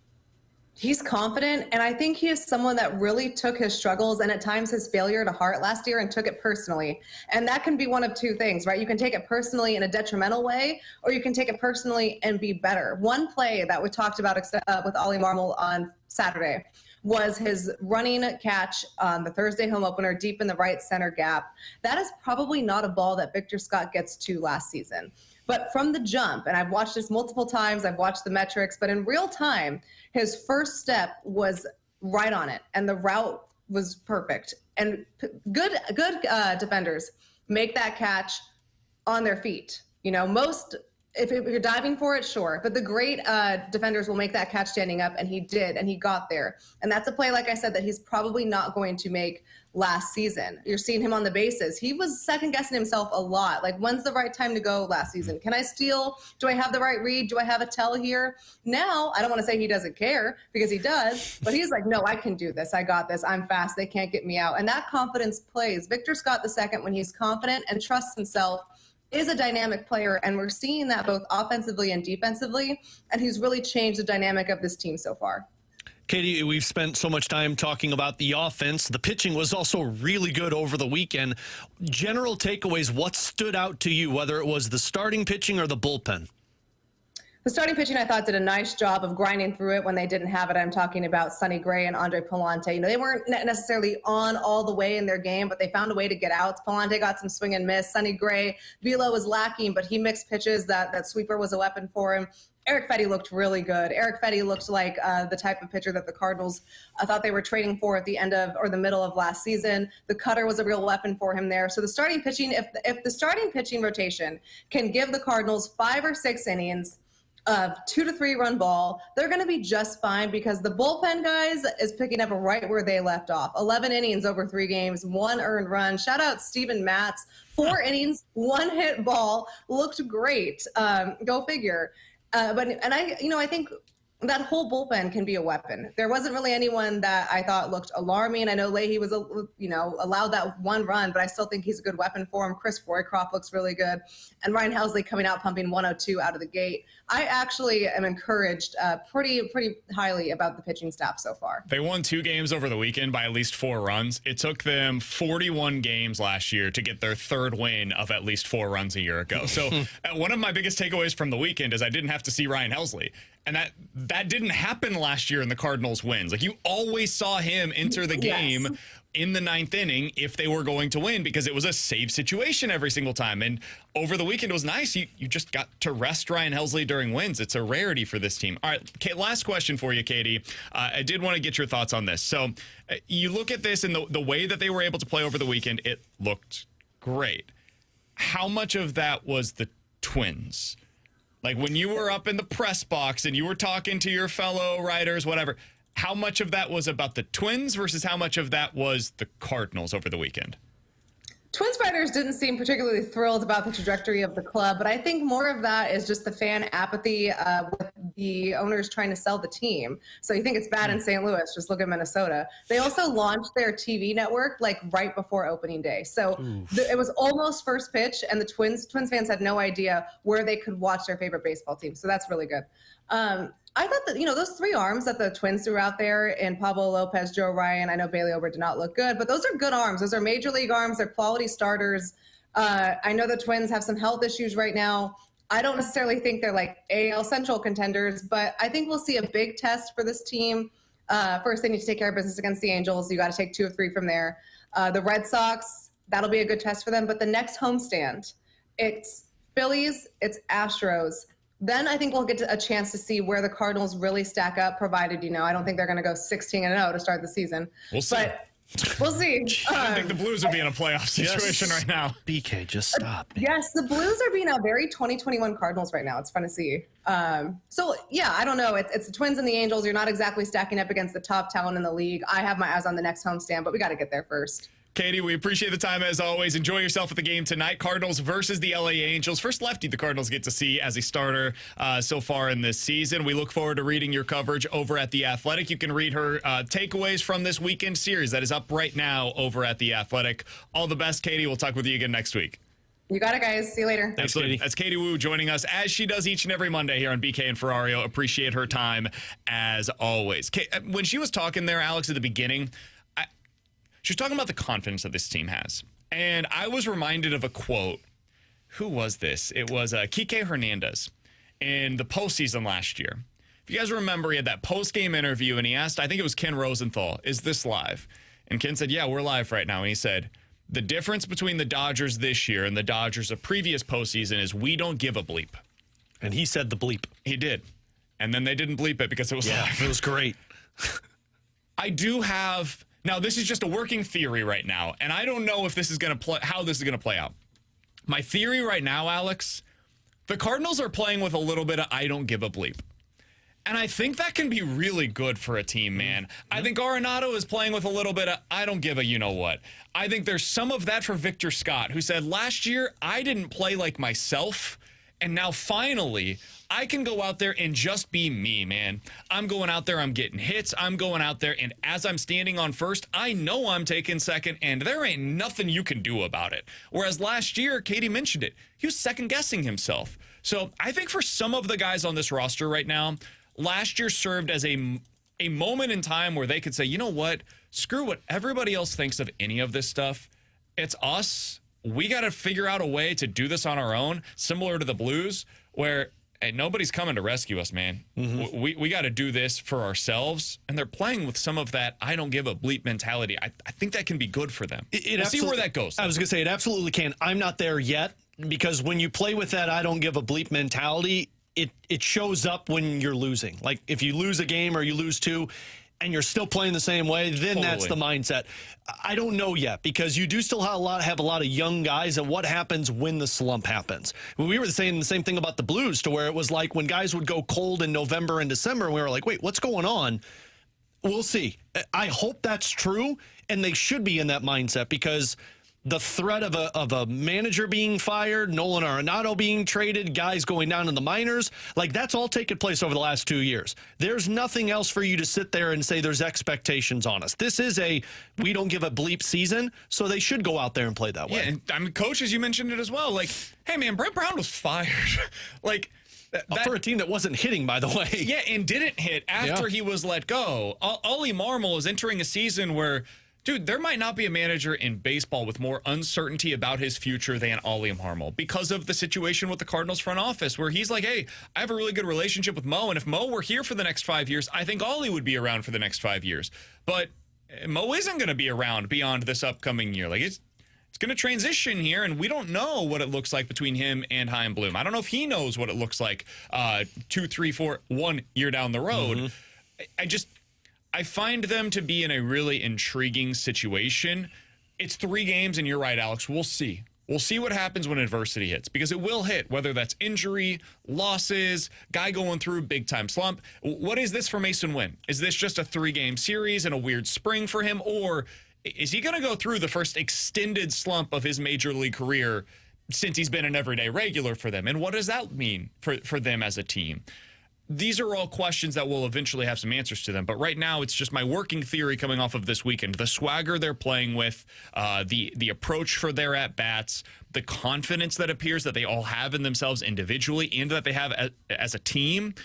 He's confident, and I think he is someone that really took his struggles and at times his failure to heart last year and took it personally. And that can be one of two things, right? You can take it personally in a detrimental way, or you can take it personally and be better. One play that we talked about with Ollie Marmol on Saturday was his running catch on the Thursday home opener deep in the right center gap. That is probably not a ball that Victor Scott gets to last season. But from the jump, and I've watched this multiple times, I've watched the metrics, but in real time, his first step was right on it, and the route was perfect. And good defenders make that catch on their feet. You know, if you're diving for it, sure. But the great defenders will make that catch standing up, and he did, and he got there. And that's a play, like I said, that he's probably not going to make last season. You're seeing him on the bases. He was second-guessing himself a lot. Like, when's the right time to go last season? Can I steal? Do I have the right read? Do I have a tell here? Now, I don't want to say he doesn't care, because he does, but he's like, no, I can do this. I got this. I'm fast. They can't get me out. And that confidence plays. Victor Scott II, when he's confident and trusts himself, is a dynamic player, and we're seeing that both offensively and defensively, and he's really changed the dynamic of this team so far. Katie, we've spent so much time talking about the offense. The pitching was also really good over the weekend. General takeaways, what stood out to you, whether it was the starting pitching or the bullpen? The starting pitching, I thought, did a nice job of grinding through it when they didn't have it. I'm talking about Sonny Gray and Andre Pallante. You know, they weren't necessarily on all the way in their game, but they found a way to get outs. Pallante got some swing and miss. Sonny Gray, velo was lacking, but he mixed pitches. That sweeper was a weapon for him. Eric Fetty looked really good. Eric Fetty looked like the type of pitcher that the Cardinals thought they were trading for at the end of or the middle of last season. The cutter was a real weapon for him there. So the starting pitching, if the starting pitching rotation can give the Cardinals 5 or 6 innings of 2 to 3 run ball, they're going to be just fine because the bullpen guys is picking up right where they left off. 11 innings over 3 games, 1 earned run. Shout out Steven Matz, 4 innings, 1 hit ball, looked great. Go figure. I think that whole bullpen can be a weapon. There wasn't really anyone that I thought looked alarming. I know Leahy was, allowed that 1 run, but I still think he's a good weapon for him. Chris Roycroft looks really good. And Ryan Helsley coming out pumping 102 out of the gate. I actually am encouraged pretty highly about the pitching staff so far. They won 2 games over the weekend by at least 4 runs. It took them 41 games last year to get their 3rd win of at least 4 runs a year ago. So one of my biggest takeaways from the weekend is I didn't have to see Ryan Helsley. And that didn't happen last year in the Cardinals' wins. Like, you always saw him enter the game in the 9th inning if they were going to win because it was a save situation every single time. And over the weekend, it was nice. You just got to rest Ryan Helsley during wins. It's a rarity for this team. All right, last question for you, Katie. I did want to get your thoughts on this. So you look at this and the way that they were able to play over the weekend, it looked great. How much of that was the Twins? Like, when you were up in the press box and you were talking to your fellow writers, whatever, how much of that was about the Twins versus how much of that was the Cardinals over the weekend? Twins writers didn't seem particularly thrilled about the trajectory of the club, but I think more of that is just the fan apathy with the owners trying to sell the team. So you think it's bad in St. Louis, just look at Minnesota. They also launched their TV network like right before opening day. So it was almost first pitch, and the Twins fans had no idea where they could watch their favorite baseball team. So that's really good. I thought that, those 3 arms that the Twins threw out there in Pablo Lopez, Joe Ryan, I know Bailey Ober did not look good, but those are good arms. Those are major league arms. They're quality starters. I know the Twins have some health issues right now. I don't necessarily think they're like AL Central contenders, but I think we'll see a big test for this team. First, they need to take care of business against the Angels. You got to take 2 of 3 from there. The Red Sox, that'll be a good test for them. But the next homestand, it's Phillies, it's Astros. Then I think we'll get a chance to see where the Cardinals really stack up, provided, I don't think they're going to go 16-0 to start the season. We'll see. But we'll see. I don't think the Blues would be in a playoff situation right now. BK, just stop. Yes, the Blues are being a very 2021 Cardinals right now. It's fun to see. So, yeah, I don't know. It's the Twins and the Angels. You're not exactly stacking up against the top talent in the league. I have my eyes on the next homestand, but we got to get there first. Katie, we appreciate the time as always. Enjoy yourself at the game tonight. Cardinals versus the LA Angels. First lefty the Cardinals get to see as a starter so far in this season. We look forward to reading your coverage over at The Athletic. You can read her takeaways from this weekend series that is up right now over at The Athletic. All the best, Katie. We'll talk with you again next week. You got it, guys. See you later. Thanks, Katie. That's Katie Wu joining us as she does each and every Monday here on BK and Ferrario. Appreciate her time as always. When she was talking there, Alex, at the beginning, she was talking about the confidence that this team has. And I was reminded of a quote. Who was this? It was Kike Hernandez in the postseason last year. If you guys remember, he had that post-game interview, and he asked, I think it was Ken Rosenthal, is this live? And Ken said, yeah, we're live right now. And he said, the difference between the Dodgers this year and the Dodgers of previous postseason is we don't give a bleep. And he said the bleep. He did. And then they didn't bleep it because it was live. It was great. I do have... Now, this is just a working theory right now, and I don't know if this is going to play, how this is going to play out. My theory right now, Alex, the Cardinals are playing with a little bit of I don't give a bleep. And I think that can be really good for a team, man. I think Arenado is playing with a little bit of I don't give a you-know-what. I think there's some of that for Victor Scott, who said, last year, I didn't play like myself, and now finally, I can go out there and just be me, man. I'm going out there, I'm getting hits, I'm going out there, and as I'm standing on first, I know I'm taking second, and there ain't nothing you can do about it. Whereas last year, Katie mentioned it, he was second-guessing himself. So I think for some of the guys on this roster right now, last year served as a moment in time where they could say, you know what, screw what everybody else thinks of any of this stuff. It's us. We got to figure out a way to do this on our own, similar to the Blues, where hey, nobody's coming to rescue us, man. We got to do this for ourselves. And they're playing with some of that I don't give a bleep mentality. I think that can be good for them. We'll see where that goes. I was going to say, it absolutely can. I'm not there yet, because when you play with that I don't give a bleep mentality, it shows up when you're losing. Like if you lose a game or you lose two and you're still playing the same way, then that's the mindset. I don't know yet because you do still have a lot of young guys, and what happens when the slump happens. We were saying the same thing about the Blues, to where it was like when guys would go cold in November and December, and we were like, wait, what's going on? We'll see. I hope that's true, and they should be in that mindset because the threat of a manager being fired, Nolan Arenado being traded, guys going down in the minors, like that's all taken place over the last 2 years. There's nothing else for you to sit there and say there's expectations on us. This is we don't give a bleep season, so they should go out there and play that way. Yeah, and I mean, coaches, you mentioned it as well. Like, hey man, Brett Brown was fired. Like, for a team that wasn't hitting, by the way. Yeah, and didn't hit after he was let go. Ollie Marmol is entering a season where, dude, there might not be a manager in baseball with more uncertainty about his future than Ollie Marmol because of the situation with the Cardinals front office, where he's like, hey, I have a really good relationship with Mo, and if Mo were here for the next 5 years, I think Ollie would be around for the next 5 years. But Mo isn't going to be around beyond this upcoming year. Like, it's going to transition here, and we don't know what it looks like between him and Chaim Bloom. I don't know if he knows what it looks like 2, 3, 4, 1 year down the road. Mm-hmm. I find them to be in a really intriguing situation. It's 3 games, and you're right, Alex. We'll see. We'll see what happens when adversity hits, because it will hit, whether that's injury, losses, guy going through big-time slump. What is this for Mason Wynn? Is this just a 3-game series and a weird spring for him, or is he going to go through the first extended slump of his major league career since he's been an everyday regular for them? And what does that mean for them as a team? These are all questions that will eventually have some answers to them. But right now, it's just my working theory coming off of this weekend. The swagger they're playing with, the approach for their at-bats, the confidence that appears that they all have in themselves individually and that they have as a team.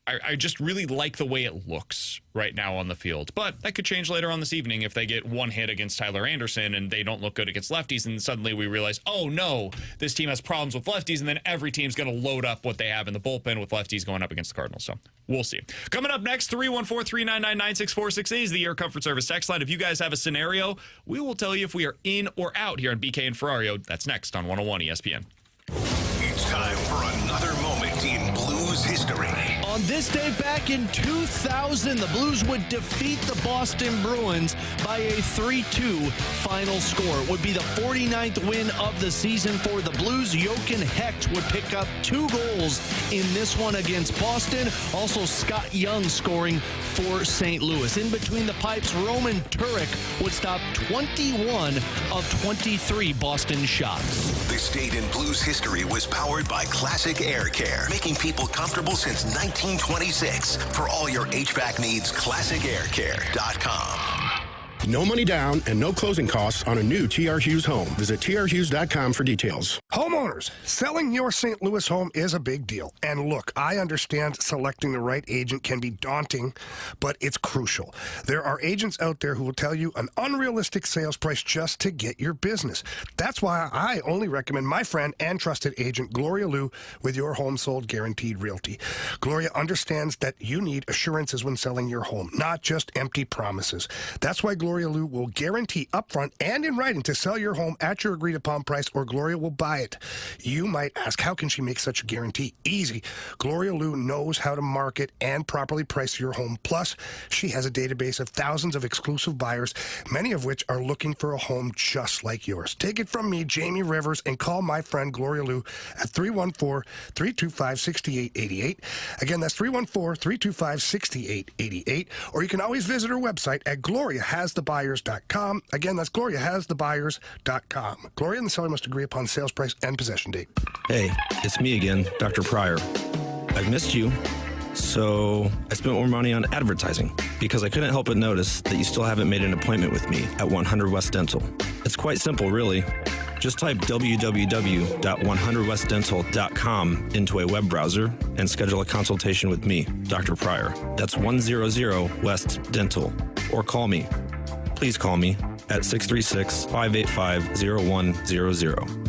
I just really like the way it looks right now on the field. But that could change later on this evening if they get 1 hit against Tyler Anderson and they don't look good against lefties, and suddenly we realize, oh no, this team has problems with lefties, and then every team's going to load up what they have in the bullpen with lefties going up against the Cardinals. So we'll see. Coming up next, 314-399-9646 is the Air Comfort Service text line. If you guys have a scenario, we will tell you if we are in or out here on BK and Ferrario. That's next on 101 ESPN. It's time for another moment in Blues history. On this day back in 2000, the Blues would defeat the Boston Bruins by a 3-2 final score. It would be the 49th win of the season for the Blues. Jochen Hecht would pick up 2 goals in this one against Boston. Also, Scott Young scoring for St. Louis. In between the pipes, Roman Turek would stop 21 of 23 Boston shots. This date in Blues history was powered by Classic Air Care, making people comfortable since 1926. For all your HVAC needs, classicaircare.com. No money down and no closing costs on a new TR Hughes home. Visit trhughes.com for details. Homeowners, selling your St. Louis home is a big deal. And look, I understand selecting the right agent can be daunting, but it's crucial. There are agents out there who will tell you an unrealistic sales price just to get your business. That's why I only recommend my friend and trusted agent, Gloria Liu, with Your Home Sold Guaranteed Realty. Gloria understands that you need assurances when selling your home, not just empty promises. That's why Gloria Liu will guarantee upfront and in writing to sell your home at your agreed upon price, or Gloria will buy it. You might ask, how can she make such a guarantee? Easy. Gloria Liu knows how to market and properly price your home. Plus, she has a database of thousands of exclusive buyers, many of which are looking for a home just like yours. Take it from me, Jamie Rivers, and call my friend Gloria Liu at 314-325-6888. Again, that's 314-325-6888. Or you can always visit her website at gloriahasthebuyers.com. Again, that's gloriahasthebuyers.com. Gloria and the seller must agree upon sales price and possession date. Hey, it's me again, Dr. Pryor. I've missed you, so I spent more money on advertising because I couldn't help but notice that you still haven't made an appointment with me at 100 West Dental. It's quite simple, really. Just type www.100westdental.com into a web browser and schedule a consultation with me, Dr. Pryor. That's 100 West Dental. Or call me. Please call me at 636-585-0100.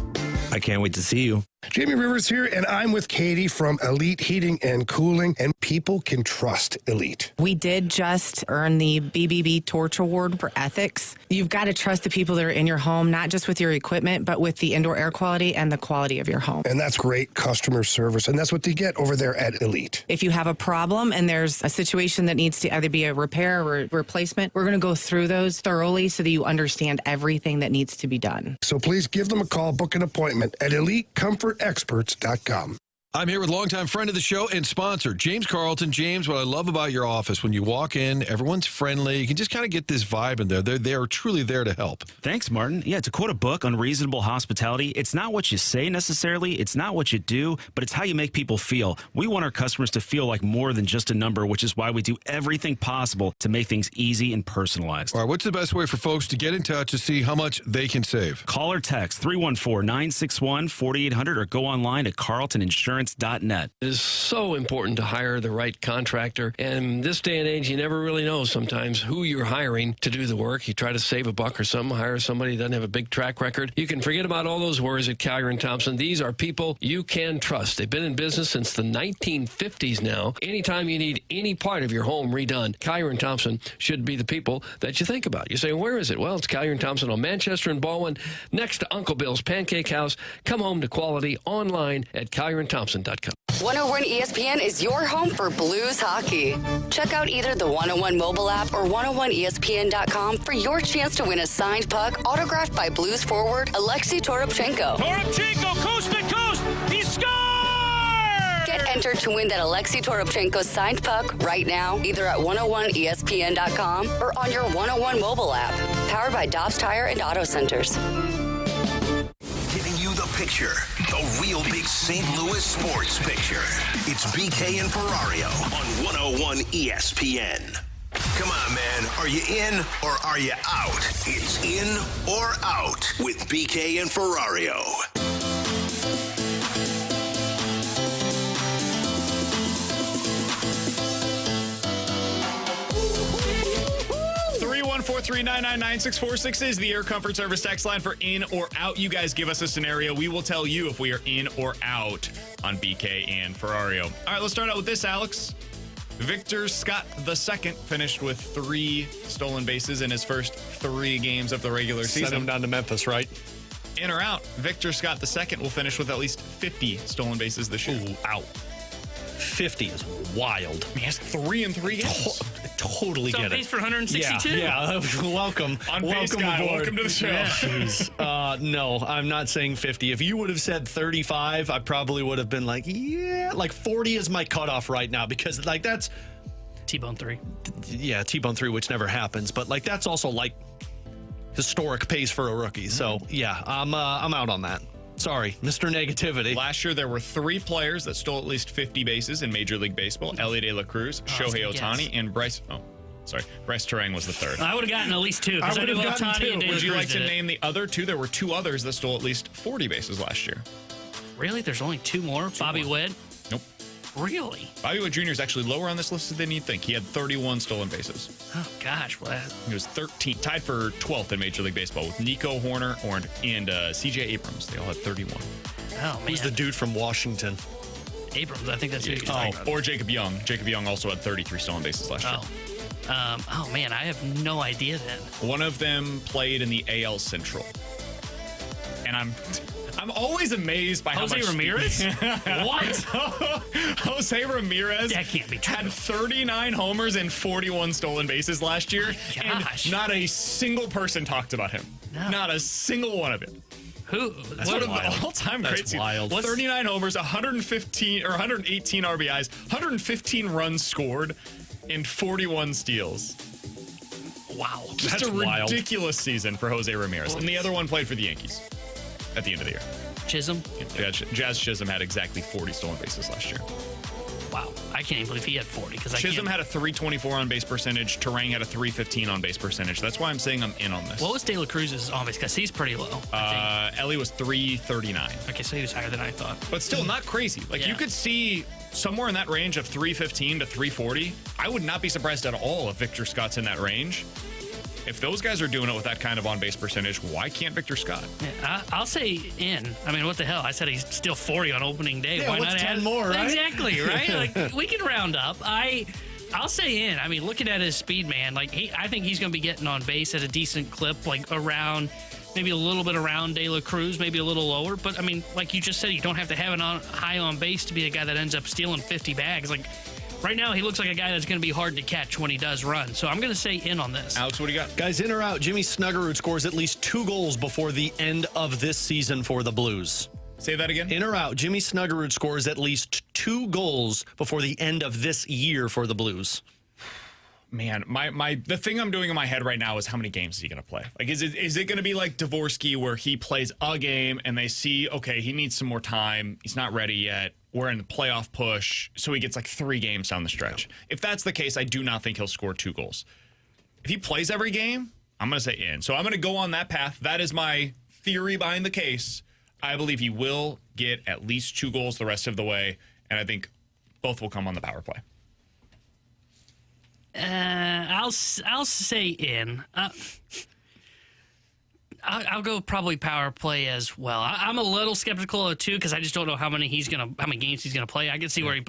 I can't wait to see you. Jamie Rivers here, and I'm with Katie from Elite Heating and Cooling. And people can trust Elite. We did just earn the BBB Torch Award for ethics. You've got to trust the people that are in your home, not just with your equipment, but with the indoor air quality and the quality of your home. And that's great customer service, and that's what they get over there at Elite. If you have a problem and there's a situation that needs to either be a repair or replacement, we're going to go through those thoroughly so that you understand everything that needs to be done. So please give them a call, book an appointment at EliteComfortExperts.com. I'm here with longtime friend of the show and sponsor, James Carlton. James, what I love about your office, when you walk in, everyone's friendly. You can just kind of get this vibe in there. They're truly there to help. Thanks, Martin. Yeah, to quote a book, Unreasonable Hospitality, it's not what you say necessarily, it's not what you do, but it's how you make people feel. We want our customers to feel like more than just a number, which is why we do everything possible to make things easy and personalized. All right, what's the best way for folks to get in touch to see how much they can save? Call or text 314-961-4800 or go online at carltoninsurance.net. It is so important to hire the right contractor. And this day and age, you never really know sometimes who you're hiring to do the work. You try to save a buck or something, hire somebody who doesn't have a big track record. You can forget about all those worries at Calgary & Thompson. These are people you can trust. They've been in business since the 1950s now. Anytime you need any part of your home redone, Calgary & Thompson should be the people that you think about. You say, where is it? Well, it's Calgary & Thompson on Manchester and Baldwin, next to Uncle Bill's Pancake House. Come home to quality online at calgaryandthompson.com. 101 ESPN is your home for Blues hockey. Check out either the 101 mobile app or 101ESPN.com for your chance to win a signed puck autographed by Blues forward Alexei Toropchenko. Toropchenko, coast to coast, he scores! Get entered to win that Alexei Toropchenko signed puck right now, either at 101ESPN.com or on your 101 mobile app. Powered by Dobbs Tire and Auto Centers. Giving you the picture, the real big St. Louis sports picture. It's BK and Ferrario on 101 ESPN. Come on, man. Are you in or are you out? It's in or out with BK and Ferrario. 314-399-9646 is the Air Comfort Service text line for in or out. You guys give us a scenario. We will tell you if we are in or out on BK and Ferrario. All right, let's start out with this, Alex. Victor Scott II finished with 3 stolen bases in his first 3 games of the regular season. Send him down to Memphis, right? In or out, Victor Scott II will finish with at least 50 stolen bases this year. Ooh, out. 50 is wild. He has 3 in 3 games. Totally so get it. Pace for 162. Yeah. Welcome. On pace, guy. Aboard. Welcome to the show. Jeez. No, I'm not saying 50. If you would have said 35, I probably would have been like, yeah, like 40 is my cutoff right now because like that's T-bone 3. Yeah, T-bone 3, which never happens, but like that's also like historic pace for a rookie. So yeah, I'm out on that. Sorry, Mr. Negativity. Last year, there were 3 players that stole at least 50 bases in Major League Baseball. Elliot De La Cruz, Shohei Ohtani, and Bryce Terang was the third. I would have gotten at least 2. I would have gotten 2. And De La Would you Cruz like to name the other 2? There were 2 others that stole at least 40 bases last year. Really? There's only 2 more? Bobby Witt? Nope. Really? Bobby Witt Jr. is actually lower on this list than you'd think. He had 31 stolen bases. Oh, gosh. Well, he was 13, tied for 12th in Major League Baseball with Nico Horner and C.J. Abrams. They all had 31. Oh, man. Who's the dude from Washington? Abrams, I think that's who you're talking about. Or Jacob Young. Jacob Young also had 33 stolen bases last year. Oh, man, I have no idea then. One of them played in the AL Central. And I'm always amazed by how much... Jose Ramirez? What? Jose Ramirez that can't be true. Had 39 homers and 41 stolen bases last year. Gosh. And not a single person talked about him. No. Not a single one of it. Who? That's one of the all-time greats. That's wild. 39 homers, 115 or 118 RBIs, 115 runs scored, and 41 steals. Wow. Just That's a ridiculous season for Jose Ramirez. And the other one played for the Yankees at the end of the year. Chisholm? Yeah, Jazz Chisholm had exactly 40 stolen bases last year. Wow. I can't even believe he had 40. Chisholm had a 324 on base percentage. Terang had a 315 on base percentage. That's why I'm saying I'm in on this. What was De La Cruz's on base? Because he's pretty low. Ellie was 339. Okay, so he was higher than I thought. But still not crazy. Like you could see somewhere in that range of 315 to 340. I would not be surprised at all if Victor Scott's in that range. If those guys are doing it with that kind of on-base percentage, why can't Victor Scott? Yeah, I'll say in. I mean, what the hell? I said he's still 40 on opening day. Yeah, why what's not 10 add more, right? Exactly, right? Like, we can round up. I'll say in. I mean, looking at his speed, man, like I think he's going to be getting on base at a decent clip, like around, maybe a little bit around De La Cruz, maybe a little lower. But, I mean, like you just said, you don't have to have an high on base to be a guy that ends up stealing 50 bags. Like, right now, he looks like a guy that's going to be hard to catch when he does run. So I'm going to say in on this. Alex, what do you got? Guys, in or out, Jimmy Snuggerud scores at least 2 goals before the end of this season for the Blues. Say that again. In or out, Jimmy Snuggerud scores at least 2 goals before the end of this year for the Blues. Man, the thing I'm doing in my head right now is how many games is he going to play? Like, is it going to be like Dvorsky where he plays a game and they see, okay, he needs some more time. He's not ready yet. We're in the playoff push, so he gets like 3 games down the stretch. Yeah. If that's the case, I do not think he'll score 2 goals. If he plays every game, I'm going to say in. So I'm going to go on that path. That is my theory behind the case. I believe he will get at least 2 goals the rest of the way, and I think both will come on the power play. I'll say in. I'll go probably power play as well. I'm a little skeptical of 2 because I just don't know how many games he's gonna play. I can see where he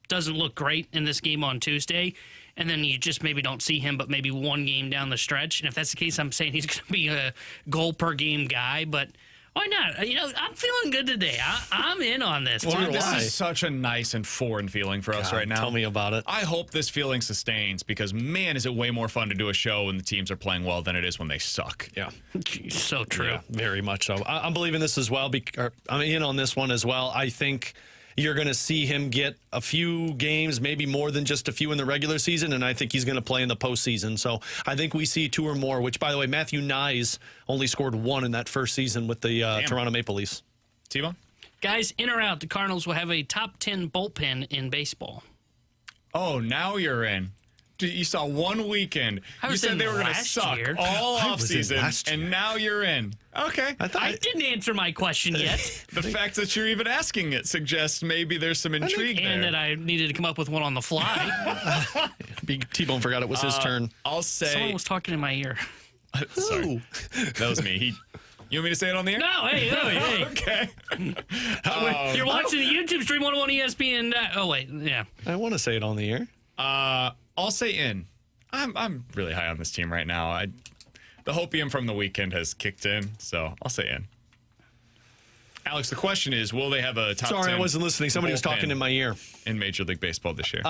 doesn't look great in this game on Tuesday, and then you just maybe don't see him, but maybe 1 game down the stretch. And if that's the case, I'm saying he's gonna be a goal per game guy, but. Why not? You know, I'm feeling good today. I'm in on this. Dude, this is such a nice and foreign feeling for us right now. Tell me about it. I hope this feeling sustains because, man, is it way more fun to do a show when the teams are playing well than it is when they suck. Yeah. So true. Yeah, very much so. I'm believing this as well. I'm in on this one as well. I think you're going to see him get a few games, maybe more than just a few in the regular season, and I think he's going to play in the postseason. So I think we see 2 or more, which, by the way, Matthew Nyes only scored 1 in that first season with the Toronto Maple Leafs. T-Bone? Guys, in or out, the Cardinals will have a top 10 bullpen in baseball. Oh, now you're in. You saw 1 weekend. You said they were going to suck all offseason, and now you're in. Okay. I didn't answer my question yet. The fact that you're even asking it suggests maybe there's some intrigue there. And that I needed to come up with one on the fly. Big T-Bone forgot it was his turn. I'll say... Someone was talking in my ear. Sorry. That was me. You want me to say it on the air? No, hey. Okay. You're watching the YouTube stream 101 ESPN. Oh, wait, yeah. I want to say it on the air. I'll say in. I'm really high on this team right now. The hopium from the weekend has kicked in, so I'll say in. Alex, the question is, will they have a top 10? Sorry, I wasn't listening. Somebody was talking in my ear. In Major League Baseball this year.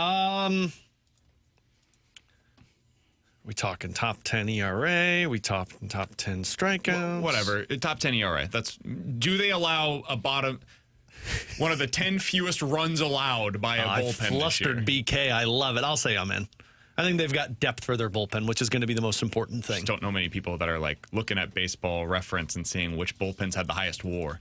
We talking top 10 ERA? We talking top 10 strikeouts? Whatever. Top 10 ERA. Do they allow one of the 10 fewest runs allowed by a bullpen flustered this year? BK. I love it. I'll say I'm in. I think they've got depth for their bullpen, which is going to be the most important thing. Just don't know many people that are like looking at Baseball Reference and seeing which bullpens had the highest WAR.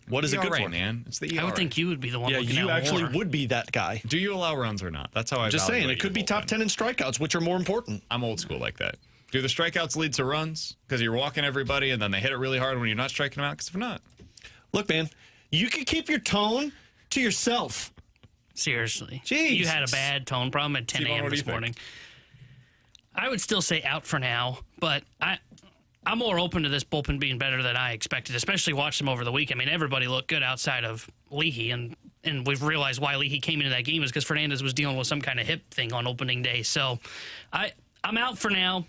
What is it good for, man? It's the ERA. I would think you would be the one looking at you actually WAR. would be that guy. Do you allow runs or not? That's how I just saying, it could be top 10 in strikeouts, which are more important. I'm old school like that. Do the strikeouts lead to runs? Because you're walking everybody and then they hit it really hard when you're not striking them out? Because if not. Look, man, you can keep your tone to yourself. Seriously. Jeez. You had a bad tone problem at 10 a.m. this morning. I would still say out for now, but I'm more open to this bullpen being better than I expected, especially watching them over the week. I mean, everybody looked good outside of Leahy, and we've realized why Leahy came into that game is because Fernandez was dealing with some kind of hip thing on opening day. So I'm out for now.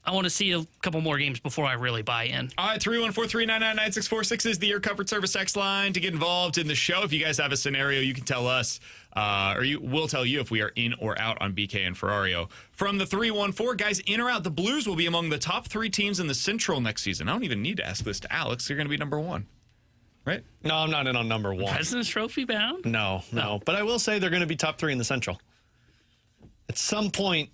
I want to see a couple more games before I really buy in. All right, 314-399-9646 is the Air Comfort Service X line to get involved in the show. If you guys have a scenario, you can tell us, or we'll tell you if we are in or out on BK and Ferrario. From the 314, guys, in or out, the Blues will be among the top 3 teams in the Central next season. I don't even need to ask this to Alex. You're going to be number 1, right? No, I'm not in on number 1. President's Trophy bound? No. But I will say they're going to be top 3 in the Central. At some point,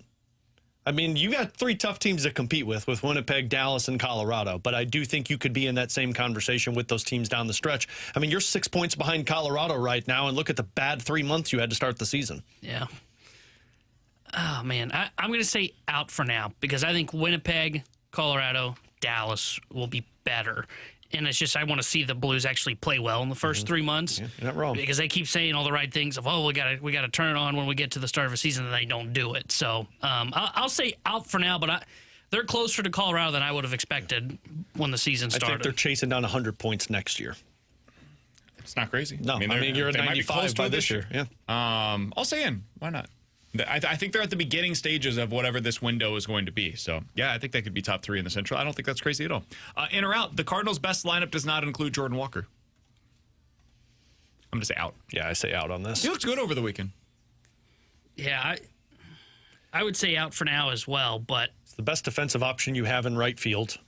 I mean, you got 3 tough teams to compete with Winnipeg, Dallas, and Colorado. But I do think you could be in that same conversation with those teams down the stretch. I mean, you're 6 points behind Colorado right now, and look at the bad 3 months you had to start the season. Yeah. Oh, man. I'm going to say out for now because I think Winnipeg, Colorado, Dallas will be better. And it's just I want to see the Blues actually play well in the first 3 months. Yeah, you're not wrong. Because they keep saying all the right things of, we got to turn it on when we get to the start of a season, and they don't do it. So I'll say out for now, but they're closer to Colorado than I would have expected when the season started. I think they're chasing down 100 points next year. It's not crazy. No, I mean you're at 95 by this year. Yeah. I'll say in. Why not? I think they're at the beginning stages of whatever this window is going to be. So, yeah, I think they could be top 3 in the Central. I don't think that's crazy at all. In or out, the Cardinals' best lineup does not include Jordan Walker. I'm going to say out. Yeah, I say out on this. He looks good over the weekend. Yeah, I would say out for now as well, but... It's the best defensive option you have in right field.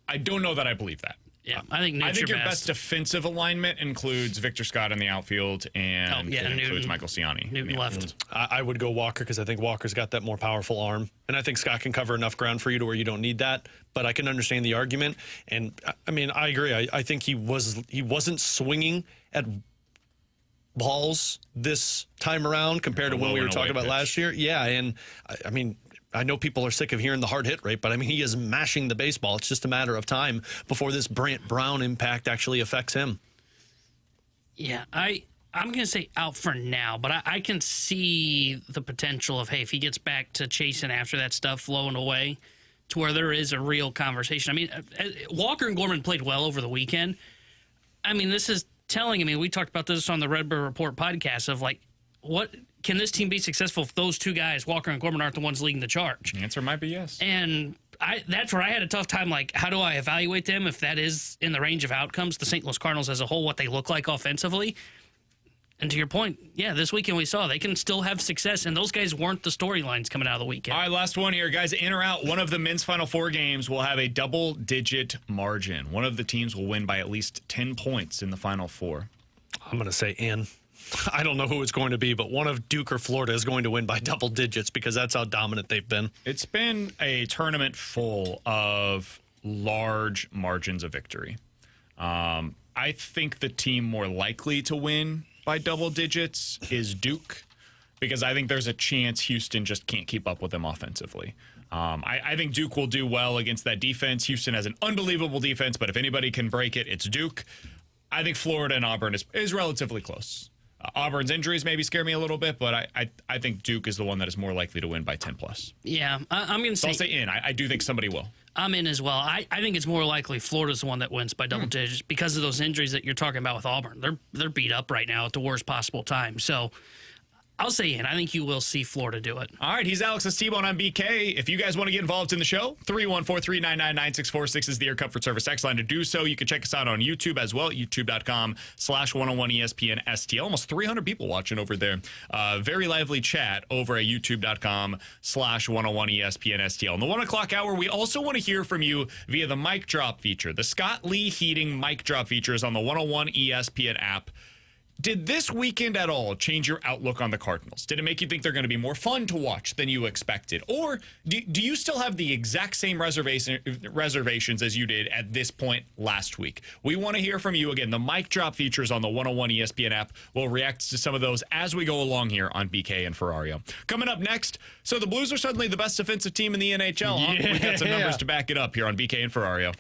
I don't know that I believe that. Yeah, I think your best defensive alignment includes Victor Scott in the outfield and it includes Michael Ciani. Newton left. I would go Walker because I think Walker's got that more powerful arm. And I think Scott can cover enough ground for you to where you don't need that. But I can understand the argument. And, I mean, I agree. I think he wasn't swinging at balls this time around compared to when we were talking about last year. Yeah, and, I mean... I know people are sick of hearing the hard hit rate, but I mean, he is mashing the baseball. It's just a matter of time before this Brant Brown impact actually affects him. Yeah, I'm going to say out for now, but I can see the potential of, hey, if he gets back to chasing after that stuff flowing away to where there is a real conversation. I mean, Walker and Gorman played well over the weekend. I mean, this is telling, we talked about this on the Red Bird Report podcast of like, what can this team be successful if those two guys, Walker and Gorman, aren't the ones leading the charge? The answer might be yes. And that's where I had a tough time. Like, how do I evaluate them if that is in the range of outcomes, the St. Louis Cardinals as a whole, what they look like offensively? And to your point, yeah, this weekend we saw they can still have success, and those guys weren't the storylines coming out of the weekend. All right, last one here, guys. In or out, one of the men's Final Four games will have a double-digit margin. One of the teams will win by at least 10 points in the Final Four. I'm going to say in. I don't know who it's going to be, but one of Duke or Florida is going to win by double digits because that's how dominant they've been. It's been a tournament full of large margins of victory. I think the team more likely to win by double digits is Duke because I think there's a chance Houston just can't keep up with them offensively. I think Duke will do well against that defense. Houston has an unbelievable defense, but if anybody can break it, it's Duke. I think Florida and Auburn is relatively close. Auburn's injuries maybe scare me a little bit, but I think Duke is the one that is more likely to win by 10 plus. Yeah, I'm going to say... I'll say in. I do think somebody will. I'm in as well. I think it's more likely Florida's the one that wins by double digits because of those injuries that you're talking about with Auburn. They're beat up right now at the worst possible time. So I'll say in. I think you will see Florida do it. All right, he's Alex Estebon on BK. If you guys want to get involved in the show, 314-399-9646 is the Air Comfort Service X line to do so. You can check us out on YouTube as well, youtube.com/101ESPN STL. Almost 300 people watching over there. Very lively chat over at youtube.com/101ESPN STL. In the 1 o'clock hour, we also want to hear from you via the mic drop feature. The Scott Lee Heating mic drop feature is on the 101 ESPN app. Did this weekend at all change your outlook on the Cardinals? Did it make you think they're going to be more fun to watch than you expected? Or do you still have the exact same reservations as you did at this point last week? We want to hear from you. Again, the mic drop features on the 101 ESPN app. We'll react to some of those as we go along here on BK and Ferrario. Coming up next, so the Blues are suddenly the best defensive team in the NHL. Huh? Yeah. We got some numbers to back it up here on BK and Ferrario.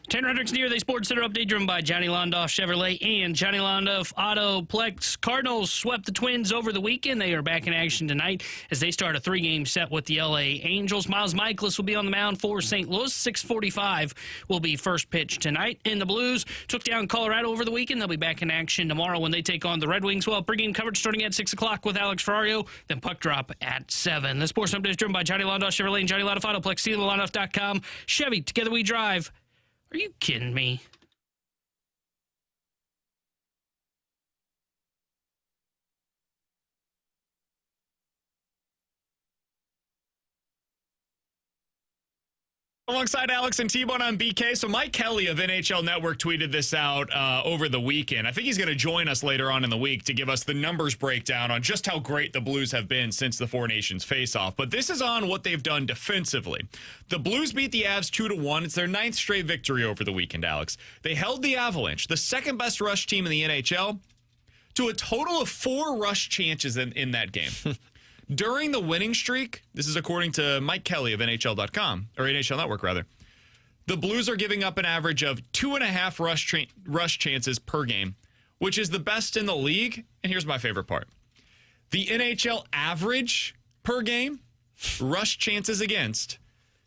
Tanner Hendricks Near the Sports Center update driven by Johnny Londoff Chevrolet and Johnny Londoff Autoplex. Cardinals swept the Twins over the weekend. They are back in action tonight as they start a 3-game set with the LA Angels. Miles Michaelis will be on the mound for St. Louis. 6:45 will be first pitch tonight. And the Blues took down Colorado over the weekend. They'll be back in action tomorrow when they take on the Red Wings. Well, pregame coverage starting at 6 o'clock with Alex Ferrario, then puck drop at 7. The Sports Update is driven by Johnny Londoff Chevrolet and Johnny Londoff Autoplex. See them at Londoff.com. Chevy, together we drive. Are you kidding me? Alongside Alex and T-Bone on BK. So Mike Kelly of NHL Network tweeted this out over the weekend. I think he's going to join us later on in the week to give us the numbers breakdown on just how great the Blues have been since the Four Nations face-off. But this is on what they've done defensively. The Blues beat the Avs 2-1. It's their 9th straight victory over the weekend, Alex. They held the Avalanche, the second best rush team in the NHL, to a total of 4 rush chances in that game. During the winning streak, this is according to Mike Kelly of NHL.com, or NHL Network, rather, the Blues are giving up an average of 2.5 rush chances per game, which is the best in the league. And here's my favorite part. The NHL average per game, rush chances against,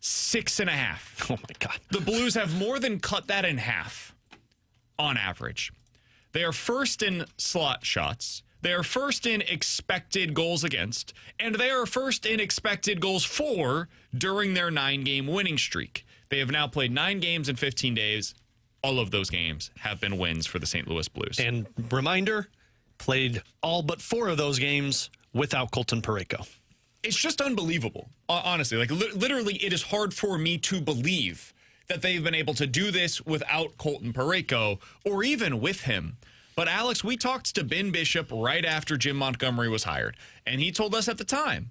6.5. Oh, my God. The Blues have more than cut that in half on average. They are first in slot shots. They are first in expected goals against, and they are first in expected goals for during their 9-game winning streak. They have now played 9 games in 15 days. All of those games have been wins for the St. Louis Blues. And reminder, played all but 4 of those games without Colton Parayko. It's just unbelievable, honestly. Like, literally, it is hard for me to believe that they've been able to do this without Colton Parayko or even with him. But, Alex, we talked to Ben Bishop right after Jim Montgomery was hired, and he told us at the time,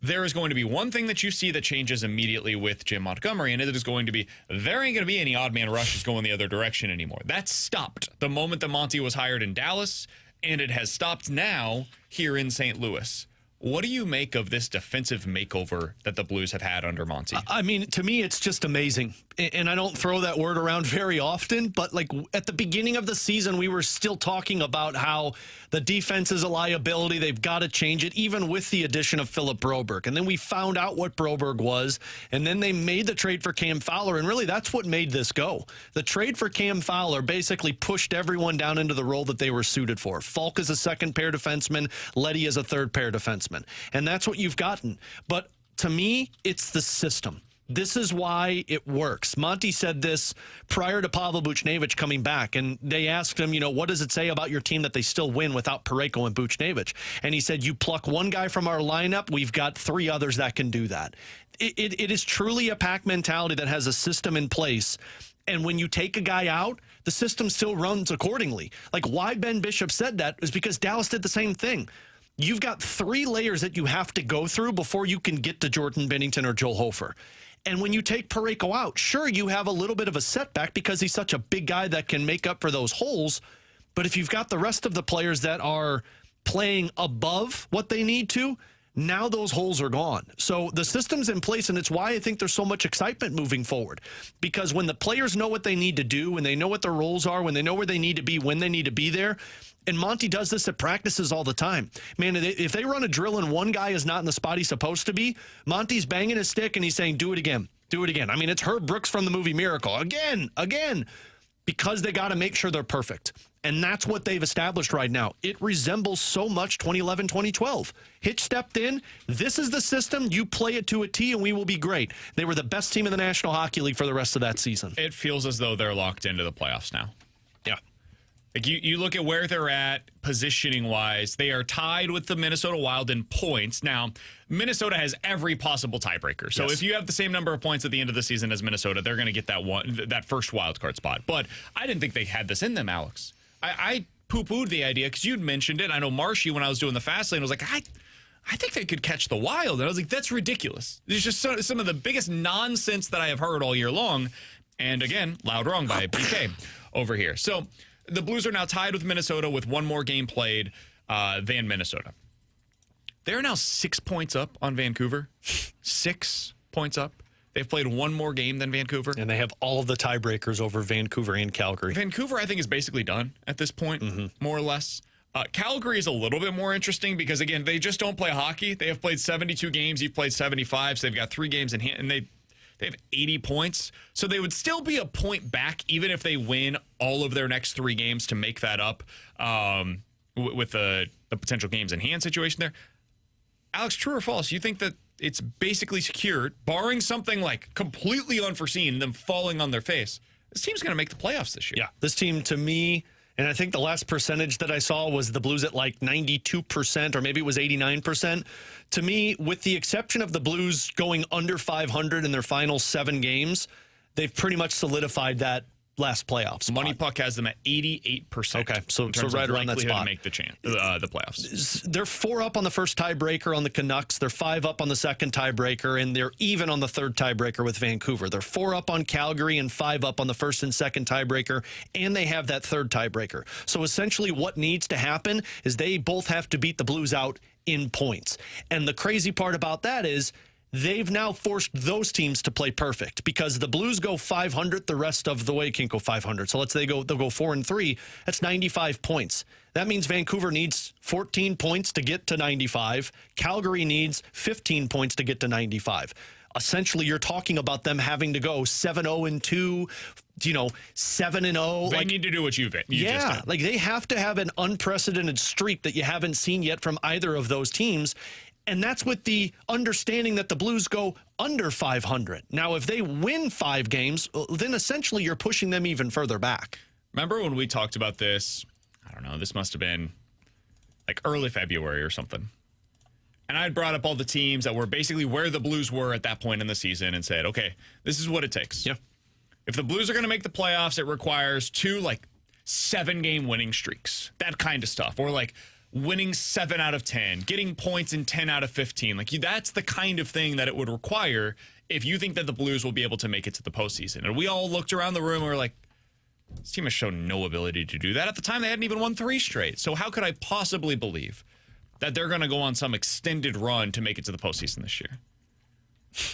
there is going to be one thing that you see that changes immediately with Jim Montgomery, and it is going to be, there ain't going to be any odd man rushes going the other direction anymore. That stopped the moment that Monty was hired in Dallas, and it has stopped now here in St. Louis. What do you make of this defensive makeover that the Blues have had under Monty? I mean, to me, it's just amazing. And I don't throw that word around very often, but like at the beginning of the season, we were still talking about how the defense is a liability. They've got to change it, even with the addition of Philip Broberg. And then we found out what Broberg was, and then they made the trade for Cam Fowler, and really that's what made this go. The trade for Cam Fowler basically pushed everyone down into the role that they were suited for. Falk is a second-pair defenseman, Leddy is a third-pair defenseman. And that's what you've gotten. But to me, it's the system. This is why it works. Monty said this prior to Pavel Buchnevich coming back, and they asked him, what does it say about your team that they still win without Parayko and Buchnevich? And he said, you pluck one guy from our lineup, we've got 3 others that can do that. It is truly a pack mentality that has a system in place. And when you take a guy out, the system still runs accordingly. Like why Ben Bishop said that is because Dallas did the same thing. You've got 3 layers that you have to go through before you can get to Jordan Binnington or Joel Hofer. And when you take Parayko out, sure, you have a little bit of a setback because he's such a big guy that can make up for those holes. But if you've got the rest of the players that are playing above what they need to, now those holes are gone. So the system's in place, and it's why I think there's so much excitement moving forward. Because when the players know what they need to do, when they know what their roles are, when they know where they need to be, when they need to be there, and Monty does this at practices all the time. Man, if they run a drill and one guy is not in the spot he's supposed to be, Monty's banging his stick and he's saying, do it again, do it again. I mean, it's Herb Brooks from the movie Miracle. Again, because they got to make sure they're perfect. And that's what they've established right now. It resembles so much 2011, 2012. Hitch stepped in. This is the system. You play it to a T, and we will be great. They were the best team in the National Hockey League for the rest of that season. It feels as though they're locked into the playoffs now. Yeah. Like you look at where they're at positioning-wise, they are tied with the Minnesota Wild in points. Now, Minnesota has every possible tiebreaker. So if you have the same number of points at the end of the season as Minnesota, they're going to get that first wild card spot. But I didn't think they had this in them, Alex. I poo-pooed the idea because you'd mentioned it. I know Marshy, when I was doing the fast lane, was like, I think they could catch the Wild. And I was like, that's ridiculous. There's just some of the biggest nonsense that I have heard all year long. And again, loud wrong by BK over here. So the Blues are now tied with Minnesota with one more game played than Minnesota. They're now 6 points up on Vancouver. 6 points up. They've played one more game than Vancouver. And they have all of the tiebreakers over Vancouver and Calgary. Vancouver, I think, is basically done at this point, more or less. Calgary is a little bit more interesting because, again, they just don't play hockey. They have played 72 games. You've played 75, so they've got 3 games in hand, and they have 80 points. So they would still be a point back even if they win all of their next 3 games to make that up with the potential games in hand situation there. Alex, true or false, you think that it's basically secured, barring something like completely unforeseen and them falling on their face, this team's going to make the playoffs this year? Yeah, this team, to me, and I think the last percentage that I saw was the Blues at like 92%, or maybe it was 89%. To me, with the exception of the Blues going under 500 in their final 7 games, they've pretty much solidified that last playoff spot. Money Puck has them at 88%. Okay, so right around that spot. To make the playoffs. They're 4 up on the first tiebreaker on the Canucks. They're 5 up on the second tiebreaker, and they're even on the third tiebreaker with Vancouver. They're 4 up on Calgary and 5 up on the first and second tiebreaker, and they have that third tiebreaker. So essentially what needs to happen is they both have to beat the Blues out in points. And the crazy part about that is they've now forced those teams to play perfect because the Blues go 500 the rest of the way. Can't go 500. So they'll go 4-3. That's 95 points. That means Vancouver needs 14 points to get to 95. Calgary needs 15 points to get to 95. Essentially, you're talking about them having to go 7-0-2, 7-0. They need to do what you just did. Like they have to have an unprecedented streak that you haven't seen yet from either of those teams. And that's with the understanding that the Blues go under 500. Now, if they win 5 games, then essentially you're pushing them even further back. Remember when we talked about this? I don't know. This must have been like early February or something. And I had brought up all the teams that were basically where the Blues were at that point in the season and said, okay, this is what it takes. Yeah. If the Blues are going to make the playoffs, it requires 2 7-game winning streaks, that kind of stuff. Or winning 7 out of 10, getting points in 10 out of 15. That's the kind of thing that it would require if you think that the Blues will be able to make it to the postseason. And we all looked around the room and were like, this team has shown no ability to do that. At the time, they hadn't even won 3 straight. So how could I possibly believe that they're going to go on some extended run to make it to the postseason this year?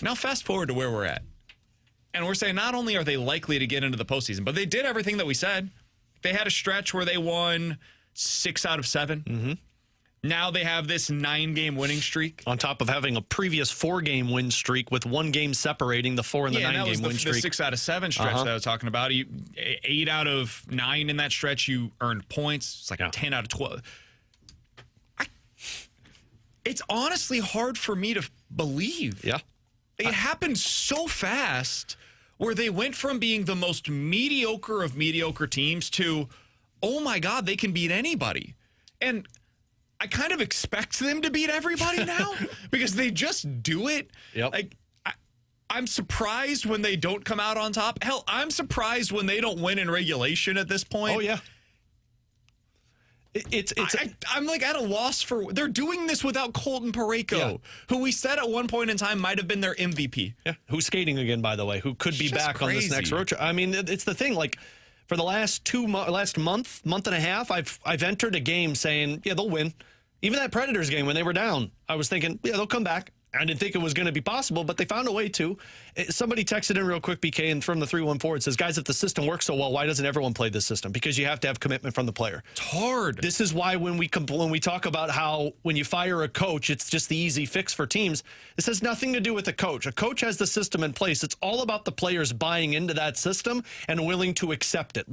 Now fast forward to where we're at. And we're saying not only are they likely to get into the postseason, but they did everything that we said. They had a stretch where they won 6 out of 7. Mm-hmm. Now they have this 9-game winning streak. On top of having a previous 4-game win streak with 1 game separating the 4 and the 9-game win streak. The 6 out of 7 stretch that I was talking about. 8 out of 9 in that stretch, you earned points. It's like 10 out of 12. It's honestly hard for me to believe. Yeah. It happened so fast where they went from being the most mediocre of mediocre teams to, oh my God, they can beat anybody. And I kind of expect them to beat everybody now because they just do it. Yep. I'm surprised when they don't come out on top. Hell, I'm surprised when they don't win in regulation at this point. Oh, yeah. I'm at a loss for. They're doing this without Colton Parayko, who we said at one point in time might have been their MVP. Yeah, who's skating again, by the way, who could be back on this next road trip. I mean, it's the thing. For the last month and a half, I've entered a game saying, yeah, they'll win. Even that Predators game when they were down, I was thinking, yeah, they'll come back. I didn't think it was going to be possible, but they found a way to. Somebody texted in real quick, BK, and from the 314, it says, guys, if the system works so well, why doesn't everyone play this system? Because you have to have commitment from the player. It's hard. This is why when we talk about how when you fire a coach, it's just the easy fix for teams, this has nothing to do with the coach. A coach has the system in place. It's all about the players buying into that system and willing to accept it.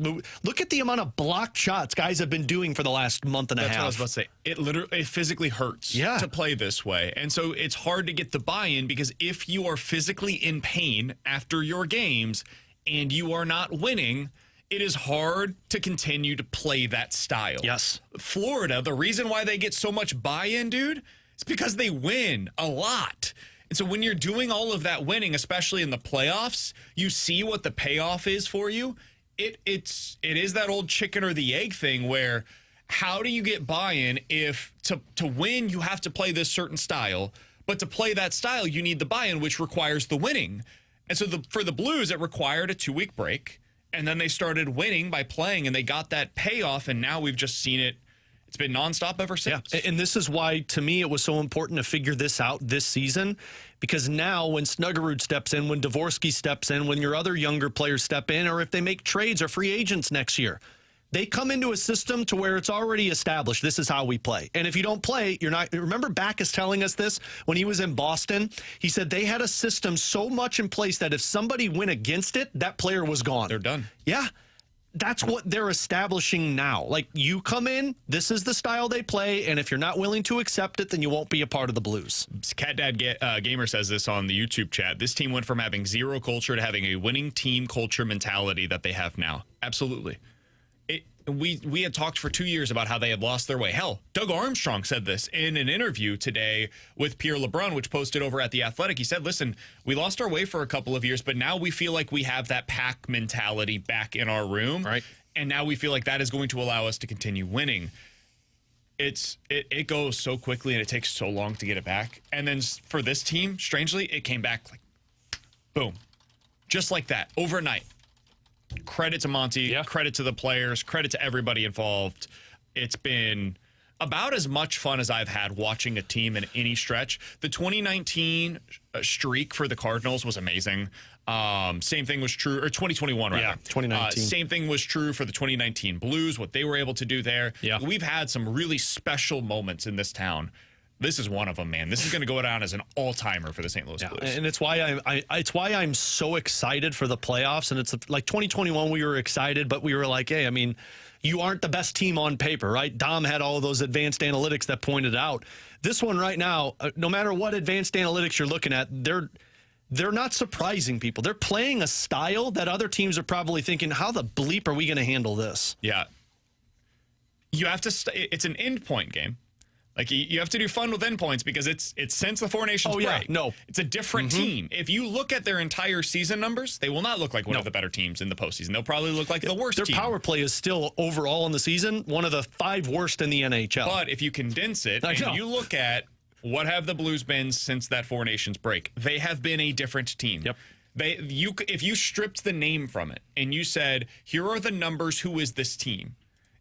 Look at the amount of blocked shots guys have been doing for the last month and a half. That's what I was about to say. It physically hurts to play this way. And so it's hard to get the buy-in because if you are physically in pain after your games and you are not winning, it is hard to continue to play that style. Yes. Florida, the reason why they get so much buy-in, dude, is because they win a lot. And so when you're doing all of that winning, especially in the playoffs, you see what the payoff is for you. It is that old chicken or the egg thing where how do you get buy-in if to win you have to play this certain style, but to play that style you need the buy-in, which requires the winning. And so for the Blues, it required a 2-week break, and then they started winning by playing, and they got that payoff, and now we've just seen it It's been nonstop ever since. Yeah, and this is why, to me, it was so important to figure this out this season, because now when Snuggerud steps in, when Dvorsky steps in, when your other younger players step in, or if they make trades or free agents next year, they come into a system to where it's already established. This is how we play. And if you don't play, you're not. Remember Backus telling us this when he was in Boston? He said they had a system so much in place that if somebody went against it, that player was gone. They're done. Yeah. That's what they're establishing now. Like, you come in, this is the style they play, and if you're not willing to accept it, then you won't be a part of the Blues. Cat Dad Gamer says this on the YouTube chat. This team went from having zero culture to having a winning team culture mentality that they have now. Absolutely. We had talked for 2 years about how they had lost their way. Hell, Doug Armstrong said this in an interview today with Pierre LeBrun, which posted over at The Athletic. He said, listen, we lost our way for a couple of years, but now we feel like we have that pack mentality back in our room. Right. And now we feel like that is going to allow us to continue winning. It goes so quickly and it takes so long to get it back. And then for this team, strangely, it came back like, boom, just like that, overnight. Credit to Monty, credit to the players, credit to everybody involved. It's been about as much fun as I've had watching a team in any stretch. The 2019 streak for the Cardinals was amazing. Same thing was true, or 2021, rather. Yeah, 2019. Same thing was true for the 2019 Blues, what they were able to do there. Yeah. We've had some really special moments in this town. This is one of them, man. This is going to go down as an all-timer for the St. Louis Blues. And it's why I'm so excited for the playoffs. And it's like 2021, we were excited, but we were like, hey, I mean, you aren't the best team on paper, right? Dom had all of those advanced analytics that pointed out. This one right now, no matter what advanced analytics you're looking at, they're not surprising people. They're playing a style that other teams are probably thinking, how the bleep are we going to handle this? Yeah. You have to it's an endpoint game. Like, you have to do fun with endpoints because it's since the Four Nations break. No. It's a different team. If you look at their entire season numbers, they will not look like one of the better teams in the postseason. They'll probably look like the worst team. Their power play is still, overall in the season, one of the 5 worst in the NHL. But if you condense it and you look at what have the Blues been since that Four Nations break, they have been a different team. Yep. If you stripped the name from it and you said, here are the numbers, who is this team?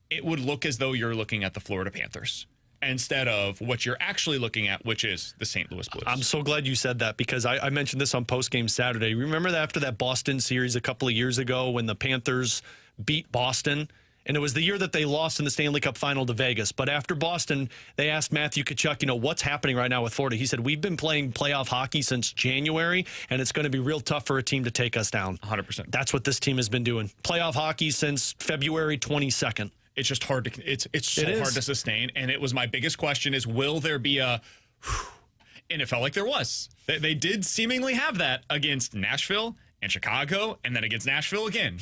It would look as though you're looking at the Florida Panthers instead of what you're actually looking at, which is the St. Louis Blues. I'm so glad you said that because I mentioned this on Postgame Saturday. Remember that after that Boston series a couple of years ago when the Panthers beat Boston? And it was the year that they lost in the Stanley Cup final to Vegas. But after Boston, they asked Matthew Tkachuk, what's happening right now with Florida? He said, we've been playing playoff hockey since January, and it's going to be real tough for a team to take us down. 100%. That's what this team has been doing. Playoff hockey since February 22nd. It's just hard to it's so hard to sustain. And it was my biggest question is, will there be a and it felt like there was. They did seemingly have that against Nashville and Chicago, and then against Nashville again.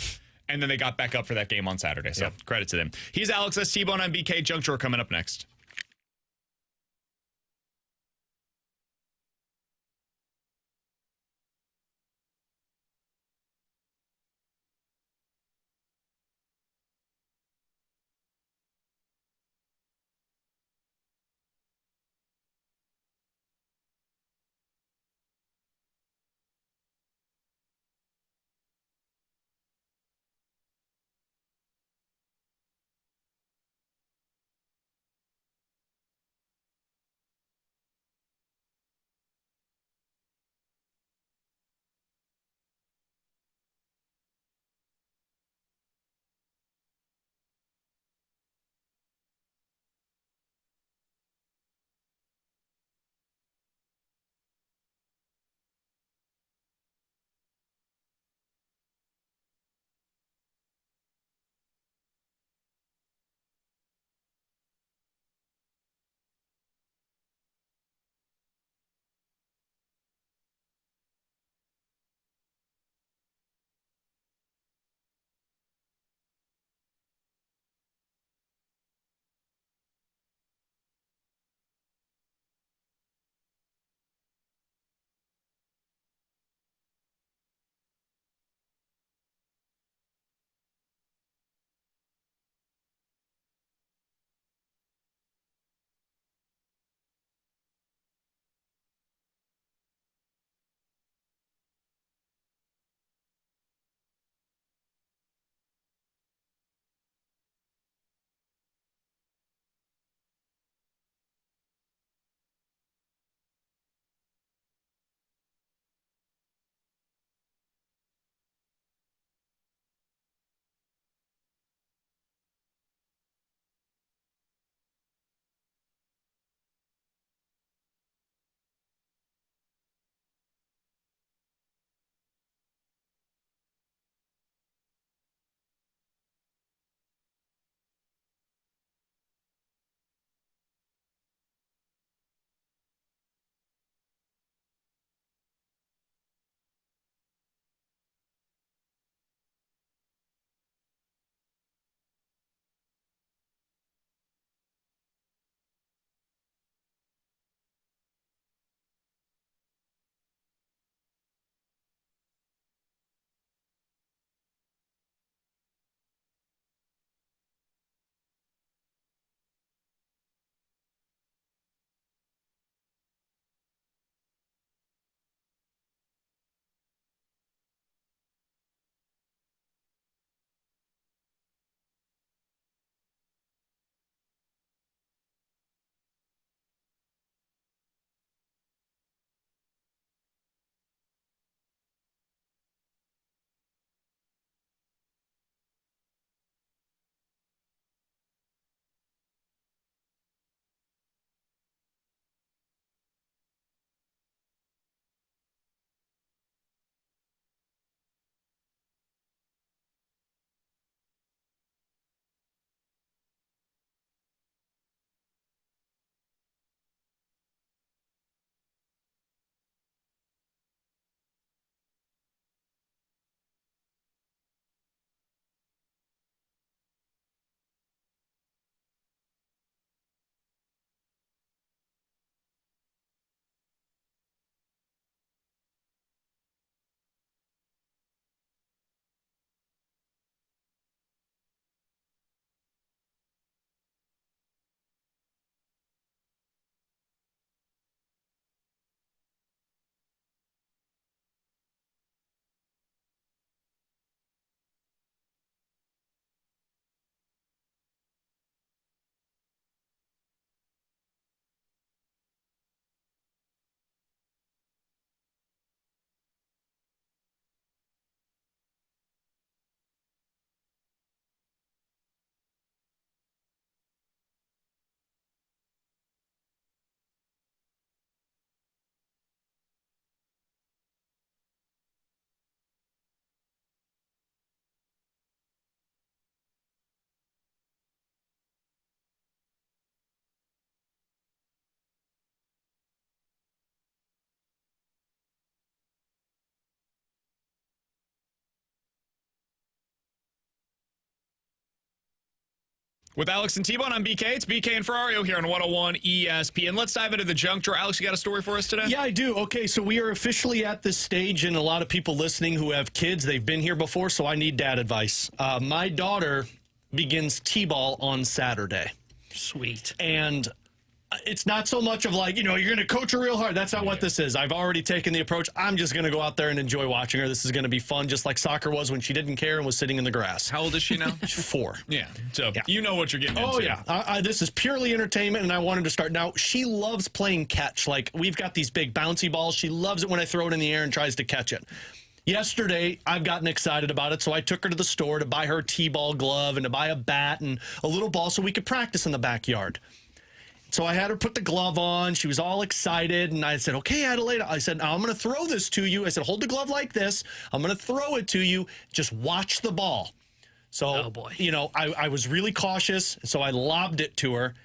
And then they got back up for that game on Saturday. So credit to them. He's Alex S. T-Bone on BK. Junk Drawer coming up next. With Alex and T-Bone, I'm BK. It's BK and Ferrario here on 101 ESPN. Let's dive into the junk drawer. Alex, you got a story for us today? Yeah, I do. Okay, so we are officially at this stage, and a lot of people listening who have kids, they've been here before, so I need dad advice. My daughter begins T-ball on Saturday. Sweet. And it's not so much of like, you're going to coach her real hard. That's not what this is. I've already taken the approach. I'm just going to go out there and enjoy watching her. This is going to be fun, just like soccer was when she didn't care and was sitting in the grass. How old is she now? She's 4. Yeah. So you know what you're getting into. Oh, yeah. This is purely entertainment, and I wanted to start. Now, she loves playing catch. Like, we've got these big bouncy balls. She loves it when I throw it in the air and tries to catch it. Yesterday, I've gotten excited about it, so I took her to the store to buy her a T-ball glove and to buy a bat and a little ball so we could practice in the backyard. So I had her put the glove on. She was all excited, and I said, okay, Adelaide. I said, now I'm going to throw this to you. I said, hold the glove like this. I'm going to throw it to you. Just watch the ball. So, oh boy. I was really cautious, so I lobbed it to her.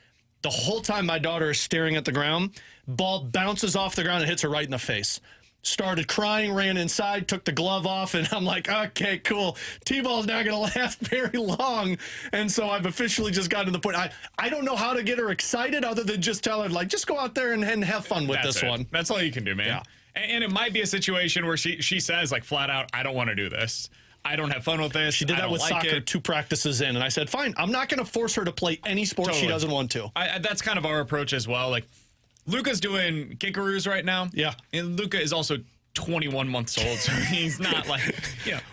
The whole time my daughter is staring at the ground, ball bounces off the ground and hits her right in the face. Started crying, ran inside, took the glove off, and I'm like, okay, cool. T-ball's not going to last very long. And so I've officially just gotten to the point. I don't know how to get her excited other than just tell her, like, just go out there and have fun with this one. That's all you can do, man. Yeah. And it might be a situation where she says, like, flat out, I don't want to do this. I don't have fun with this. She did that with soccer 2 practices in, and I said, fine, I'm not going to force her to play any sport she doesn't want to. That's kind of our approach as well. Like, Luca's doing kickaroos right now. Yeah. And Luca is also 21 months old, so he's not like,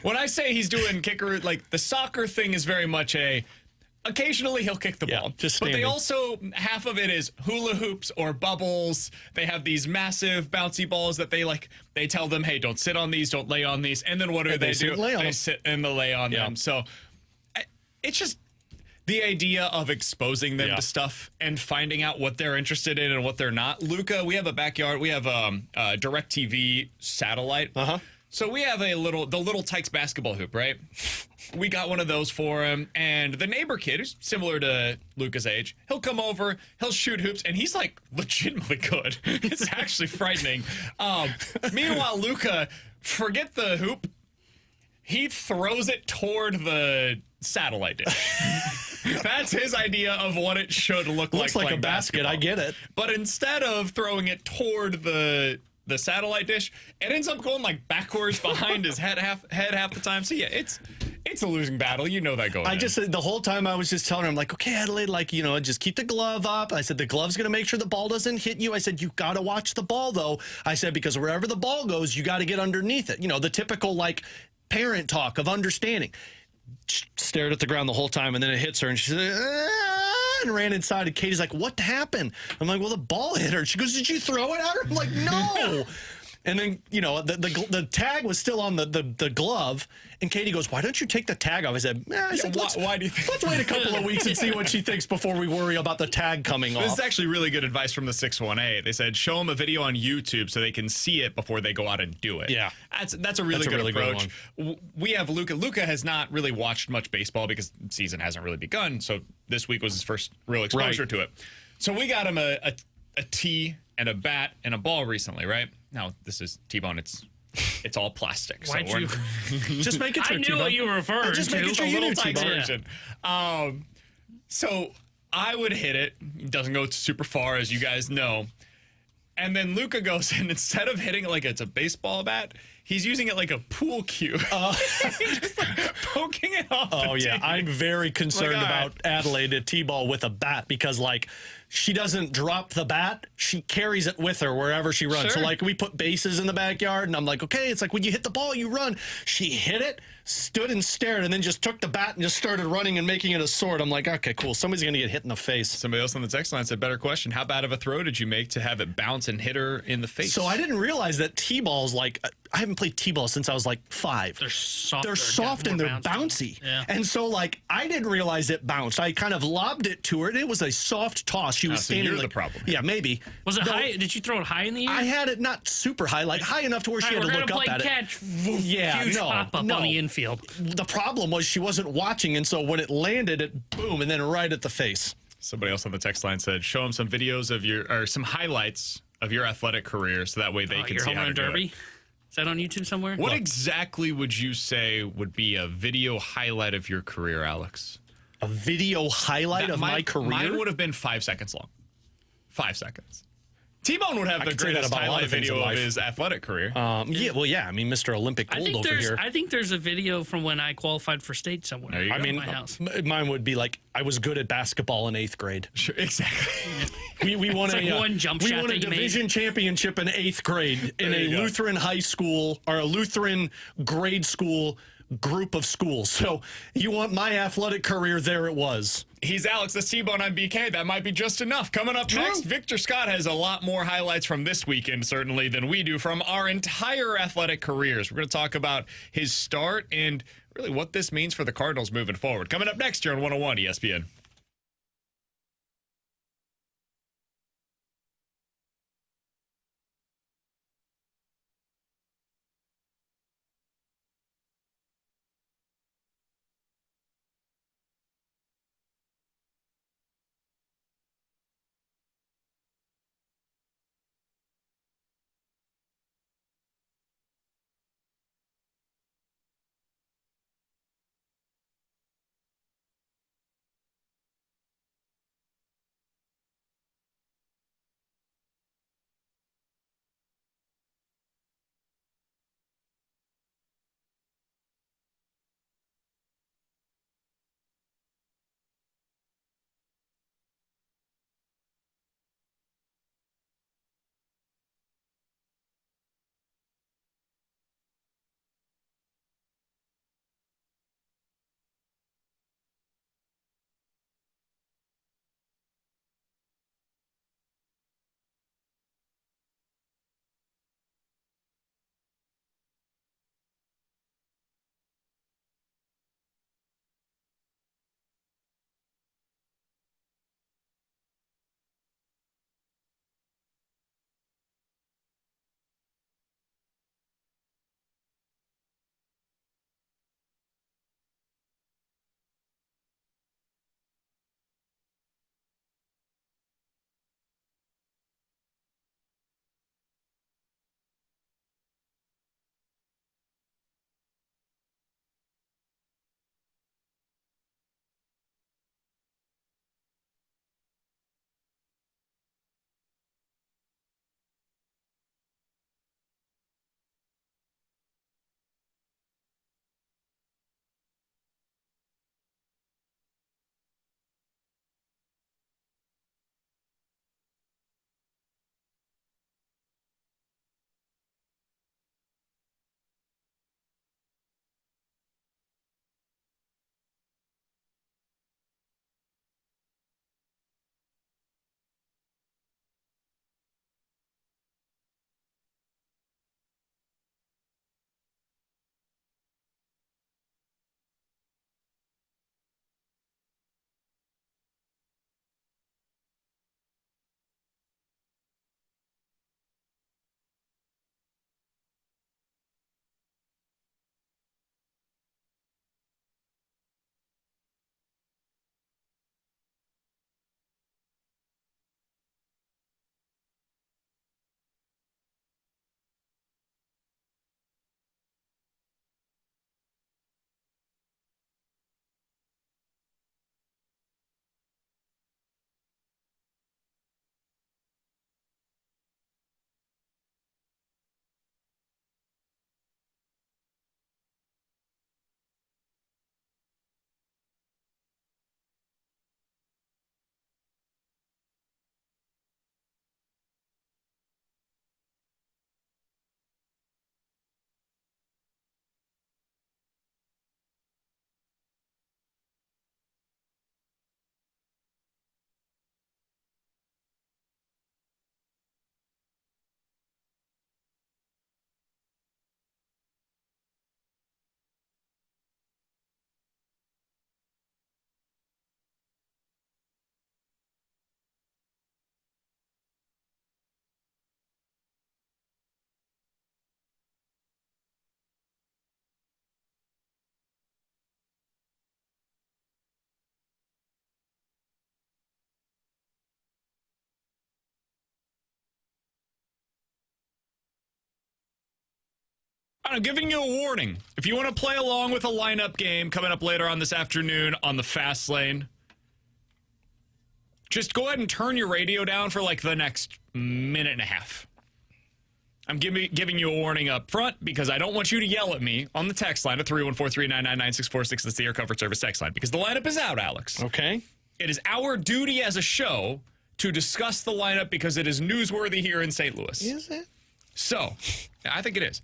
when I say he's doing kickaroo, like the soccer thing is very much occasionally he'll kick the ball. Just but standing. they also, half of it is hula hoops or bubbles. They have these massive bouncy balls that they tell them, hey, don't sit on these, don't lay on these. And then what do they do? They sit and they lay on them. So it's just the idea of exposing them to stuff and finding out what they're interested in and what they're not. Luca, we have a backyard. We have a DirecTV satellite. So we have the little Tykes basketball hoop, right? We got one of those for him. And the neighbor kid, who's similar to Luca's age, he'll come over, he'll shoot hoops, and he's like legitimately good. It's actually frightening. Meanwhile, Luca, forget the hoop. He throws it toward the satellite dish. That's his idea of what it should look like. Looks like a basket. Basketball. I get it. But instead of throwing it toward the satellite dish, it ends up going like backwards behind his head half the time. So yeah, it's a losing battle. You know that going. I just said the whole time I was just telling her, I'm like, okay, Adelaide, like, just keep the glove up. I said the glove's gonna make sure the ball doesn't hit you. I said you gotta watch the ball though. I said because wherever the ball goes, you got to get underneath it. The typical like parent talk of understanding. Stared at the ground the whole time, and then it hits her, and she said, and ran inside. And Katie's like, what happened? I'm like, well, the ball hit her. She goes, did you throw it at her? I'm like, no. And then, the tag was still on the glove, and Katie goes, why don't you take the tag off? I said, why do you think? Let's wait a couple of weeks and see what she thinks before we worry about the tag coming off. This is actually really good advice from the 618. They said, show them a video on YouTube so they can see it before they go out and do it. Yeah. That's a really good approach. We have Luca. Luca has not really watched much baseball because the season hasn't really begun, so this week was his first real exposure to it. So we got him a tee and a bat and a ball recently, right? Now, this is T-Bone. It's all plastic. Why'd so you? Just make it I knew what you were referring to. Just make it a little Tykes version. So I would hit it. It doesn't go super far, as you guys know. And then Luca goes in, instead of hitting it like it's a baseball bat, he's using it like a pool cue. Just like poking it off. Oh, yeah. I'm very concerned about Adelaide at T-ball with a bat because, like, she doesn't drop the bat. She carries it with her wherever she runs. So, like, we put bases in the backyard, and I'm like, okay, it's like when you hit the ball, you run. She hit it, stood and stared, and then just took the bat and just started running and making it a sword. I'm like, okay, cool. Somebody's going to get hit in the face. Somebody else on the text line said, better question. How bad of a throw did you make to have it bounce and hit her in the face? So I didn't realize that T-balls, like, I haven't played T-ball since I was like 5. They're soft. They're soft and they're bouncy. Yeah. And so, like, I didn't realize it bounced. I kind of lobbed it to her, and it was a soft toss. She was standing. So you're like, the problem. Yeah, maybe. Was it high? Did you throw it high in the air? I had it not super high, like high enough to where she had to look up at catch. it. Yeah, huge pop-up on the infield. The problem was she wasn't watching, and so when it landed, it boom, and then right at the face. Somebody else on the text line said, show them some videos of some highlights of your athletic career, so that way they can see how to do derby? it. Is that on YouTube somewhere? What exactly would you say would be a video highlight of your career, Alex? A video highlight of my career? Mine would have been 5 seconds long. 5 seconds. T-Bone would have the greatest highlight video of his athletic career. I mean, Mr. Olympic Gold over here. I think there's a video from when I qualified for state somewhere. I mean, my house. Mine would be like, I was good at basketball in 8th grade. Sure, exactly. We won one jump shot won a division championship in 8th grade in a Lutheran high school or a Lutheran grade school group of schools. So you want my athletic career, there it was. He's Alex, that's T-Bone, I'm BK. That might be just enough. Coming up next, Victor Scott has a lot more highlights from this weekend, certainly, than we do from our entire athletic careers. We're going to talk about his start and really what this means for the Cardinals moving forward. Coming up next here on 101 ESPN. I'm giving you a warning. If you want to play along with a lineup game coming up later on this afternoon on the Fast Lane, just go ahead and turn your radio down for like the next minute and a half. I'm giving you a warning up front because I don't want you to yell at me on the text line at 314-399-9646. That's the Air Comfort Service text line because the lineup is out, Alex. Okay. It is our duty as a show to discuss the lineup because it is newsworthy here in St. Louis. Is it? So, I think it is.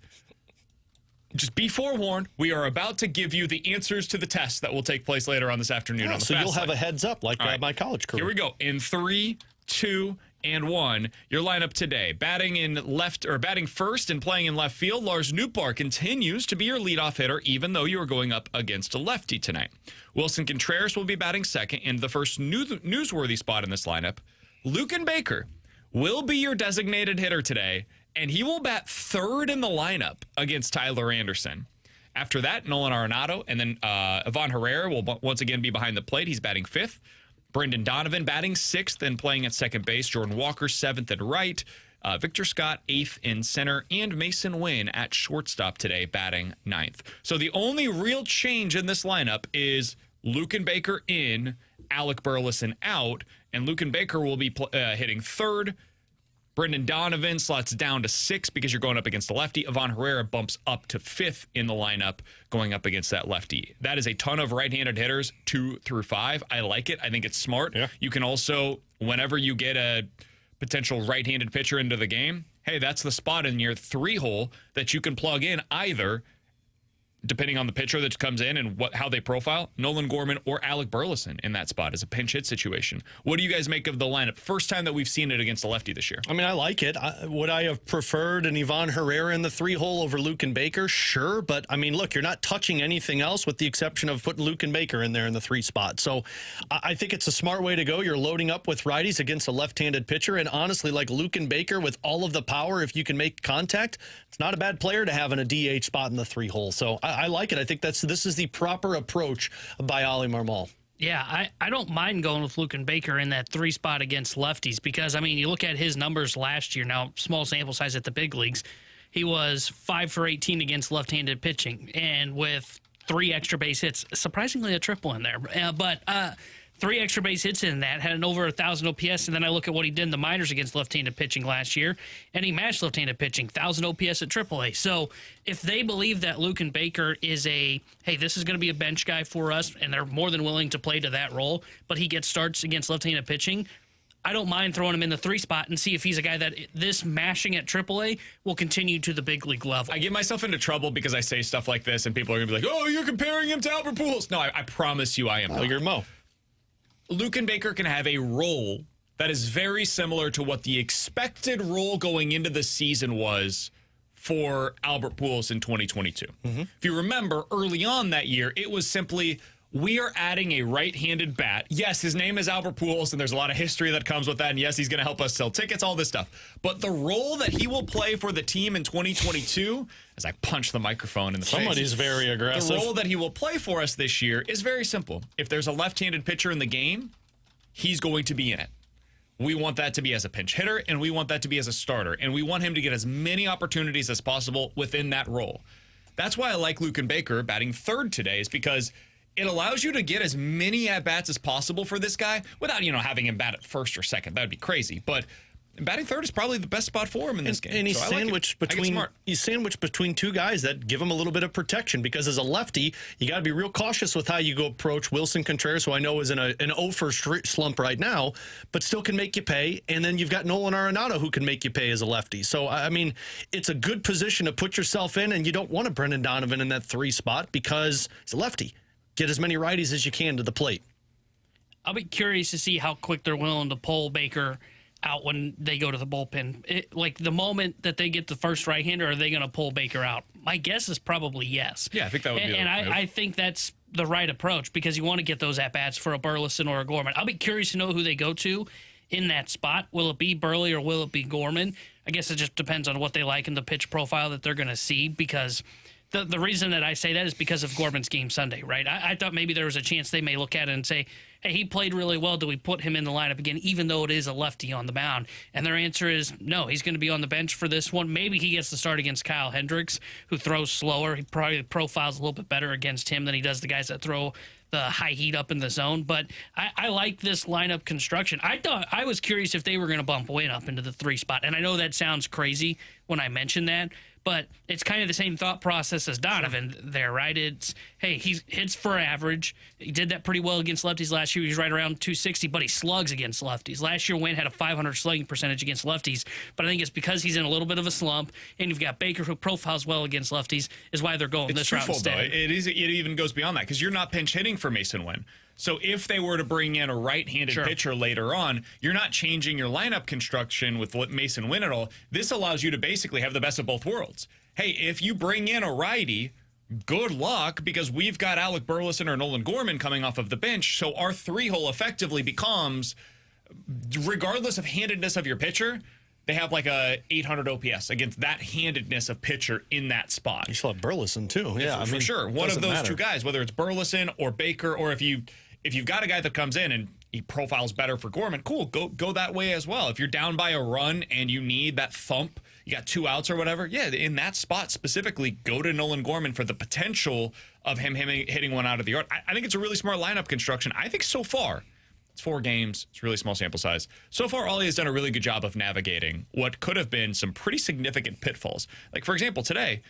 Just be forewarned, we are about to give you the answers to the tests that will take place later on this afternoon on the so Fast you'll have Lane. a heads up like my college career. Here we go. In 3, 2, and 1, your lineup today. Batting first and playing in left field, Lars Nootbaar continues to be your leadoff hitter, even though you are going up against a lefty tonight. Wilson Contreras will be batting second in the first newsworthy spot in this lineup. Luken Baker will be your designated hitter today, and he will bat third in the lineup against Tyler Anderson. After that, Nolan Arenado, and then Ivan Herrera will once again be behind the plate. He's batting fifth. Brendan Donovan batting sixth and playing at second base. Jordan Walker seventh at right. Victor Scott eighth in center. And Mason Wynn at shortstop today batting ninth. So the only real change in this lineup is Luken Baker in, Alec Burleson out. And Luken Baker will be hitting third. Brendan Donovan slots down to 6 because you're going up against the lefty. Ivan Herrera bumps up to 5th in the lineup going up against that lefty. That is a ton of right-handed hitters, 2 through 5. I like it. I think it's smart. Yeah. You can also, whenever you get a potential right-handed pitcher into the game, hey, that's the spot in your 3-hole that you can plug in either, depending on the pitcher that comes in and how they profile, Nolan Gorman or Alec Burleson in that spot as a pinch hit situation. What do you guys make of the lineup? First time that we've seen it against a lefty this year. I mean, I like it. Would I have preferred an Ivan Herrera in the 3-hole over Luken Baker? Sure, but I mean, look, you're not touching anything else with the exception of putting Luken Baker in there in the 3 spot. So I think it's a smart way to go. You're loading up with righties against a left-handed pitcher, and honestly, like Luken Baker with all of the power, if you can make contact, it's not a bad player to have in a DH spot in the 3-hole. So I like it. I think this is the proper approach by Oli Marmol. Yeah, I don't mind going with Luken Baker in that 3 spot against lefties because, I mean, you look at his numbers last year. Now, small sample size at the big leagues. He was 5 for 18 against left-handed pitching and with 3 extra base hits. Surprisingly, a triple in there. But 3 extra base hits in that, had an over 1,000 OPS, and then I look at what he did in the minors against left-handed pitching last year, and he matched left-handed pitching, 1,000 OPS at AAA. So if they believe that Luken Baker is hey, this is going to be a bench guy for us, and they're more than willing to play to that role, but he gets starts against left-handed pitching, I don't mind throwing him in the 3 spot and see if he's a guy that this mashing at AAA will continue to the big league level. I get myself into trouble because I say stuff like this, and people are going to be like, oh, you're comparing him to Albert Pujols. No, I promise you I am not. You're Mo. Luken Baker can have a role that is very similar to what the expected role going into the season was for Albert Pujols in 2022. If you remember, early on that year, it was simply, we are adding a right-handed bat. Yes, his name is Albert Pujols, and there's a lot of history that comes with that, and yes, he's going to help us sell tickets, all this stuff. But the role that he will play for the team in 2022, as I punch the microphone in the face. Somebody's very aggressive. The role that he will play for us this year is very simple. If there's a left-handed pitcher in the game, he's going to be in it. We want that to be as a pinch hitter, and we want that to be as a starter, and we want him to get as many opportunities as possible within that role. That's why I like Luken Baker batting third today, is because it allows you to get as many at-bats as possible for this guy without, having him bat at first or second. That would be crazy. But batting third is probably the best spot for him in this game. And he's sandwiched between 2 guys that give him a little bit of protection because as a lefty, you got to be real cautious with how you go approach Wilson Contreras, who I know is in an 0 for slump right now, but still can make you pay. And then you've got Nolan Arenado who can make you pay as a lefty. So, I mean, it's a good position to put yourself in, and you don't want a Brendan Donovan in that 3 spot because he's a lefty. Get as many righties as you can to the plate. I'll be curious to see how quick they're willing to pull Baker out when they go to the bullpen. Like the moment that they get the first right-hander, are they going to pull Baker out? My guess is probably yes. Yeah, I think that would be. And I think that's the right approach because you want to get those at-bats for a Burleson or a Gorman. I'll be curious to know who they go to in that spot. Will it be Burley or will it be Gorman? I guess it just depends on what they like in the pitch profile that they're going to see because the reason that I say that is because of Gorman's game Sunday, right? I thought maybe there was a chance they may look at it and say, hey, he played really well. Do we put him in the lineup again, even though it is a lefty on the mound? And their answer is no, he's going to be on the bench for this one. Maybe he gets to start against Kyle Hendricks, who throws slower. He probably profiles a little bit better against him than he does the guys that throw the high heat up in the zone. But I like this lineup construction. I was curious if they were going to bump Wynn up into the 3 spot. And I know that sounds crazy when I mention that, but it's kind of the same thought process as Donovan there, right? It's, hey, he hits for average. He did that pretty well against lefties last year. He was right around 260, but he slugs against lefties. Last year, Wynn had a 500 slugging percentage against lefties, but I think it's because he's in a little bit of a slump, and you've got Baker, who profiles well against lefties, is why they're going this route instead. Though. It even goes beyond that, because you're not pinch hitting for Mason Wynn. So if they were to bring in a right-handed pitcher later on, you're not changing your lineup construction with Mason Wynn at all. This allows you to basically have the best of both worlds. Hey, if you bring in a righty, good luck, because we've got Alec Burleson or Nolan Gorman coming off of the bench. So our 3-hole effectively becomes, regardless of handedness of your pitcher, they have like a 800 OPS against that handedness of pitcher in that spot. You still have Burleson too. Yeah, for sure. One of those two guys, whether it's Burleson or Baker, or if you've got a guy that comes in and he profiles better for Gorman, cool, go that way as well. If you're down by a run and you need that thump, you got 2 outs or whatever, yeah, in that spot specifically, go to Nolan Gorman for the potential of him hitting one out of the yard. I think it's a really smart lineup construction. I think so far, it's 4 games, it's a really small sample size. So far, Ollie has done a really good job of navigating what could have been some pretty significant pitfalls. Like, for example, today,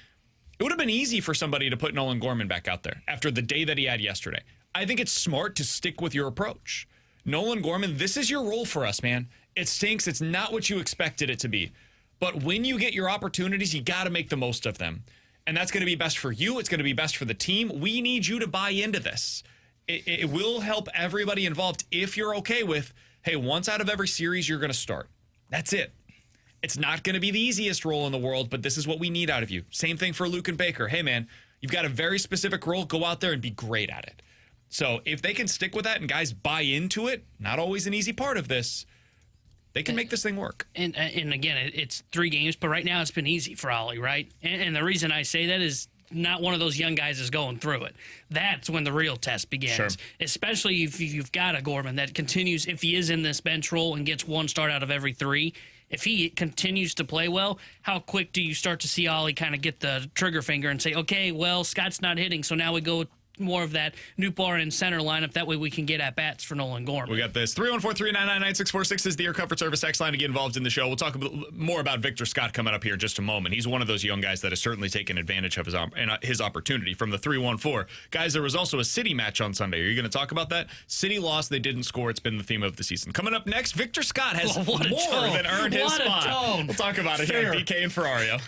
it would have been easy for somebody to put Nolan Gorman back out there after the day that he had yesterday. I think it's smart to stick with your approach. Nolan Gorman, this is your role for us, man. It stinks. It's not what you expected it to be. But when you get your opportunities, you got to make the most of them. And that's going to be best for you. It's going to be best for the team. We need you to buy into this. It will help everybody involved if you're okay with, hey, once out of every series, you're going to start. That's it. It's not going to be the easiest role in the world, but this is what we need out of you. Same thing for Luke and Baker. Hey, man, you've got a very specific role. Go out there and be great at it. So if they can stick with that and guys buy into it, not always an easy part of this, they can make this thing work. And again, it's 3 games, but right now it's been easy for Ollie, right? And the reason I say that is not one of those young guys is going through it. That's when the real test begins, especially if you've got a Gorman that continues, if he is in this bench role and gets 1 start out of every 3, if he continues to play well, how quick do you start to see Ollie kind of get the trigger finger and say, okay, well, Scott's not hitting, so now we go more of that Newbar in center lineup. That way we can get at-bats for Nolan Gorman. We got this. 314-399-9646 is the Air Comfort Service X line to get involved in the show. We'll talk more about Victor Scott coming up here in just a moment. He's one of those young guys that has certainly taken advantage of his opportunity from the 3-1-4. Guys, there was also a City match on Sunday. Are you going to talk about that? City lost. They didn't score. It's been the theme of the season. Coming up next, Victor Scott has more than earned his spot. We'll talk about it here on BK and Ferrario.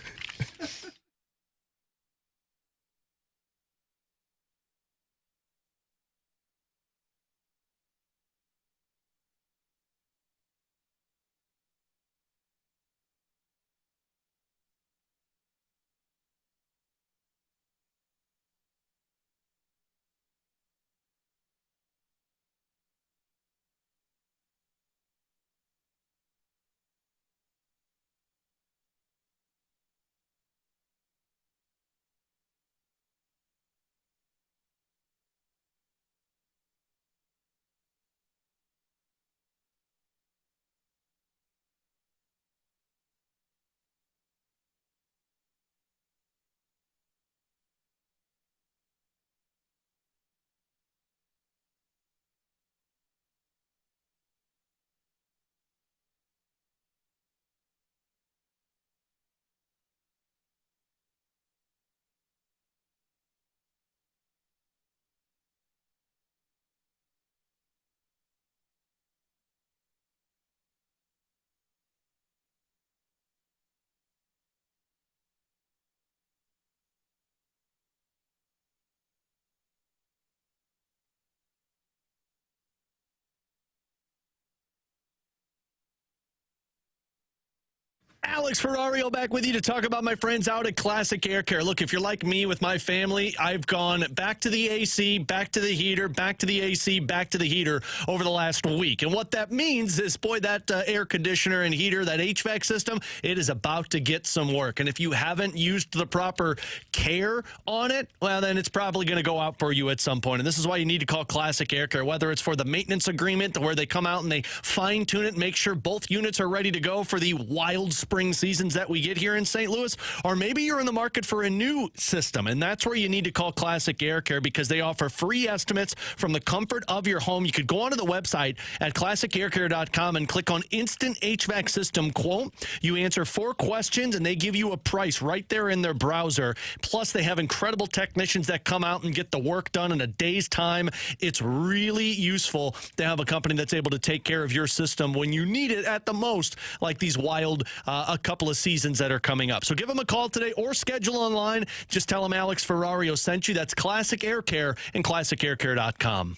Alex Ferrario back with you to talk about my friends out at Classic Air Care. Look, if you're like me with my family, I've gone back to the AC, back to the heater, back to the AC, back to the heater over the last week. And what that means is, boy, that air conditioner and heater, that HVAC system, it is about to get some work. And if you haven't used the proper care on it, well, then it's probably going to go out for you at some point. And this is why you need to call Classic Air Care, whether it's for the maintenance agreement where they come out and they fine-tune it, make sure both units are ready to go for the wild spring seasons that we get here in St. Louis, or maybe you're in the market for a new system, and that's where you need to call Classic Air Care because they offer free estimates from the comfort of your home. You could go onto the website at classicaircare.com and click on Instant HVAC System Quote. You answer 4 questions, and they give you a price right there in their browser. Plus, they have incredible technicians that come out and get the work done in a day's time. It's really useful to have a company that's able to take care of your system when you need it at the most, like these wild a couple of seasons that are coming up. So give them a call today or schedule online. Just tell them Alex Ferrario sent you. That's Classic Air Care and classicaircare.com.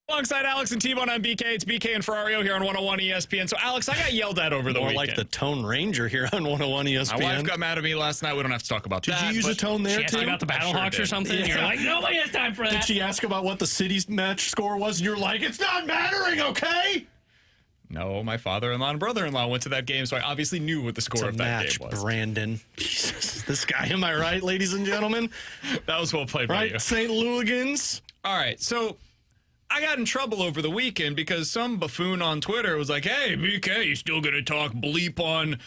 Alongside Alex and T-Bone on BK, it's BK and Ferrario here on 101 ESPN. So, Alex, I got yelled at over the weekend. More like the Tone Ranger here on 101 ESPN. My wife got mad at me last night. We don't have to talk about that. Did you use a tone there, too? She asked about the Battlehawks or something? Yeah. You're like, nobody has time for that. Did she ask about what the city's match score was? And you're like, it's not mattering, okay? No, my father-in-law and brother-in-law went to that game, so I obviously knew what the score of that game was. Brandon. Jesus, this guy, am I right, ladies and gentlemen? That was well played by you. Right, St. Louigans? All right, so I got in trouble over the weekend because some buffoon on Twitter was like, hey, BK, you still going to talk bleep on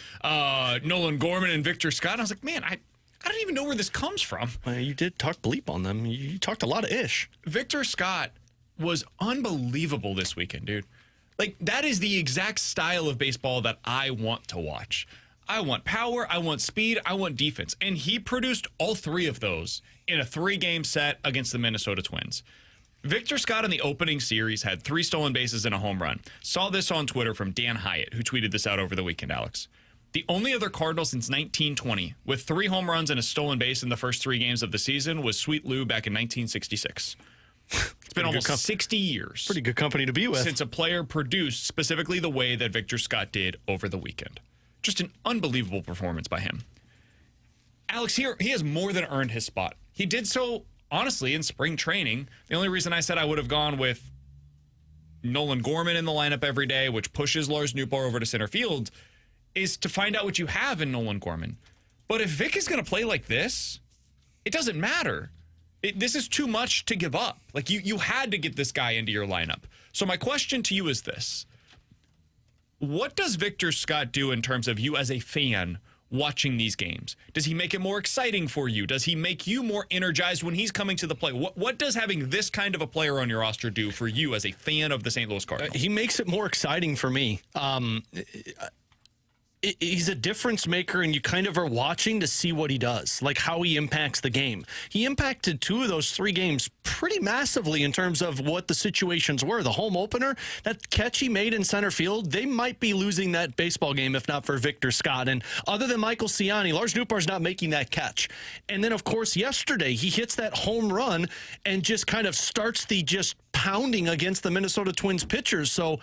Nolan Gorman and Victor Scott? And I was like, man, I don't even know where this comes from. Well, you did talk bleep on them. You talked a lot of ish. Victor Scott was unbelievable this weekend, dude. Like, that is the exact style of baseball that I want to watch. I want power, I want speed, I want defense. And he produced all 3 of those in a 3-game set against the Minnesota Twins. Victor Scott in the opening series had 3 stolen bases and a home run. Saw this on Twitter from Dan Hyatt, who tweeted this out over the weekend, Alex. The only other Cardinal since 1920 with 3 home runs and a stolen base in the first 3 games of the season was Sweet Lou back in 1966. It's been almost 60 years. Pretty good company to be with. Since a player produced specifically the way that Victor Scott did over the weekend. Just an unbelievable performance by him. Alex, he has more than earned his spot. He did so, honestly, in spring training. The only reason I said I would have gone with Nolan Gorman in the lineup every day, which pushes Lars Nootbaar over to center field, is to find out what you have in Nolan Gorman. But if Vic is going to play like this, it doesn't matter. This is too much to give up. Like, you had to get this guy into your lineup. So my question to you is this. What does Victor Scott do in terms of you as a fan watching these games? Does he make it more exciting for you? Does he make you more energized when he's coming to the plate? What does having this kind of a player on your roster do for you as a fan of the St. Louis Cardinals? He makes it more exciting for me. he's a difference maker, and you kind of are watching to see what he does, like how he impacts the game. He impacted 2 of those 3 games pretty massively in terms of what the situations were. The home opener, that catch he made in center field, they might be losing that baseball game if not for Victor Scott. And other than Michael Ciani, Lars Nootbaar's not making that catch. And then, of course, yesterday he hits that home run and just kind of starts the just pounding against the Minnesota Twins pitchers. So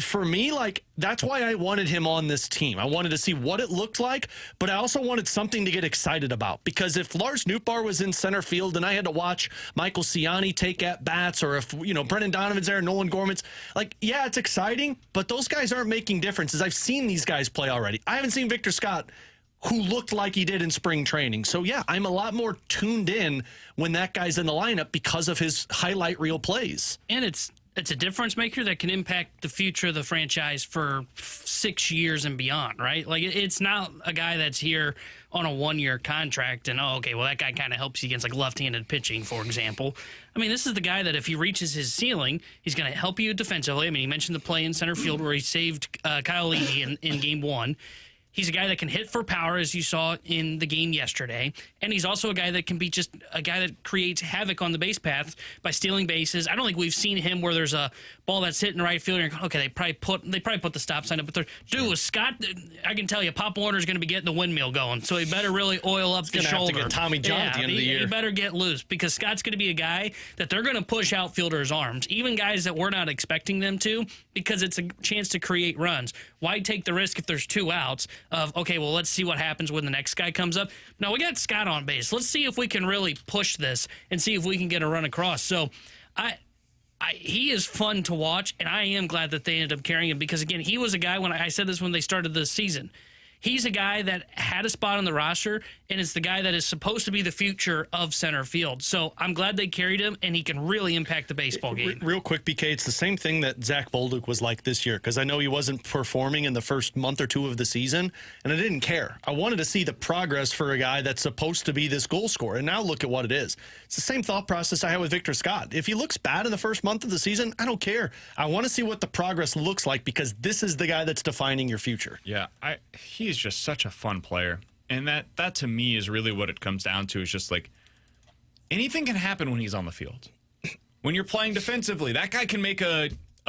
for me, like, that's why I wanted him on this team. I wanted to see what it looked like, but I also wanted something to get excited about. Because if Lars Nootbaar was in center field and I had to watch Michael Ciani take at-bats, or if, Brendan Donovan's there, Nolan Gorman's, like, yeah, it's exciting, but those guys aren't making differences. I've seen these guys play already. I haven't seen Victor Scott, who looked like he did in spring training. So, yeah, I'm a lot more tuned in when that guy's in the lineup because of his highlight reel plays. And it's a difference maker that can impact the future of the franchise for 6 years and beyond, right? Like, it's not a guy that's here on a 1-year contract and, that guy kind of helps you against, like, left-handed pitching, for example. I mean, this is the guy that if he reaches his ceiling, he's going to help you defensively. I mean, he mentioned the play in center field where he saved Kyle Levy in Game 1. He's a guy that can hit for power, as you saw in the game yesterday. And he's also a guy that can be just a guy that creates havoc on the base path by stealing bases. I don't think we've seen him where there's a ball that's hitting the right field and you're going, okay, they probably put the stop sign up. But with Scott, I can tell you, Pop Warner's going to be getting the windmill going. So he better really oil up the shoulder. Have to get Tommy John at the end of the year. He better get loose because Scott's going to be a guy that they're going to push outfielders' arms, even guys that we're not expecting them to, because it's a chance to create runs. Why take the risk if there's 2 outs of, let's see what happens when the next guy comes up. Now, we got Scott on base. Let's see if we can really push this and see if we can get a run across. So, he is fun to watch, and I am glad that they ended up carrying him because, again, he was a guy, when I said this when they started the season, he's a guy that had a spot on the roster, and it's the guy that is supposed to be the future of center field. So I'm glad they carried him, and he can really impact the baseball game. Real quick, BK, it's the same thing that Zach Bolduc was like this year, because I know he wasn't performing in the first month or 2 of the season, and I didn't care. I wanted to see the progress for a guy that's supposed to be this goal scorer, and now look at what it is. It's the same thought process I had with Victor Scott. If he looks bad in the first month of the season, I don't care. I want to see what the progress looks like because this is the guy that's defining your future. Yeah, he's just such a fun player. And that to me is really what it comes down to, is just like anything can happen when he's on the field. When you're playing defensively, that guy can make a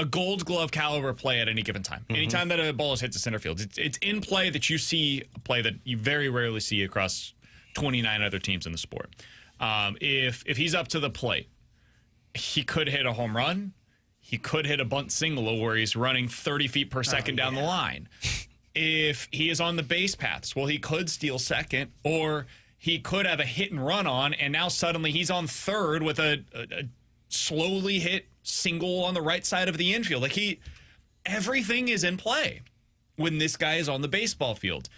Gold Glove caliber play at any given time. Mm-hmm. Anytime that a ball is hit to center field, it's in play that you see a play that you very rarely see across 29 other teams in the sport. If he's up to the plate, he could hit a home run. He could hit a bunt single where he's running 30 feet per second down the line. If he is on the base paths, he could steal second, or he could have a hit and run on, and now suddenly he's on third with a slowly hit single on the right side of the infield. Like everything is in play when this guy is on the baseball field.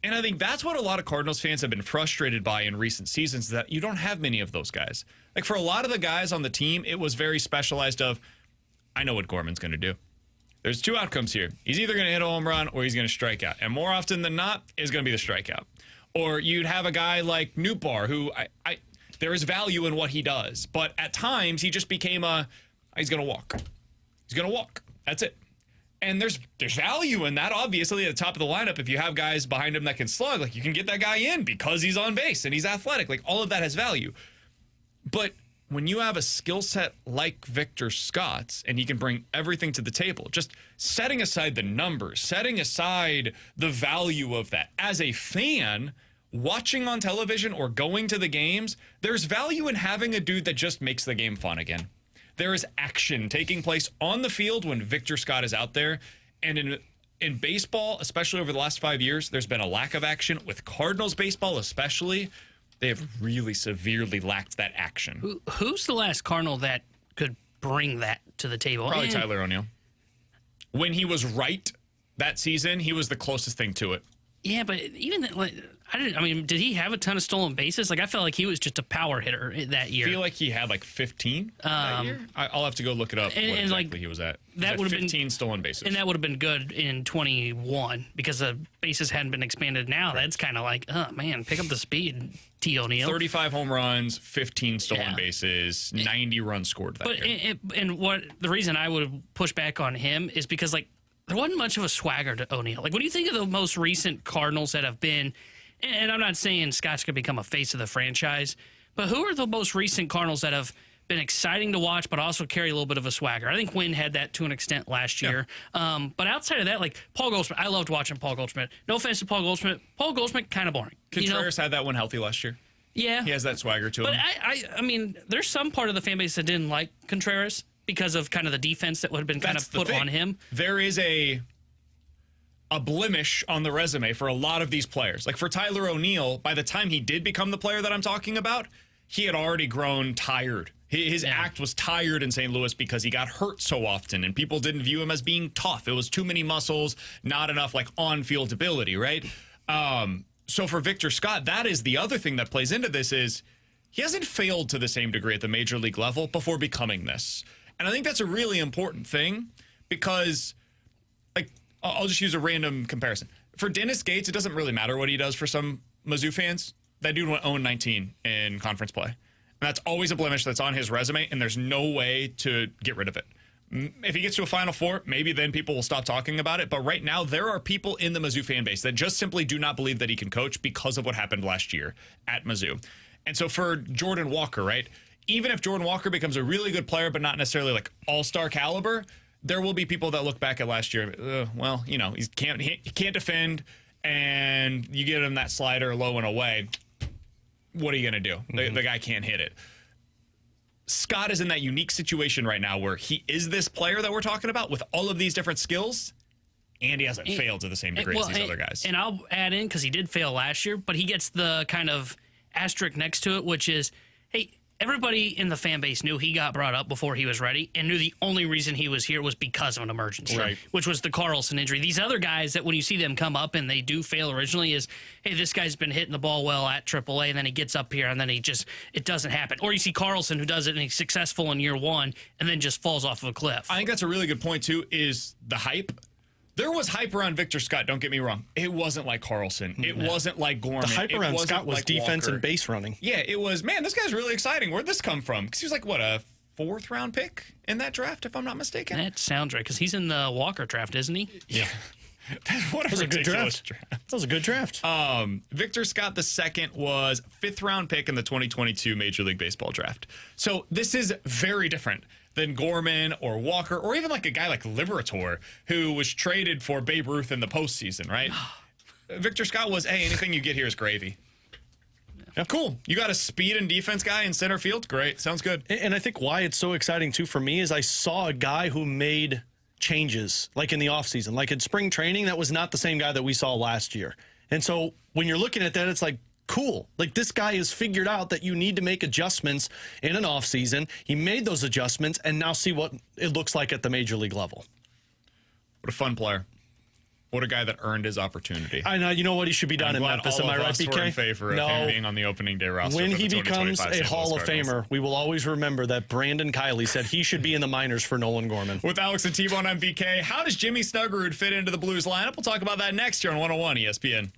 And I think that's what a lot of Cardinals fans have been frustrated by in recent seasons, that you don't have many of those guys. Like for a lot of the guys on the team, it was very specialized of, I know what Gorman's going to do. There's 2 outcomes here. He's either going to hit a home run or he's going to strike out. And more often than not, it's going to be the strikeout. Or you'd have a guy like Nootbaar, who there is value in what he does. But at times, he just became he's going to walk. He's going to walk. That's it. And there's value in that, obviously, at the top of the lineup. If you have guys behind him that can slug, like you can get that guy in because he's on base and he's athletic. Like all of that has value. But when you have a skill set like Victor Scott's and he can bring everything to the table, just setting aside the numbers, setting aside the value of that, as a fan watching on television or going to the games, there's value in having a dude that just makes the game fun again. There is action taking place on the field when Victor Scott is out there. And in baseball, especially over the last 5 years, there's been a lack of action. With Cardinals baseball especially, they have really severely lacked that action. Who's the last Cardinal that could bring that to the table? Probably Tyler O'Neill. When he was right that season, he was the closest thing to it. Yeah, but even did he have a ton of stolen bases? Like I felt like he was just a power hitter that year. I feel like he had like 15 that year. I'll have to go look it up. And exactly he was at. That would have 15 stolen bases, and that would have been good in 21 because the bases hadn't been expanded. Now that's kind of like, oh man, pick up the speed, T. O'Neill. 35 home runs, 15 stolen bases, 90 runs scored that year. And what the reason I would push back on him is because like there wasn't much of a swagger to O'Neill. Like, when you think of the most recent Cardinals that have been, and I'm not saying Scott's going to become a face of the franchise, but who are the most recent Cardinals that have been exciting to watch, but also carry a little bit of a swagger? I think Wynn had that to an extent last year. But outside of that, like Paul Goldschmidt, I loved watching Paul Goldschmidt. No offense to Paul Goldschmidt, kind of boring. Contreras had that when healthy last year. Yeah. He has that swagger to him. But I mean, there's some part of the fan base that didn't like Contreras because of kind of the defense that would have been kind of put on him. There is a blemish on the resume for a lot of these players. Like for Tyler O'Neill, by the time he did become the player that I'm talking about, he had already grown tired. His act was tired in St. Louis because he got hurt so often, and people didn't view him as being tough. It was too many muscles, not enough like on-field ability, right? So for Victor Scott, that is the other thing that plays into this is he hasn't failed to the same degree at the major league level before becoming this. And I think that's a really important thing because, like, I'll just use a random comparison. For Dennis Gates, it doesn't really matter what he does for some Mizzou fans. That dude went 0-19 in conference play. And that's always a blemish that's on his resume, and there's no way to get rid of it. If he gets to a Final Four, maybe then people will stop talking about it. But right now, there are people in the Mizzou fan base that just simply do not believe that he can coach because of what happened last year at Mizzou. And so for Jordan Walker, right, even if Jordan Walker becomes a really good player, but not necessarily like all-star caliber, there will be people that look back at last year, well, you know, he can't defend, and you get him that slider low and away. What are you going to do? The guy can't hit it. Scott is in that unique situation right now where he is this player that we're talking about with all of these different skills, and he hasn't failed to the same degree as these other guys. And I'll add in, because he did fail last year, but he gets the kind of asterisk next to it, which is, hey, everybody in the fan base knew he got brought up before he was ready and knew the only reason he was here was because of an emergency, which was the Carlson injury. These other guys that when you see them come up and they do fail originally is, hey, this guy's been hitting the ball well at AAA, and then he gets up here and then it doesn't happen. Or you see Carlson who does it and he's successful in year one and then just falls off of a cliff. I think that's a really good point, too, is the hype. There was hype around Victor Scott, don't get me wrong. It wasn't like Carlson. It wasn't like Gorman. The hype around Scott was like defense and base running. Yeah, it was, man, this guy's really exciting. Where'd this come from? Because he was like, what, a 4th-round pick in that draft, if I'm not mistaken? That sounds right, because he's in the Walker draft, isn't he? Yeah. That was a good draft. That was a good draft. Victor Scott II was 5th-round pick in the 2022 Major League Baseball draft. So this is very different than Gorman or Walker or even like a guy like Liberator who was traded for Babe Ruth in the postseason, right? Victor Scott was, hey, anything you get here is gravy. Yeah. Cool. You got a speed and defense guy in center field? Great. Sounds good. And I think why it's so exciting, too, for me is I saw a guy who made changes, like in the offseason. Like in spring training, that was not the same guy that we saw last year. And so when you're looking at that, it's like, cool. Like this guy has figured out that you need to make adjustments in an offseason. He made those adjustments, and now see what it looks like at the major league level. What a fun player. What a guy that earned his opportunity. I know. You know what? He should be done in Memphis. Am I right, BK? We're in favor of him being on the opening day roster. When he becomes a Hall of Famer, we will always remember that Brandon Kiley said he should be in the minors for Nolan Gorman. With Alex and T-Bone, I'm BK. How does Jimmy Snuggerud fit into the Blues lineup? We'll talk about that next here on 101 ESPN.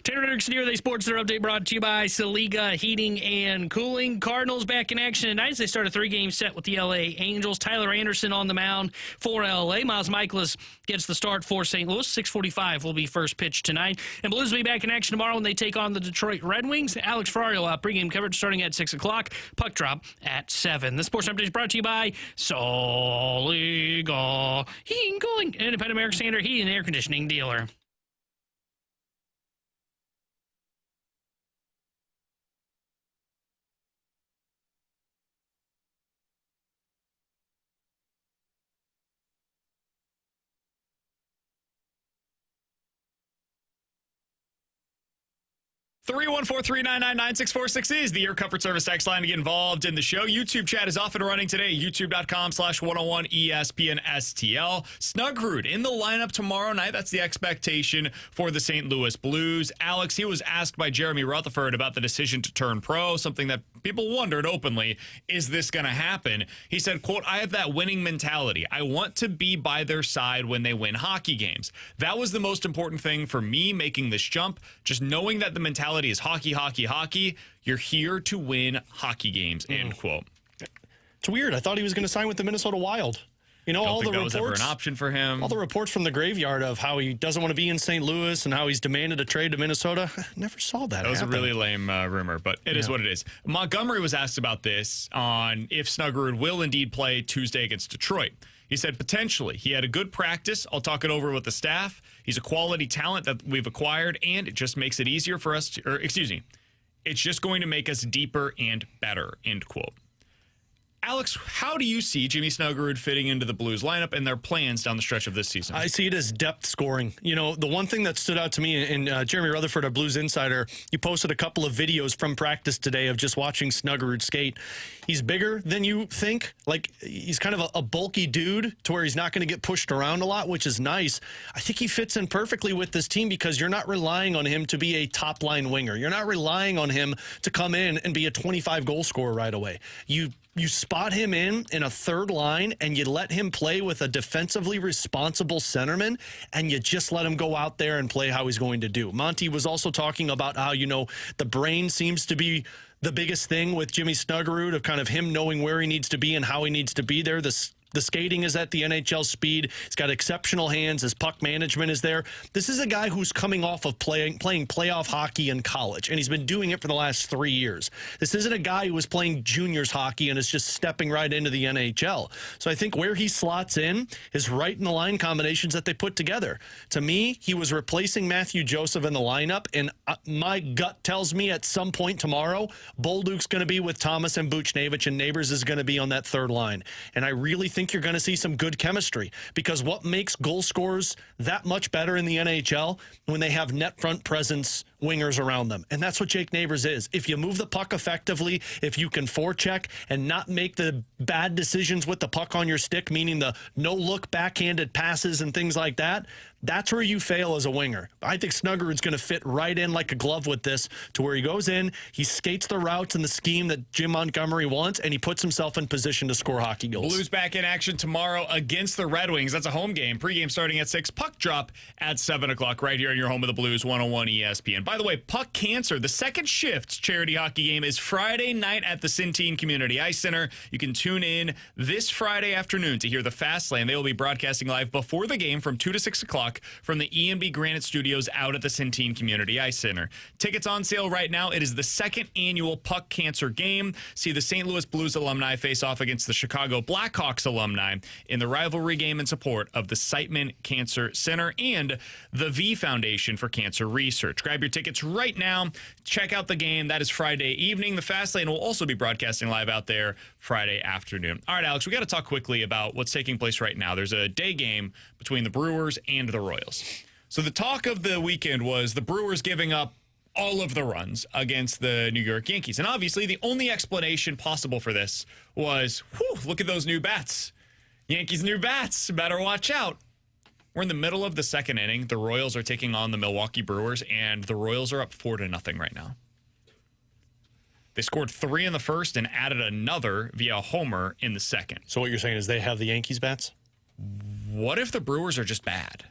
Tanner Dirksen here. The Sports Center update brought to you by Saliga Heating and Cooling. Cardinals back in action tonight as they start a 3-game set with the LA Angels. Tyler Anderson on the mound for LA. Miles Michaelis gets the start for St. Louis. 6:45 will be first pitch tonight. And Blues will be back in action tomorrow when they take on the Detroit Red Wings. Alex Ferrario pregame coverage starting at 6 o'clock. Puck drop at 7. The Sports Update is brought to you by Saliga Heating and Cooling, independent American Standard heating and air conditioning dealer. Three 314-399-9646 is the Air Comfort Service text line to get involved in the show. YouTube chat is off and running today. YouTube.com/101 ESPN STL. Snuggerud in the lineup tomorrow night. That's the expectation for the St. Louis Blues. Alex, he was asked by Jeremy Rutherford about the decision to turn pro, something that people wondered openly, is this going to happen? He said, quote, I have that winning mentality. I want to be by their side when they win hockey games. That was the most important thing for me making this jump, just knowing that the mentality is hockey, hockey, hockey. You're here to win hockey games, end quote. It's weird. I thought he was going to sign with the Minnesota Wild. You know, all the reports, that was ever an option for him. All the reports from the graveyard of how he doesn't want to be in St. Louis and how he's demanded a trade to Minnesota. Never saw that. That was happen. a really lame rumor, but it is what it is. Montgomery was asked about this on if Snuggerud will indeed play Tuesday against Detroit. He said, potentially. He had a good practice. I'll talk it over with the staff. He's a quality talent that we've acquired, and it just makes it easier for us to, it's just going to make us deeper and better, end quote. Alex, how do you see Jimmy Snuggerud fitting into the Blues lineup and their plans down the stretch of this season? I see it as depth scoring. You know, the one thing that stood out to me, and Jeremy Rutherford, our Blues insider, he posted a couple of videos from practice today of just watching Snuggerud skate. He's bigger than you think. Like, he's kind of a bulky dude to where he's not going to get pushed around a lot, which is nice. I think he fits in perfectly with this team because you're not relying on him to be a top-line winger. You're not relying on him to come in and be a 25-goal scorer right away. You spot him in a third line and you let him play with a defensively responsible centerman and you just let him go out there and play how he's going to do. Monty was also talking about how, you know, the brain seems to be the biggest thing with Jimmy Snuggerud, of kind of him knowing where he needs to be and how he needs to be there. The skating is at the NHL speed. He's got exceptional hands. His puck management is there. This is a guy who's coming off of playing playoff hockey in college, and he's been doing it for the last 3 years. This isn't a guy who was playing juniors hockey and is just stepping right into the NHL. So I think where he slots in is right in the line combinations that they put together. To me, he was replacing Matthew Joseph in the lineup, and my gut tells me at some point tomorrow, Bolduc's going to be with Thomas and Buchnevich, and Neighbors is going to be on that third line. And I really think you're going to see some good chemistry, because what makes goal scorers that much better in the NHL when they have net front presence wingers around them. And that's what Jake Neighbors is. If you move the puck effectively, if you can forecheck and not make the bad decisions with the puck on your stick, meaning the no-look backhanded passes and things like that, that's where you fail as a winger. I think Snuggerud's going to fit right in like a glove with this, to where he goes in, he skates the routes and the scheme that Jim Montgomery wants, and he puts himself in position to score hockey goals. Blues back in action tomorrow against the Red Wings. That's a home game. Pregame starting at 6. Puck drop at 7 o'clock right here in your home of the Blues, 101 ESPN. By the way, Puck Cancer, the second shift charity hockey game, is Friday night at the Centene Community Ice Center. You can tune in this Friday afternoon to hear the Fast Lane. They will be broadcasting live before the game from 2 to 6 o'clock from the EMB Granite Studios out at the Centene Community Ice Center. Tickets on sale right now. It is the second annual Puck Cancer game. See the St. Louis Blues alumni face off against the Chicago Blackhawks alumni in the rivalry game in support of the Siteman Cancer Center and the V Foundation for Cancer Research. Grab your tickets right now. Check out the game. That is Friday evening. The Fast Lane will also be broadcasting live out there Friday afternoon. All right, Alex, we got to talk quickly about what's taking place right now. There's a day game between the Brewers and the Royals. So the talk of the weekend was the Brewers giving up all of the runs against the New York Yankees. And obviously the only explanation possible for this was, look at those new bats. Yankees' new bats. Better watch out. We're in the middle of the second inning. The Royals are taking on the Milwaukee Brewers, and the Royals are up 4-0 right now. They scored 3 in the first and added another via a homer in the second. So what you're saying is they have the Yankees bats? What if the Brewers are just bad?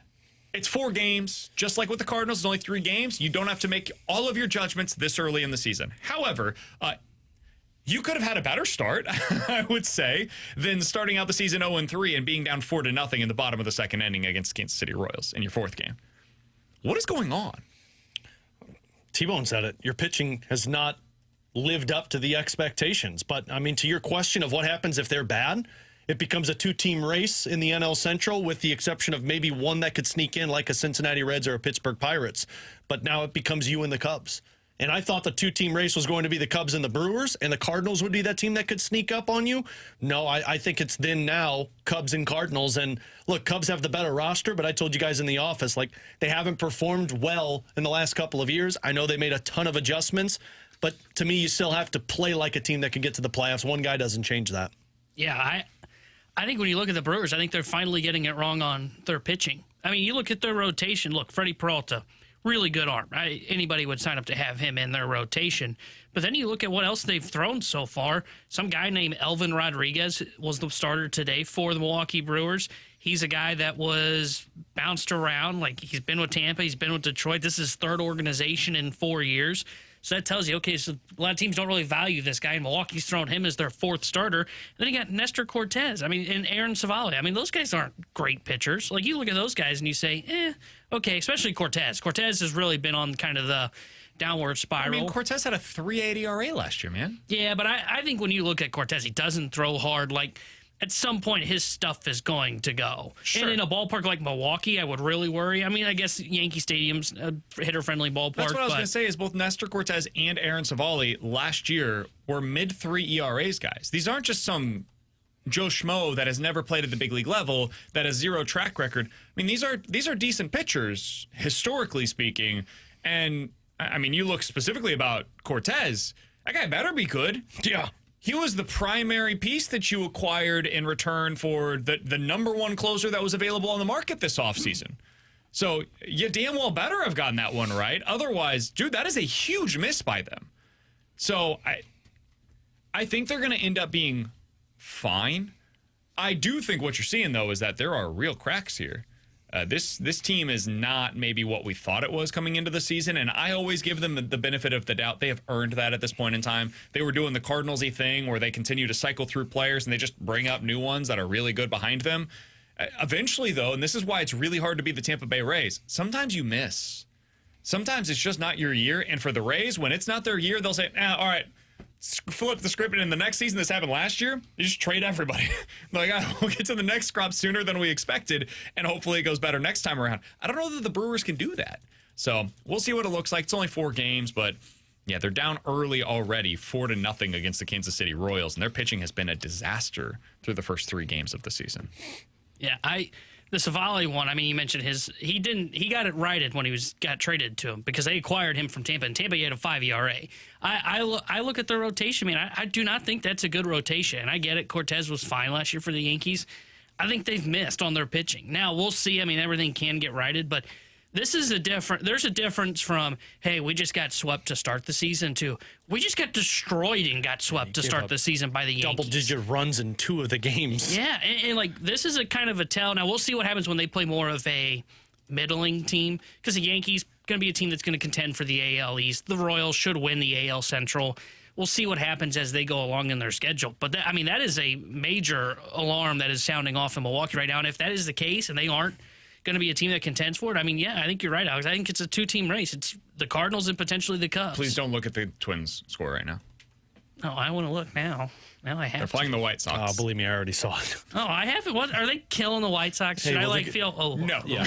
It's 4 games. Just like with the Cardinals, it's only 3 games. You don't have to make all of your judgments this early in the season. However, you could have had a better start, I would say, than starting out the season 0-3 and being down 4-0 in the bottom of the second inning against Kansas City Royals in your 4th game. What is going on? T-Bone said it. Your pitching has not lived up to the expectations. But, I mean, to your question of what happens if they're bad, it becomes a 2-team race in the NL Central with the exception of maybe one that could sneak in like a Cincinnati Reds or a Pittsburgh Pirates. But now it becomes you and the Cubs. And I thought the 2-team race was going to be the Cubs and the Brewers, and the Cardinals would be that team that could sneak up on you. No, I think it's then now Cubs and Cardinals. And look, Cubs have the better roster, but I told you guys in the office, like, they haven't performed well in the last couple of years. I know they made a ton of adjustments, but to me, you still have to play like a team that can get to the playoffs. One guy doesn't change that. Yeah, I think when you look at the Brewers, I think they're finally getting it wrong on their pitching. I mean, you look at their rotation. Look, Freddie Peralta, really good arm. Anybody would sign up to have him in their rotation. But then you look at what else they've thrown so far. Some guy named Elvin Rodriguez was the starter today for the Milwaukee Brewers. He's a guy that was bounced around. Like, he's been with Tampa. He's been with Detroit. This is his 3rd organization in 4 years. So that tells you, okay, so a lot of teams don't really value this guy. And Milwaukee's thrown him as their 4th starter. And then you got Nestor Cortez. I mean, and Aaron Savali. I mean, those guys aren't great pitchers. Like, you look at those guys and you say, okay, especially Cortez. Cortez has really been on kind of the downward spiral. I mean, Cortez had a 3.8 ERA last year, man. Yeah, but I think when you look at Cortez, he doesn't throw hard. Like, at some point, his stuff is going to go. Sure. And in a ballpark like Milwaukee, I would really worry. I mean, I guess Yankee Stadium's a hitter-friendly ballpark. That's what I was going to say is both Nestor Cortez and Aaron Savali last year were mid-3 ERAs guys. These aren't just some Joe Schmo that has never played at the big league level, that has 0 track record. I mean, these are decent pitchers, historically speaking. And, I mean, you look specifically about Cortez, that guy better be good. Yeah. He was the primary piece that you acquired in return for the number 1 closer that was available on the market this offseason. So you damn well better have gotten that one right. Otherwise, dude, that is a huge miss by them. So I think they're going to end up being fine. I do think what you're seeing, though, is that there are real cracks here. This team is not maybe what we thought it was coming into the season, and I always give them the benefit of the doubt. They have earned that at this point in time. They were doing the Cardinals-y thing where they continue to cycle through players and they just bring up new ones that are really good behind them. Eventually, though, and this is why it's really hard to beat the Tampa Bay Rays, sometimes you miss. Sometimes it's just not your year, and for the Rays, when it's not their year, they'll say, all right, flip the script, and in the next season, this happened last year, you just trade everybody. Like, we'll get to the next crop sooner than we expected, and hopefully it goes better next time around. I don't know that the Brewers can do that. So we'll see what it looks like. It's only 4 games, but yeah, they're down early already, 4-0 against the Kansas City Royals, and their pitching has been a disaster through the first 3 games of the season. Yeah, the Savali one, I mean, you mentioned he got it righted when got traded to him because they acquired him from Tampa, and Tampa had a 5 ERA. I look at their rotation, man. I do not think that's a good rotation. And I get it. Cortez was fine last year for the Yankees. I think they've missed on their pitching. Now, we'll see. I mean, everything can get righted, but there's a difference from, hey, we just got swept to start the season to we just got destroyed and got swept to start the season by the Yankees. Double-digit runs in 2 of the games. Yeah, and like this is a kind of a tell. Now, we'll see what happens when they play more of a middling team because the Yankees going to be a team that's going to contend for the AL East. The Royals should win the AL Central. We'll see what happens as they go along in their schedule. But, that is a major alarm that is sounding off in Milwaukee right now. And if that is the case and they aren't going to be a team that contends for it, I mean, yeah, I think you're right, Alex. I think it's a 2-team race. It's the Cardinals and potentially the Cubs. Please don't look at the Twins score right now. No, I want to look now. Now I have They're playing the White Sox. Oh, believe me, I already saw it. Oh, I haven't. What are they killing the White Sox? Should I feel? Oh, no. Yeah.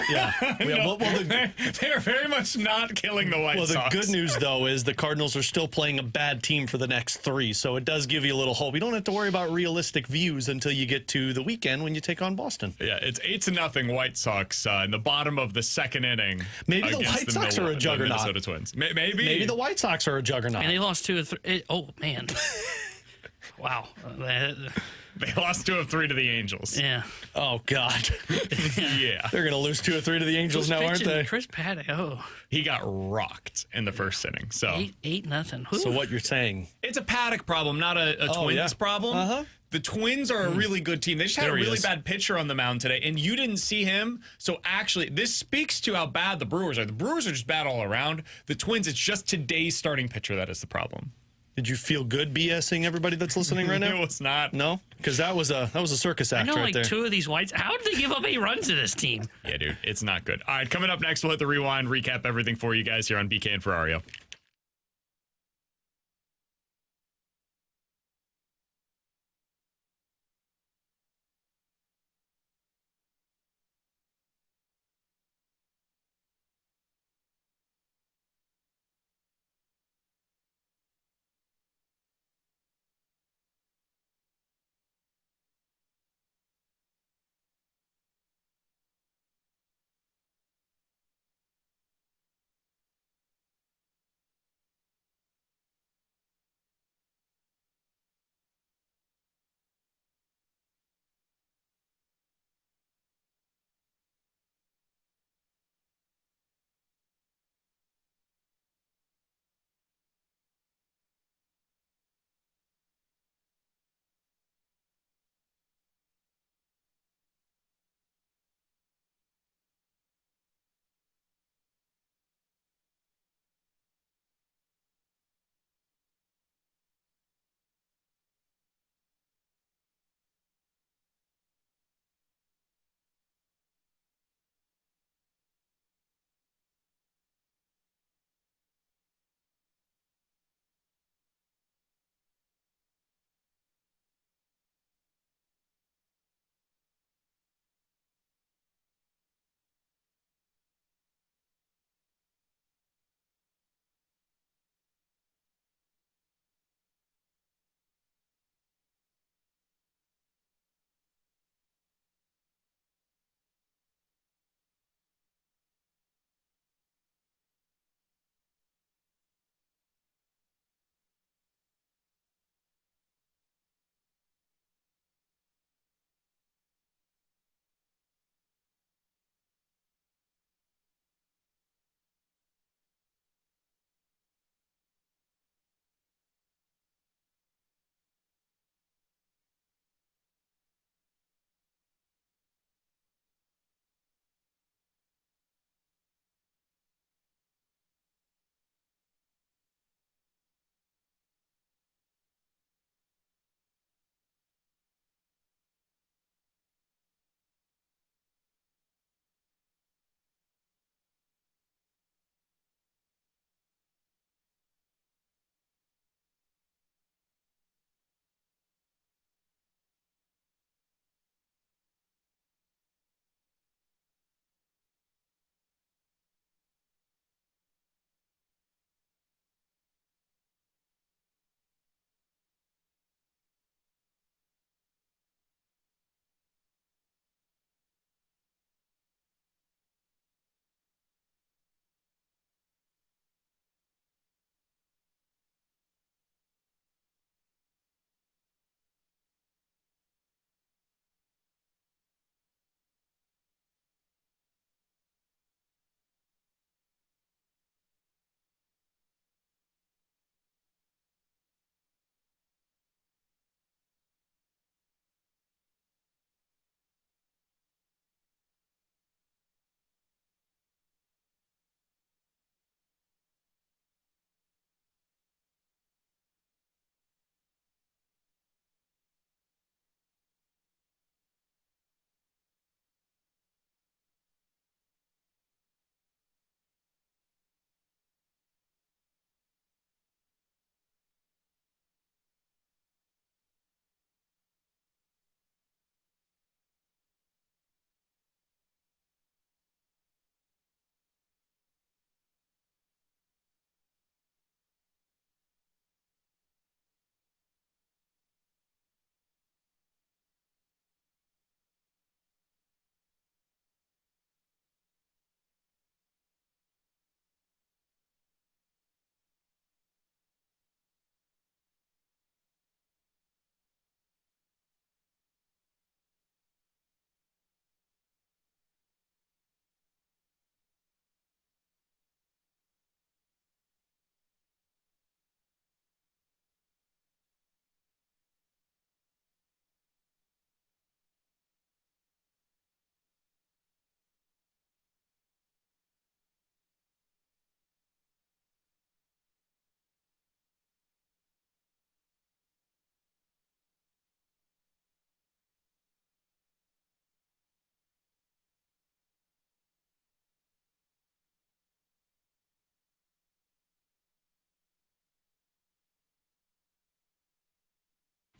Yeah. No, they're very much not killing the White Sox. Well, the good news, though, is the Cardinals are still playing a bad team for the next 3, so it does give you a little hope. You don't have to worry about realistic views until you get to the weekend when you take on Boston. Yeah, it's 8-0 White Sox in the bottom of the 2nd inning. Maybe the White Sox are a juggernaut. The Minnesota Twins. Maybe. Maybe the White Sox are a juggernaut. And they lost 2 of 3. Oh, man. Wow. They lost 2 of 3 to the Angels. Yeah. Oh, God. Yeah. They're going to lose 2 of 3 to the Angels now, aren't they? Chris Paddock. Oh. He got rocked in the first inning. So 8-0. So what you're saying? It's a Paddock problem, not a Twins problem. The Twins are a really good team. They just had a really bad pitcher on the mound today, and you didn't see him. So actually, this speaks to how bad the Brewers are. The Brewers are just bad all around. The Twins, it's just today's starting pitcher that is the problem. Did you feel good BSing everybody that's listening right now? It was not. No? Because that was a circus act I know, right there. two of these Whites. How did they give up 8 runs to this team? Yeah, dude, it's not good. All right, coming up next, we'll hit the rewind, recap everything for you guys here on BK and Ferrario.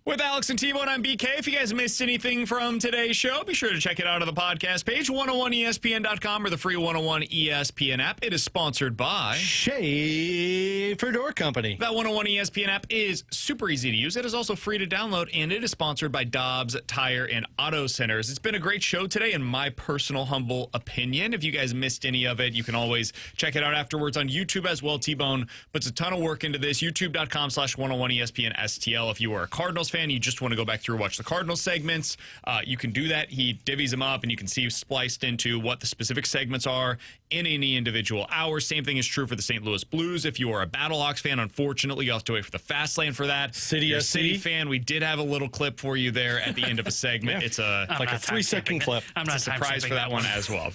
With Alex and T-Bone, I'm BK. If you guys missed anything from today's show, be sure to check it out on the podcast page, 101ESPN.com or the free 101 ESPN app. It is sponsored by Schaefer Door Company. That 101 ESPN app is super easy to use. It is also free to download, and it is sponsored by Dobbs Tire and Auto Centers. It's been a great show today, in my personal humble opinion. If you guys missed any of it, you can always check it out afterwards on YouTube as well. T-Bone puts a ton of work into this. YouTube.com/101ESPN STL. If you are a Cardinals fan, you just want to go back through and watch the Cardinals segments, you can do that. He divvies them up, and you can see spliced into what the specific segments are in any individual hour. Same thing is true for the St. Louis Blues. If you are a Battlehawks fan, unfortunately, you'll have to wait for the Fast Lane for that. City fan, we did have a little clip for you there at the end of a segment. It's a 3-second clip. I'm not a surprise for that one as well.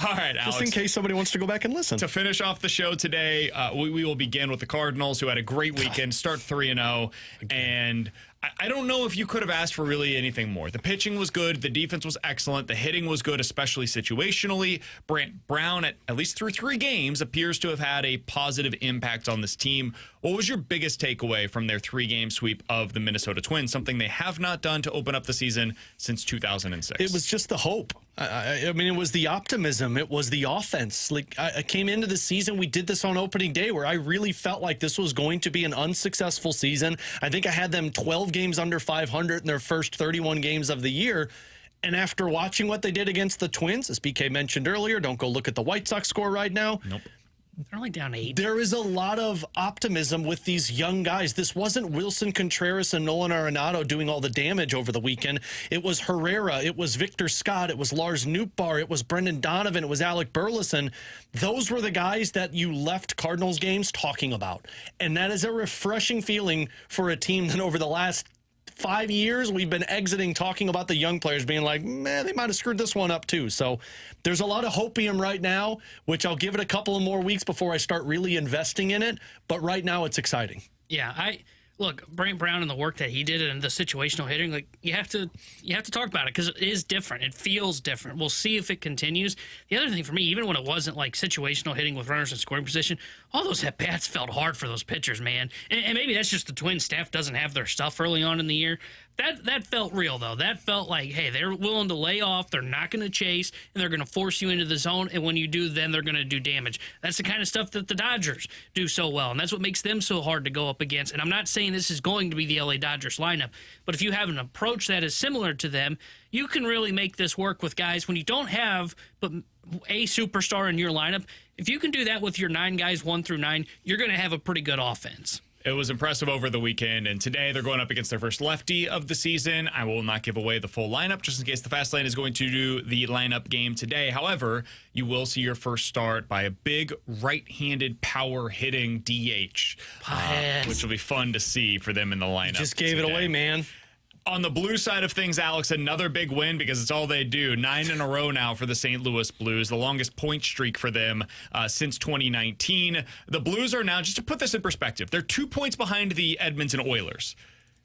All right, Alex. Just in case somebody wants to go back and listen. To finish off the show today, we will begin with the Cardinals, who had a great weekend, start 3-0, and I don't know if you could have asked for really anything more. The pitching was good. The defense was excellent. The hitting was good, especially situationally. Brant Brown, at least through 3 games, appears to have had a positive impact on this team. What was your biggest takeaway from their 3-game sweep of the Minnesota Twins, something they have not done to open up the season since 2006? It was just the hope. I mean, it was the optimism. It was the offense. Like, I came into the season, we did this on opening day, where I really felt like this was going to be an unsuccessful season. I think I had them 12 games under 500 in their first 31 games of the year. And after watching what they did against the Twins, as BK mentioned earlier, don't go look at the White Sox score right now. Nope. They're only down 8. There is a lot of optimism with these young guys. This wasn't Wilson Contreras and Nolan Arenado doing all the damage over the weekend. It was Herrera. It was Victor Scott. It was Lars Nootbaar. It was Brendan Donovan. It was Alec Burleson. Those were the guys that you left Cardinals games talking about. And that is a refreshing feeling for a team that over the last 5 years, we've been exiting talking about the young players being like, man, they might have screwed this one up too. So there's a lot of hopium right now, which I'll give it a couple of more weeks before I start really investing in it. But right now it's exciting. Yeah, look, Brant Brown and the work that he did and the situational hitting, like you have to talk about it because it is different. It feels different. We'll see if it continues. The other thing for me, even when it wasn't like situational hitting with runners in scoring position, all those at bats felt hard for those pitchers, man. And maybe that's just the Twins staff doesn't have their stuff early on in the year. That felt real, though. That felt like, hey, they're willing to lay off. They're not going to chase, and they're going to force you into the zone. And when you do, then they're going to do damage. That's the kind of stuff that the Dodgers do so well, and that's what makes them so hard to go up against. And I'm not saying this is going to be the LA Dodgers lineup, but if you have an approach that is similar to them, you can really make this work with guys when you don't have but a superstar in your lineup. If you can do that with your 9 guys, 1 through 9, you're going to have a pretty good offense. It was impressive over the weekend, and today they're going up against their first lefty of the season. I will not give away the full lineup just in case the Fast Lane is going to do the lineup game today. However, you will see your first start by a big right-handed power-hitting DH, which will be fun to see for them in the lineup. Just gave it away, man. On the Blue side of things, Alex, another big win because it's all they do. 9 in a row now for the St. Louis Blues, the longest point streak for them since 2019. The Blues are now, just to put this in perspective, they're 2 points behind the Edmonton Oilers,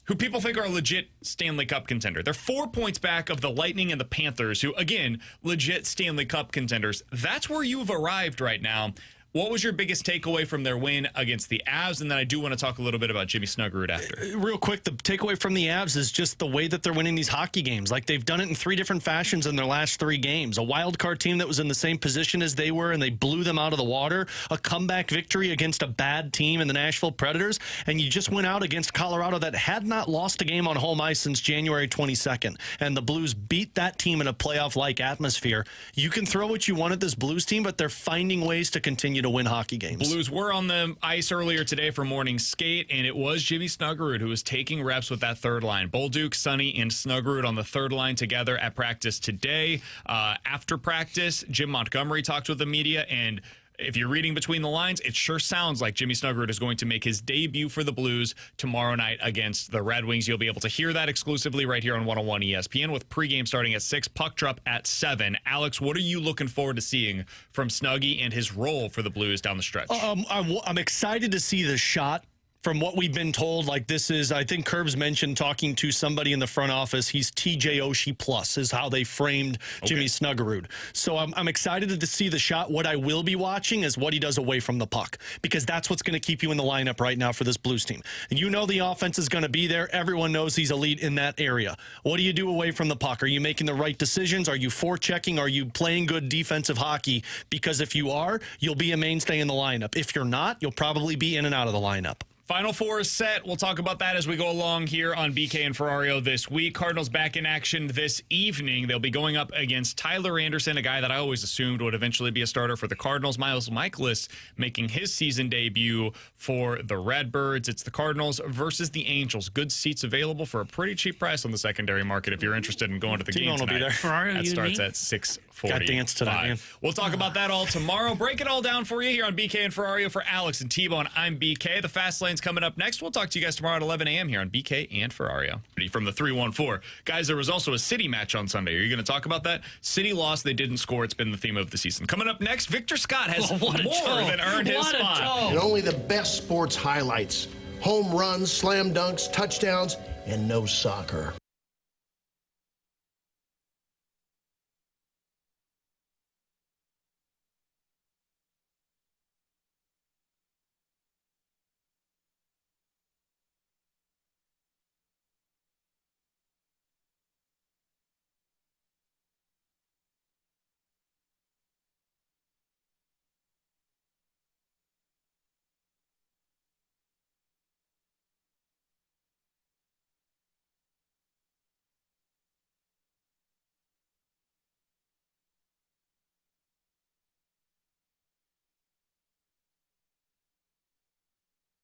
who people think are a legit Stanley Cup contender. They're 4 points back of the Lightning and the Panthers, who, again, legit Stanley Cup contenders. That's where you've arrived right now. What was your biggest takeaway from their win against the Avs? And then I do want to talk a little bit about Jimmy Snuggerud after. Real quick, the takeaway from the Avs is just the way that they're winning these hockey games. Like, they've done it in 3 different fashions in their last 3 games. A wild card team that was in the same position as they were, and they blew them out of the water. A comeback victory against a bad team in the Nashville Predators. And you just went out against Colorado that had not lost a game on home ice since January 22nd. And the Blues beat that team in a playoff-like atmosphere. You can throw what you want at this Blues team, but they're finding ways to continue to win hockey games. Blues were on the ice earlier today for morning skate, and it was Jimmy Snuggerud who was taking reps with that third line. Bolduc, Sonny, and Snuggerud on the third line together at practice today. After practice, Jim Montgomery talked with the media, and if you're reading between the lines, it sure sounds like Jimmy Snuggerud is going to make his debut for the Blues tomorrow night against the Red Wings. You'll be able to hear that exclusively right here on 101 ESPN with pregame starting at 6, puck drop at 7. Alex, what are you looking forward to seeing from Snuggy and his role for the Blues down the stretch? I'm excited to see the shot from what we've been told, like this is, I think Curbs mentioned talking to somebody in the front office, he's TJ Oshie plus is how they framed Jimmy Snuggerud. So I'm excited to see the shot. What I will be watching is what he does away from the puck, because that's what's going to keep you in the lineup right now for this Blues team. You know the offense is going to be there. Everyone knows he's elite in that area. What do you do away from the puck? Are you making the right decisions? Are you forechecking? Are you playing good defensive hockey? Because if you are, you'll be a mainstay in the lineup. If you're not, you'll probably be in and out of the lineup. Final four is set. We'll talk about that as we go along here on BK and Ferrario this week. Cardinals back in action this evening. They'll be going up against Tyler Anderson, a guy that I always assumed would eventually be a starter for the Cardinals. Miles Michaelis making his season debut for the Redbirds. It's the Cardinals versus the Angels. Good seats available for a pretty cheap price on the secondary market if you're interested in going to the game tonight. Will be there. Ferrario, that starts at 6:45. Got dance tonight, man. We'll talk about that all tomorrow. Break it all down for you here on BK and Ferrario. For Alex and T-Bone, I'm BK. The Fast Lane's coming up next. We'll talk to you guys tomorrow at 11 a.m. here on BK and Ferrario. From the 314. Guys, there was also a City match on Sunday. Are you going to talk about that? City lost. They didn't score. It's been the theme of the season. Coming up next, Victor Scott has more than earned his spot. And only the best sports highlights. Home runs, slam dunks, touchdowns, and no soccer.